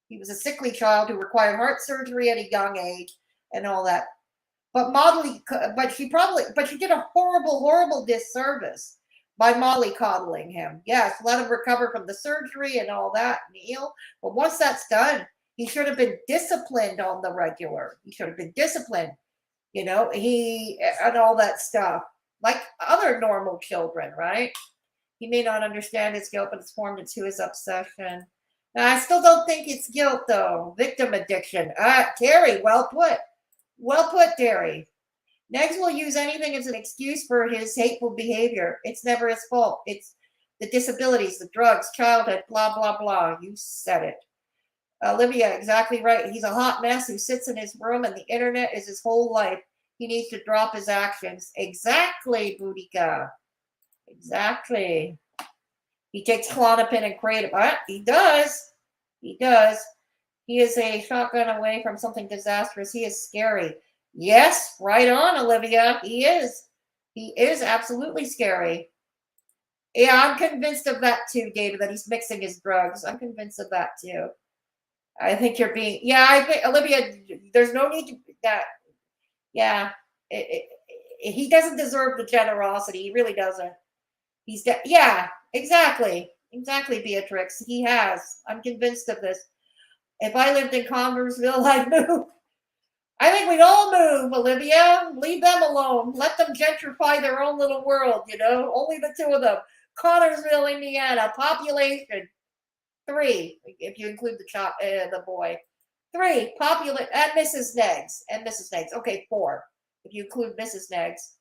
He was a sickly child who required heart surgery at a young age and all that. But she did a horrible disservice by mollycoddling him. Yes, let him recover from the surgery and all that and heal. But once that's done, he should have been disciplined on the regular. He should have been disciplined, and all that stuff, like other normal children, right? He may not understand his guilt, but it's formed into his obsession. Now, I still don't think it's guilt, though. Victim addiction. Terry, well put. Well put, Terry. Negs will use anything as an excuse for his hateful behavior. It's never his fault. It's the disabilities, the drugs, childhood, blah, blah, blah. You said it. Olivia, exactly right. He's a hot mess who sits in his room and the internet is his whole life. He needs to drop his actions. Exactly, Boudica. Exactly. He takes Klonopin and Kratom. He does. He does. He is a shotgun away from something disastrous. He is scary. Yes, right on, Olivia. He is. He is absolutely scary. Yeah, I'm convinced of that too, David, that he's mixing his drugs. I'm convinced of that too. I think you're being, I think, Olivia, there's no need to, that, yeah. He doesn't deserve the generosity. He really doesn't. Yeah, exactly. Exactly, Beatrix. He has. I'm convinced of this. If I lived in Converseville, I'd move. I think we'd all move, Olivia. Leave them alone. Let them gentrify their own little world, Only the two of them. Connorsville, Indiana. Population 3, if you include the boy. 3, and Mrs. Neggs. Okay, 4, if you include Mrs. Neggs.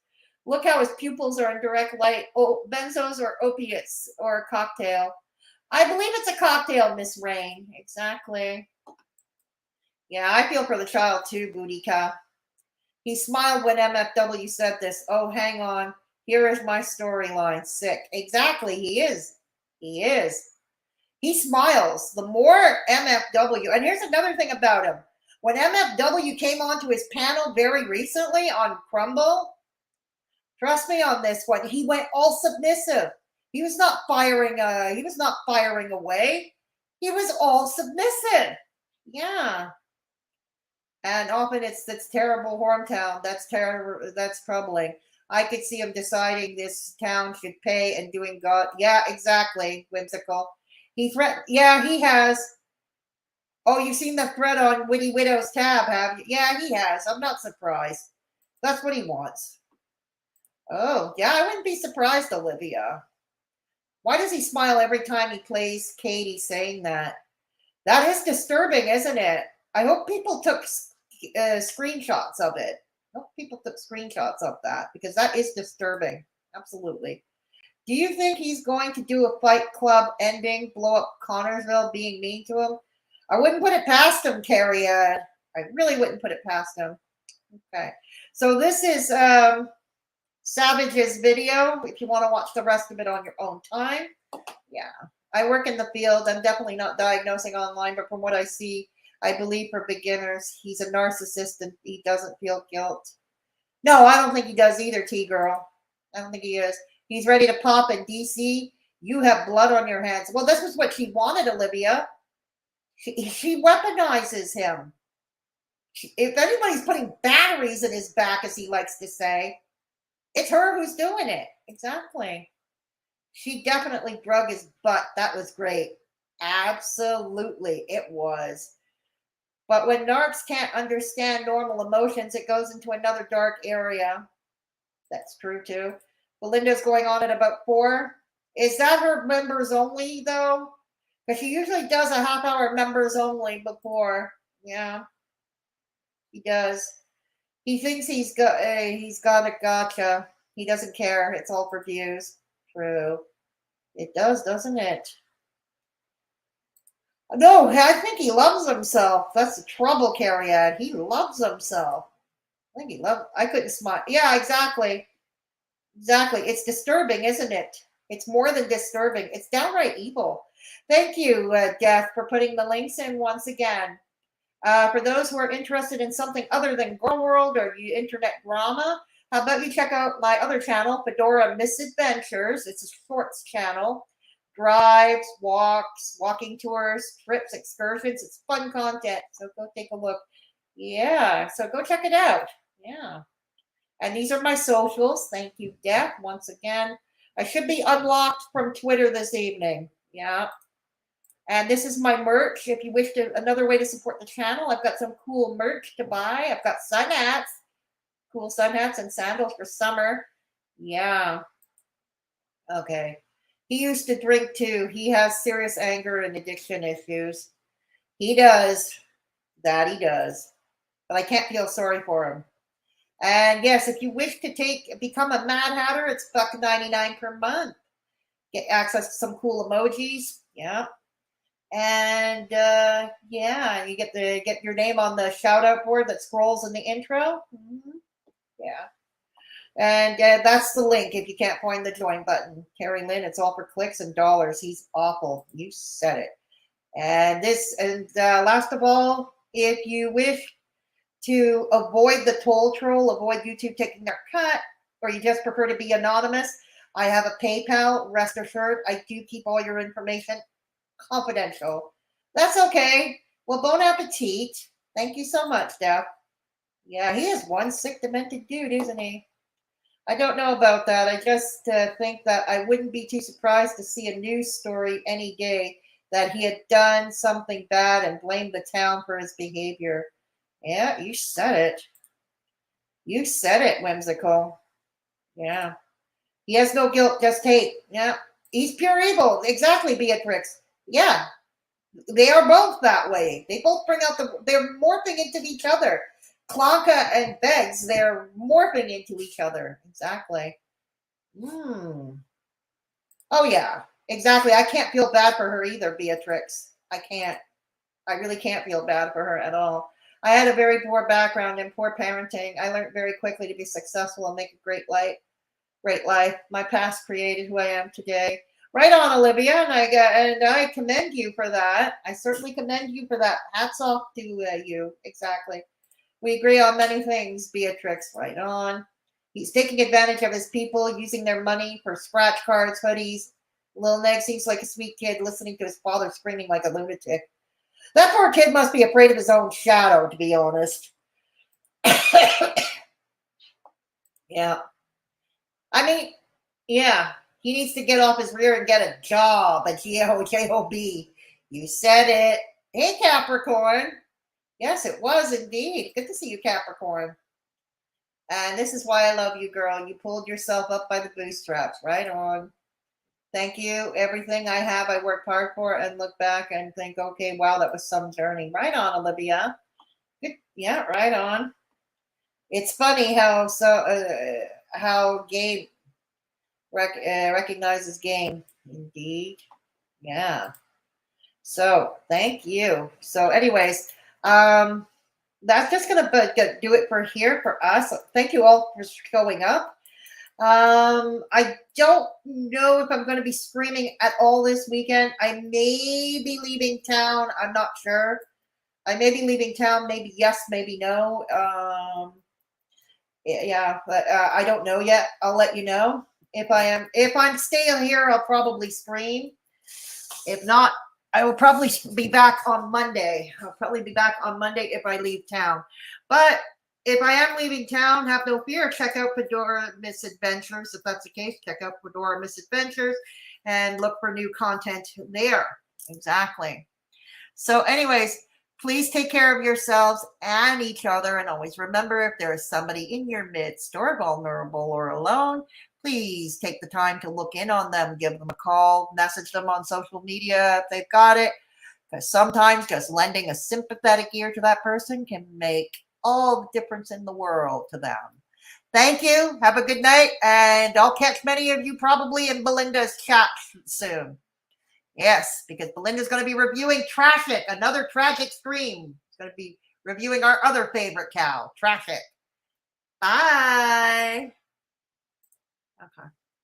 Look how his pupils are in direct light. Oh, benzos or opiates or a cocktail. I believe it's a cocktail, Miss Rain. Exactly. Yeah, I feel for the child too, Boudica. He smiled when MFW said this. Oh, hang on. Here is my storyline. Sick. Exactly, he is. He is. He smiles. The more MFW, and here's another thing about him. When MFW came onto his panel very recently on Crumble, trust me on this one, he went all submissive. He was not firing away. He was all submissive. Yeah. And often it's terrible Hormtown. That's terrible. That's troubling. I could see him deciding this town should pay and doing God. Yeah, exactly. Whimsical. He threatened. Yeah, he has. Oh, you've seen the thread on Witty Widow's tab, have you? Yeah, he has. I'm not surprised. That's what he wants. Oh, yeah, I wouldn't be surprised, Olivia. Why does he smile every time he plays Katie saying that? That is disturbing, isn't it? I hope people took screenshots of it. I hope people took screenshots of that because that is disturbing. Absolutely. Do you think he's going to do a Fight Club ending, blow up Connorsville, being mean to him? I wouldn't put it past him, Carrie. I really wouldn't put it past him. Okay. So this is Savage's video. If you want to watch the rest of it on your own time. Yeah. I work in the field. I'm definitely not diagnosing online, but from what I see, I believe for beginners, he's a narcissist and he doesn't feel guilt. No, I don't think he does either, T-Girl. I don't think he is. He's ready to pop in DC. You have blood on your hands. Well, this is what she wanted, Olivia. She weaponizes him. If anybody's putting batteries in his back, as he likes to say, it's her who's doing it. Exactly. She definitely drug his butt. That was great. Absolutely, it was. But when narcs can't understand normal emotions, it goes into another dark area. That's true too. Belinda's going on at about 4. Is that her members only though? Because she usually does a half-hour members only before. Yeah, he does. He thinks he's got a gotcha. He doesn't care. It's all for views. True. It does, doesn't it? No, I think he loves himself. That's the trouble, Carrie. He loves himself. I think he loves. I couldn't smile. Yeah, exactly. Exactly. It's disturbing, isn't it? It's more than disturbing. It's downright evil. Thank you, Death, for putting the links in once again. For those who are interested in something other than Girl World or internet drama, how about you check out my other channel, Fedora Misadventures. It's a shorts channel. Drives, walks, walking tours, trips, excursions. It's fun content. So go take a look. Yeah, so go check it out. Yeah. And these are my socials. Thank you, Death, once again. I should be unlocked from Twitter this evening. Yeah. And this is my merch. If you wish to another way to support the channel, I've got some cool merch to buy. I've got sun hats, cool sun hats and sandals for summer. Yeah. Okay. He used to drink too. He has serious anger and addiction issues. He does. That he does. But I can't feel sorry for him. And yes, if you wish to become a Mad Hatter, it's $1.99 per month. Get access to some cool emojis. Yeah. And yeah, you get your name on the shout out board that scrolls in the intro. Mm-hmm. Yeah. And that's the link if you can't find the join button. Carrie Lynn, it's all for clicks and dollars. He's awful. You said it. And last of all, if you wish to avoid the toll troll, avoid YouTube taking their cut, or you just prefer to be anonymous, I have a PayPal. Rest assured, I do keep all your information confidential. That's okay. Well, bon appetit. Thank you so much, Daph. Yeah, he is one sick, demented dude, isn't he? I don't know about that. I just think that I wouldn't be too surprised to see a news story any day that he had done something bad and blamed the town for his behavior. Yeah, you said it. You said it, Whimsical. Yeah. He has no guilt, just hate. Yeah. He's pure evil. Exactly, Beatrix. Yeah. They are both that way. They both bring out they're morphing into each other. Clanka and Beggs, they're morphing into each other. Exactly. Oh, yeah. Exactly. I can't feel bad for her either, Beatrix. I can't. I really can't feel bad for her at all. I had a very poor background and poor parenting. I learned very quickly to be successful and make a great life. My past created who I am today. Right on, Olivia, and I commend you for that. I certainly commend you for that. Hats off to you. Exactly. We agree on many things, Beatrix. Right on. He's taking advantage of his people, using their money for scratch cards, hoodies. Lil Neg seems like a sweet kid listening to his father screaming like a lunatic. That poor kid must be afraid of his own shadow, to be honest. Yeah. I mean, yeah. He needs to get off his rear and get a job, a G-O-J-O-B. You said it. Hey, Capricorn. Yes, it was indeed. Good to see you, Capricorn. And this is why I love you, girl. You pulled yourself up by the bootstraps. Right on. Thank you. Everything I have, I worked hard for and look back and think, okay, wow, that was some journey. Right on, Olivia. Good. Yeah, right on. It's funny how Gabe recognizes game. Indeed. Yeah. So thank you. So anyways, that's just going to do it for here for us. Thank you all for showing up. I don't know if I'm going to be streaming at all this weekend. I may be leaving town. I'm not sure. I may be leaving town. Maybe yes, maybe no. Yeah, but I don't know yet. I'll let you know if I'm staying here. I'll probably stream. If not, I will probably be back on Monday. I'll probably be back on Monday if I leave town. But if I am leaving town, have no fear. Check out Fedora Misadventures. If that's the case, check out Fedora Misadventures and look for new content there. Exactly. So anyways, please take care of yourselves and each other. And always remember, if there is somebody in your midst or vulnerable or alone, please take the time to look in on them, give them a call, message them on social media if they've got it. Because sometimes just lending a sympathetic ear to that person can make all the difference in the world to them. Thank you. Have a good night. And I'll catch many of you probably in Belinda's chat soon. Yes, because Belinda's going to be reviewing Trash It, another tragic stream. She's going to be reviewing our other favorite cow, Trash It. Bye. Okay.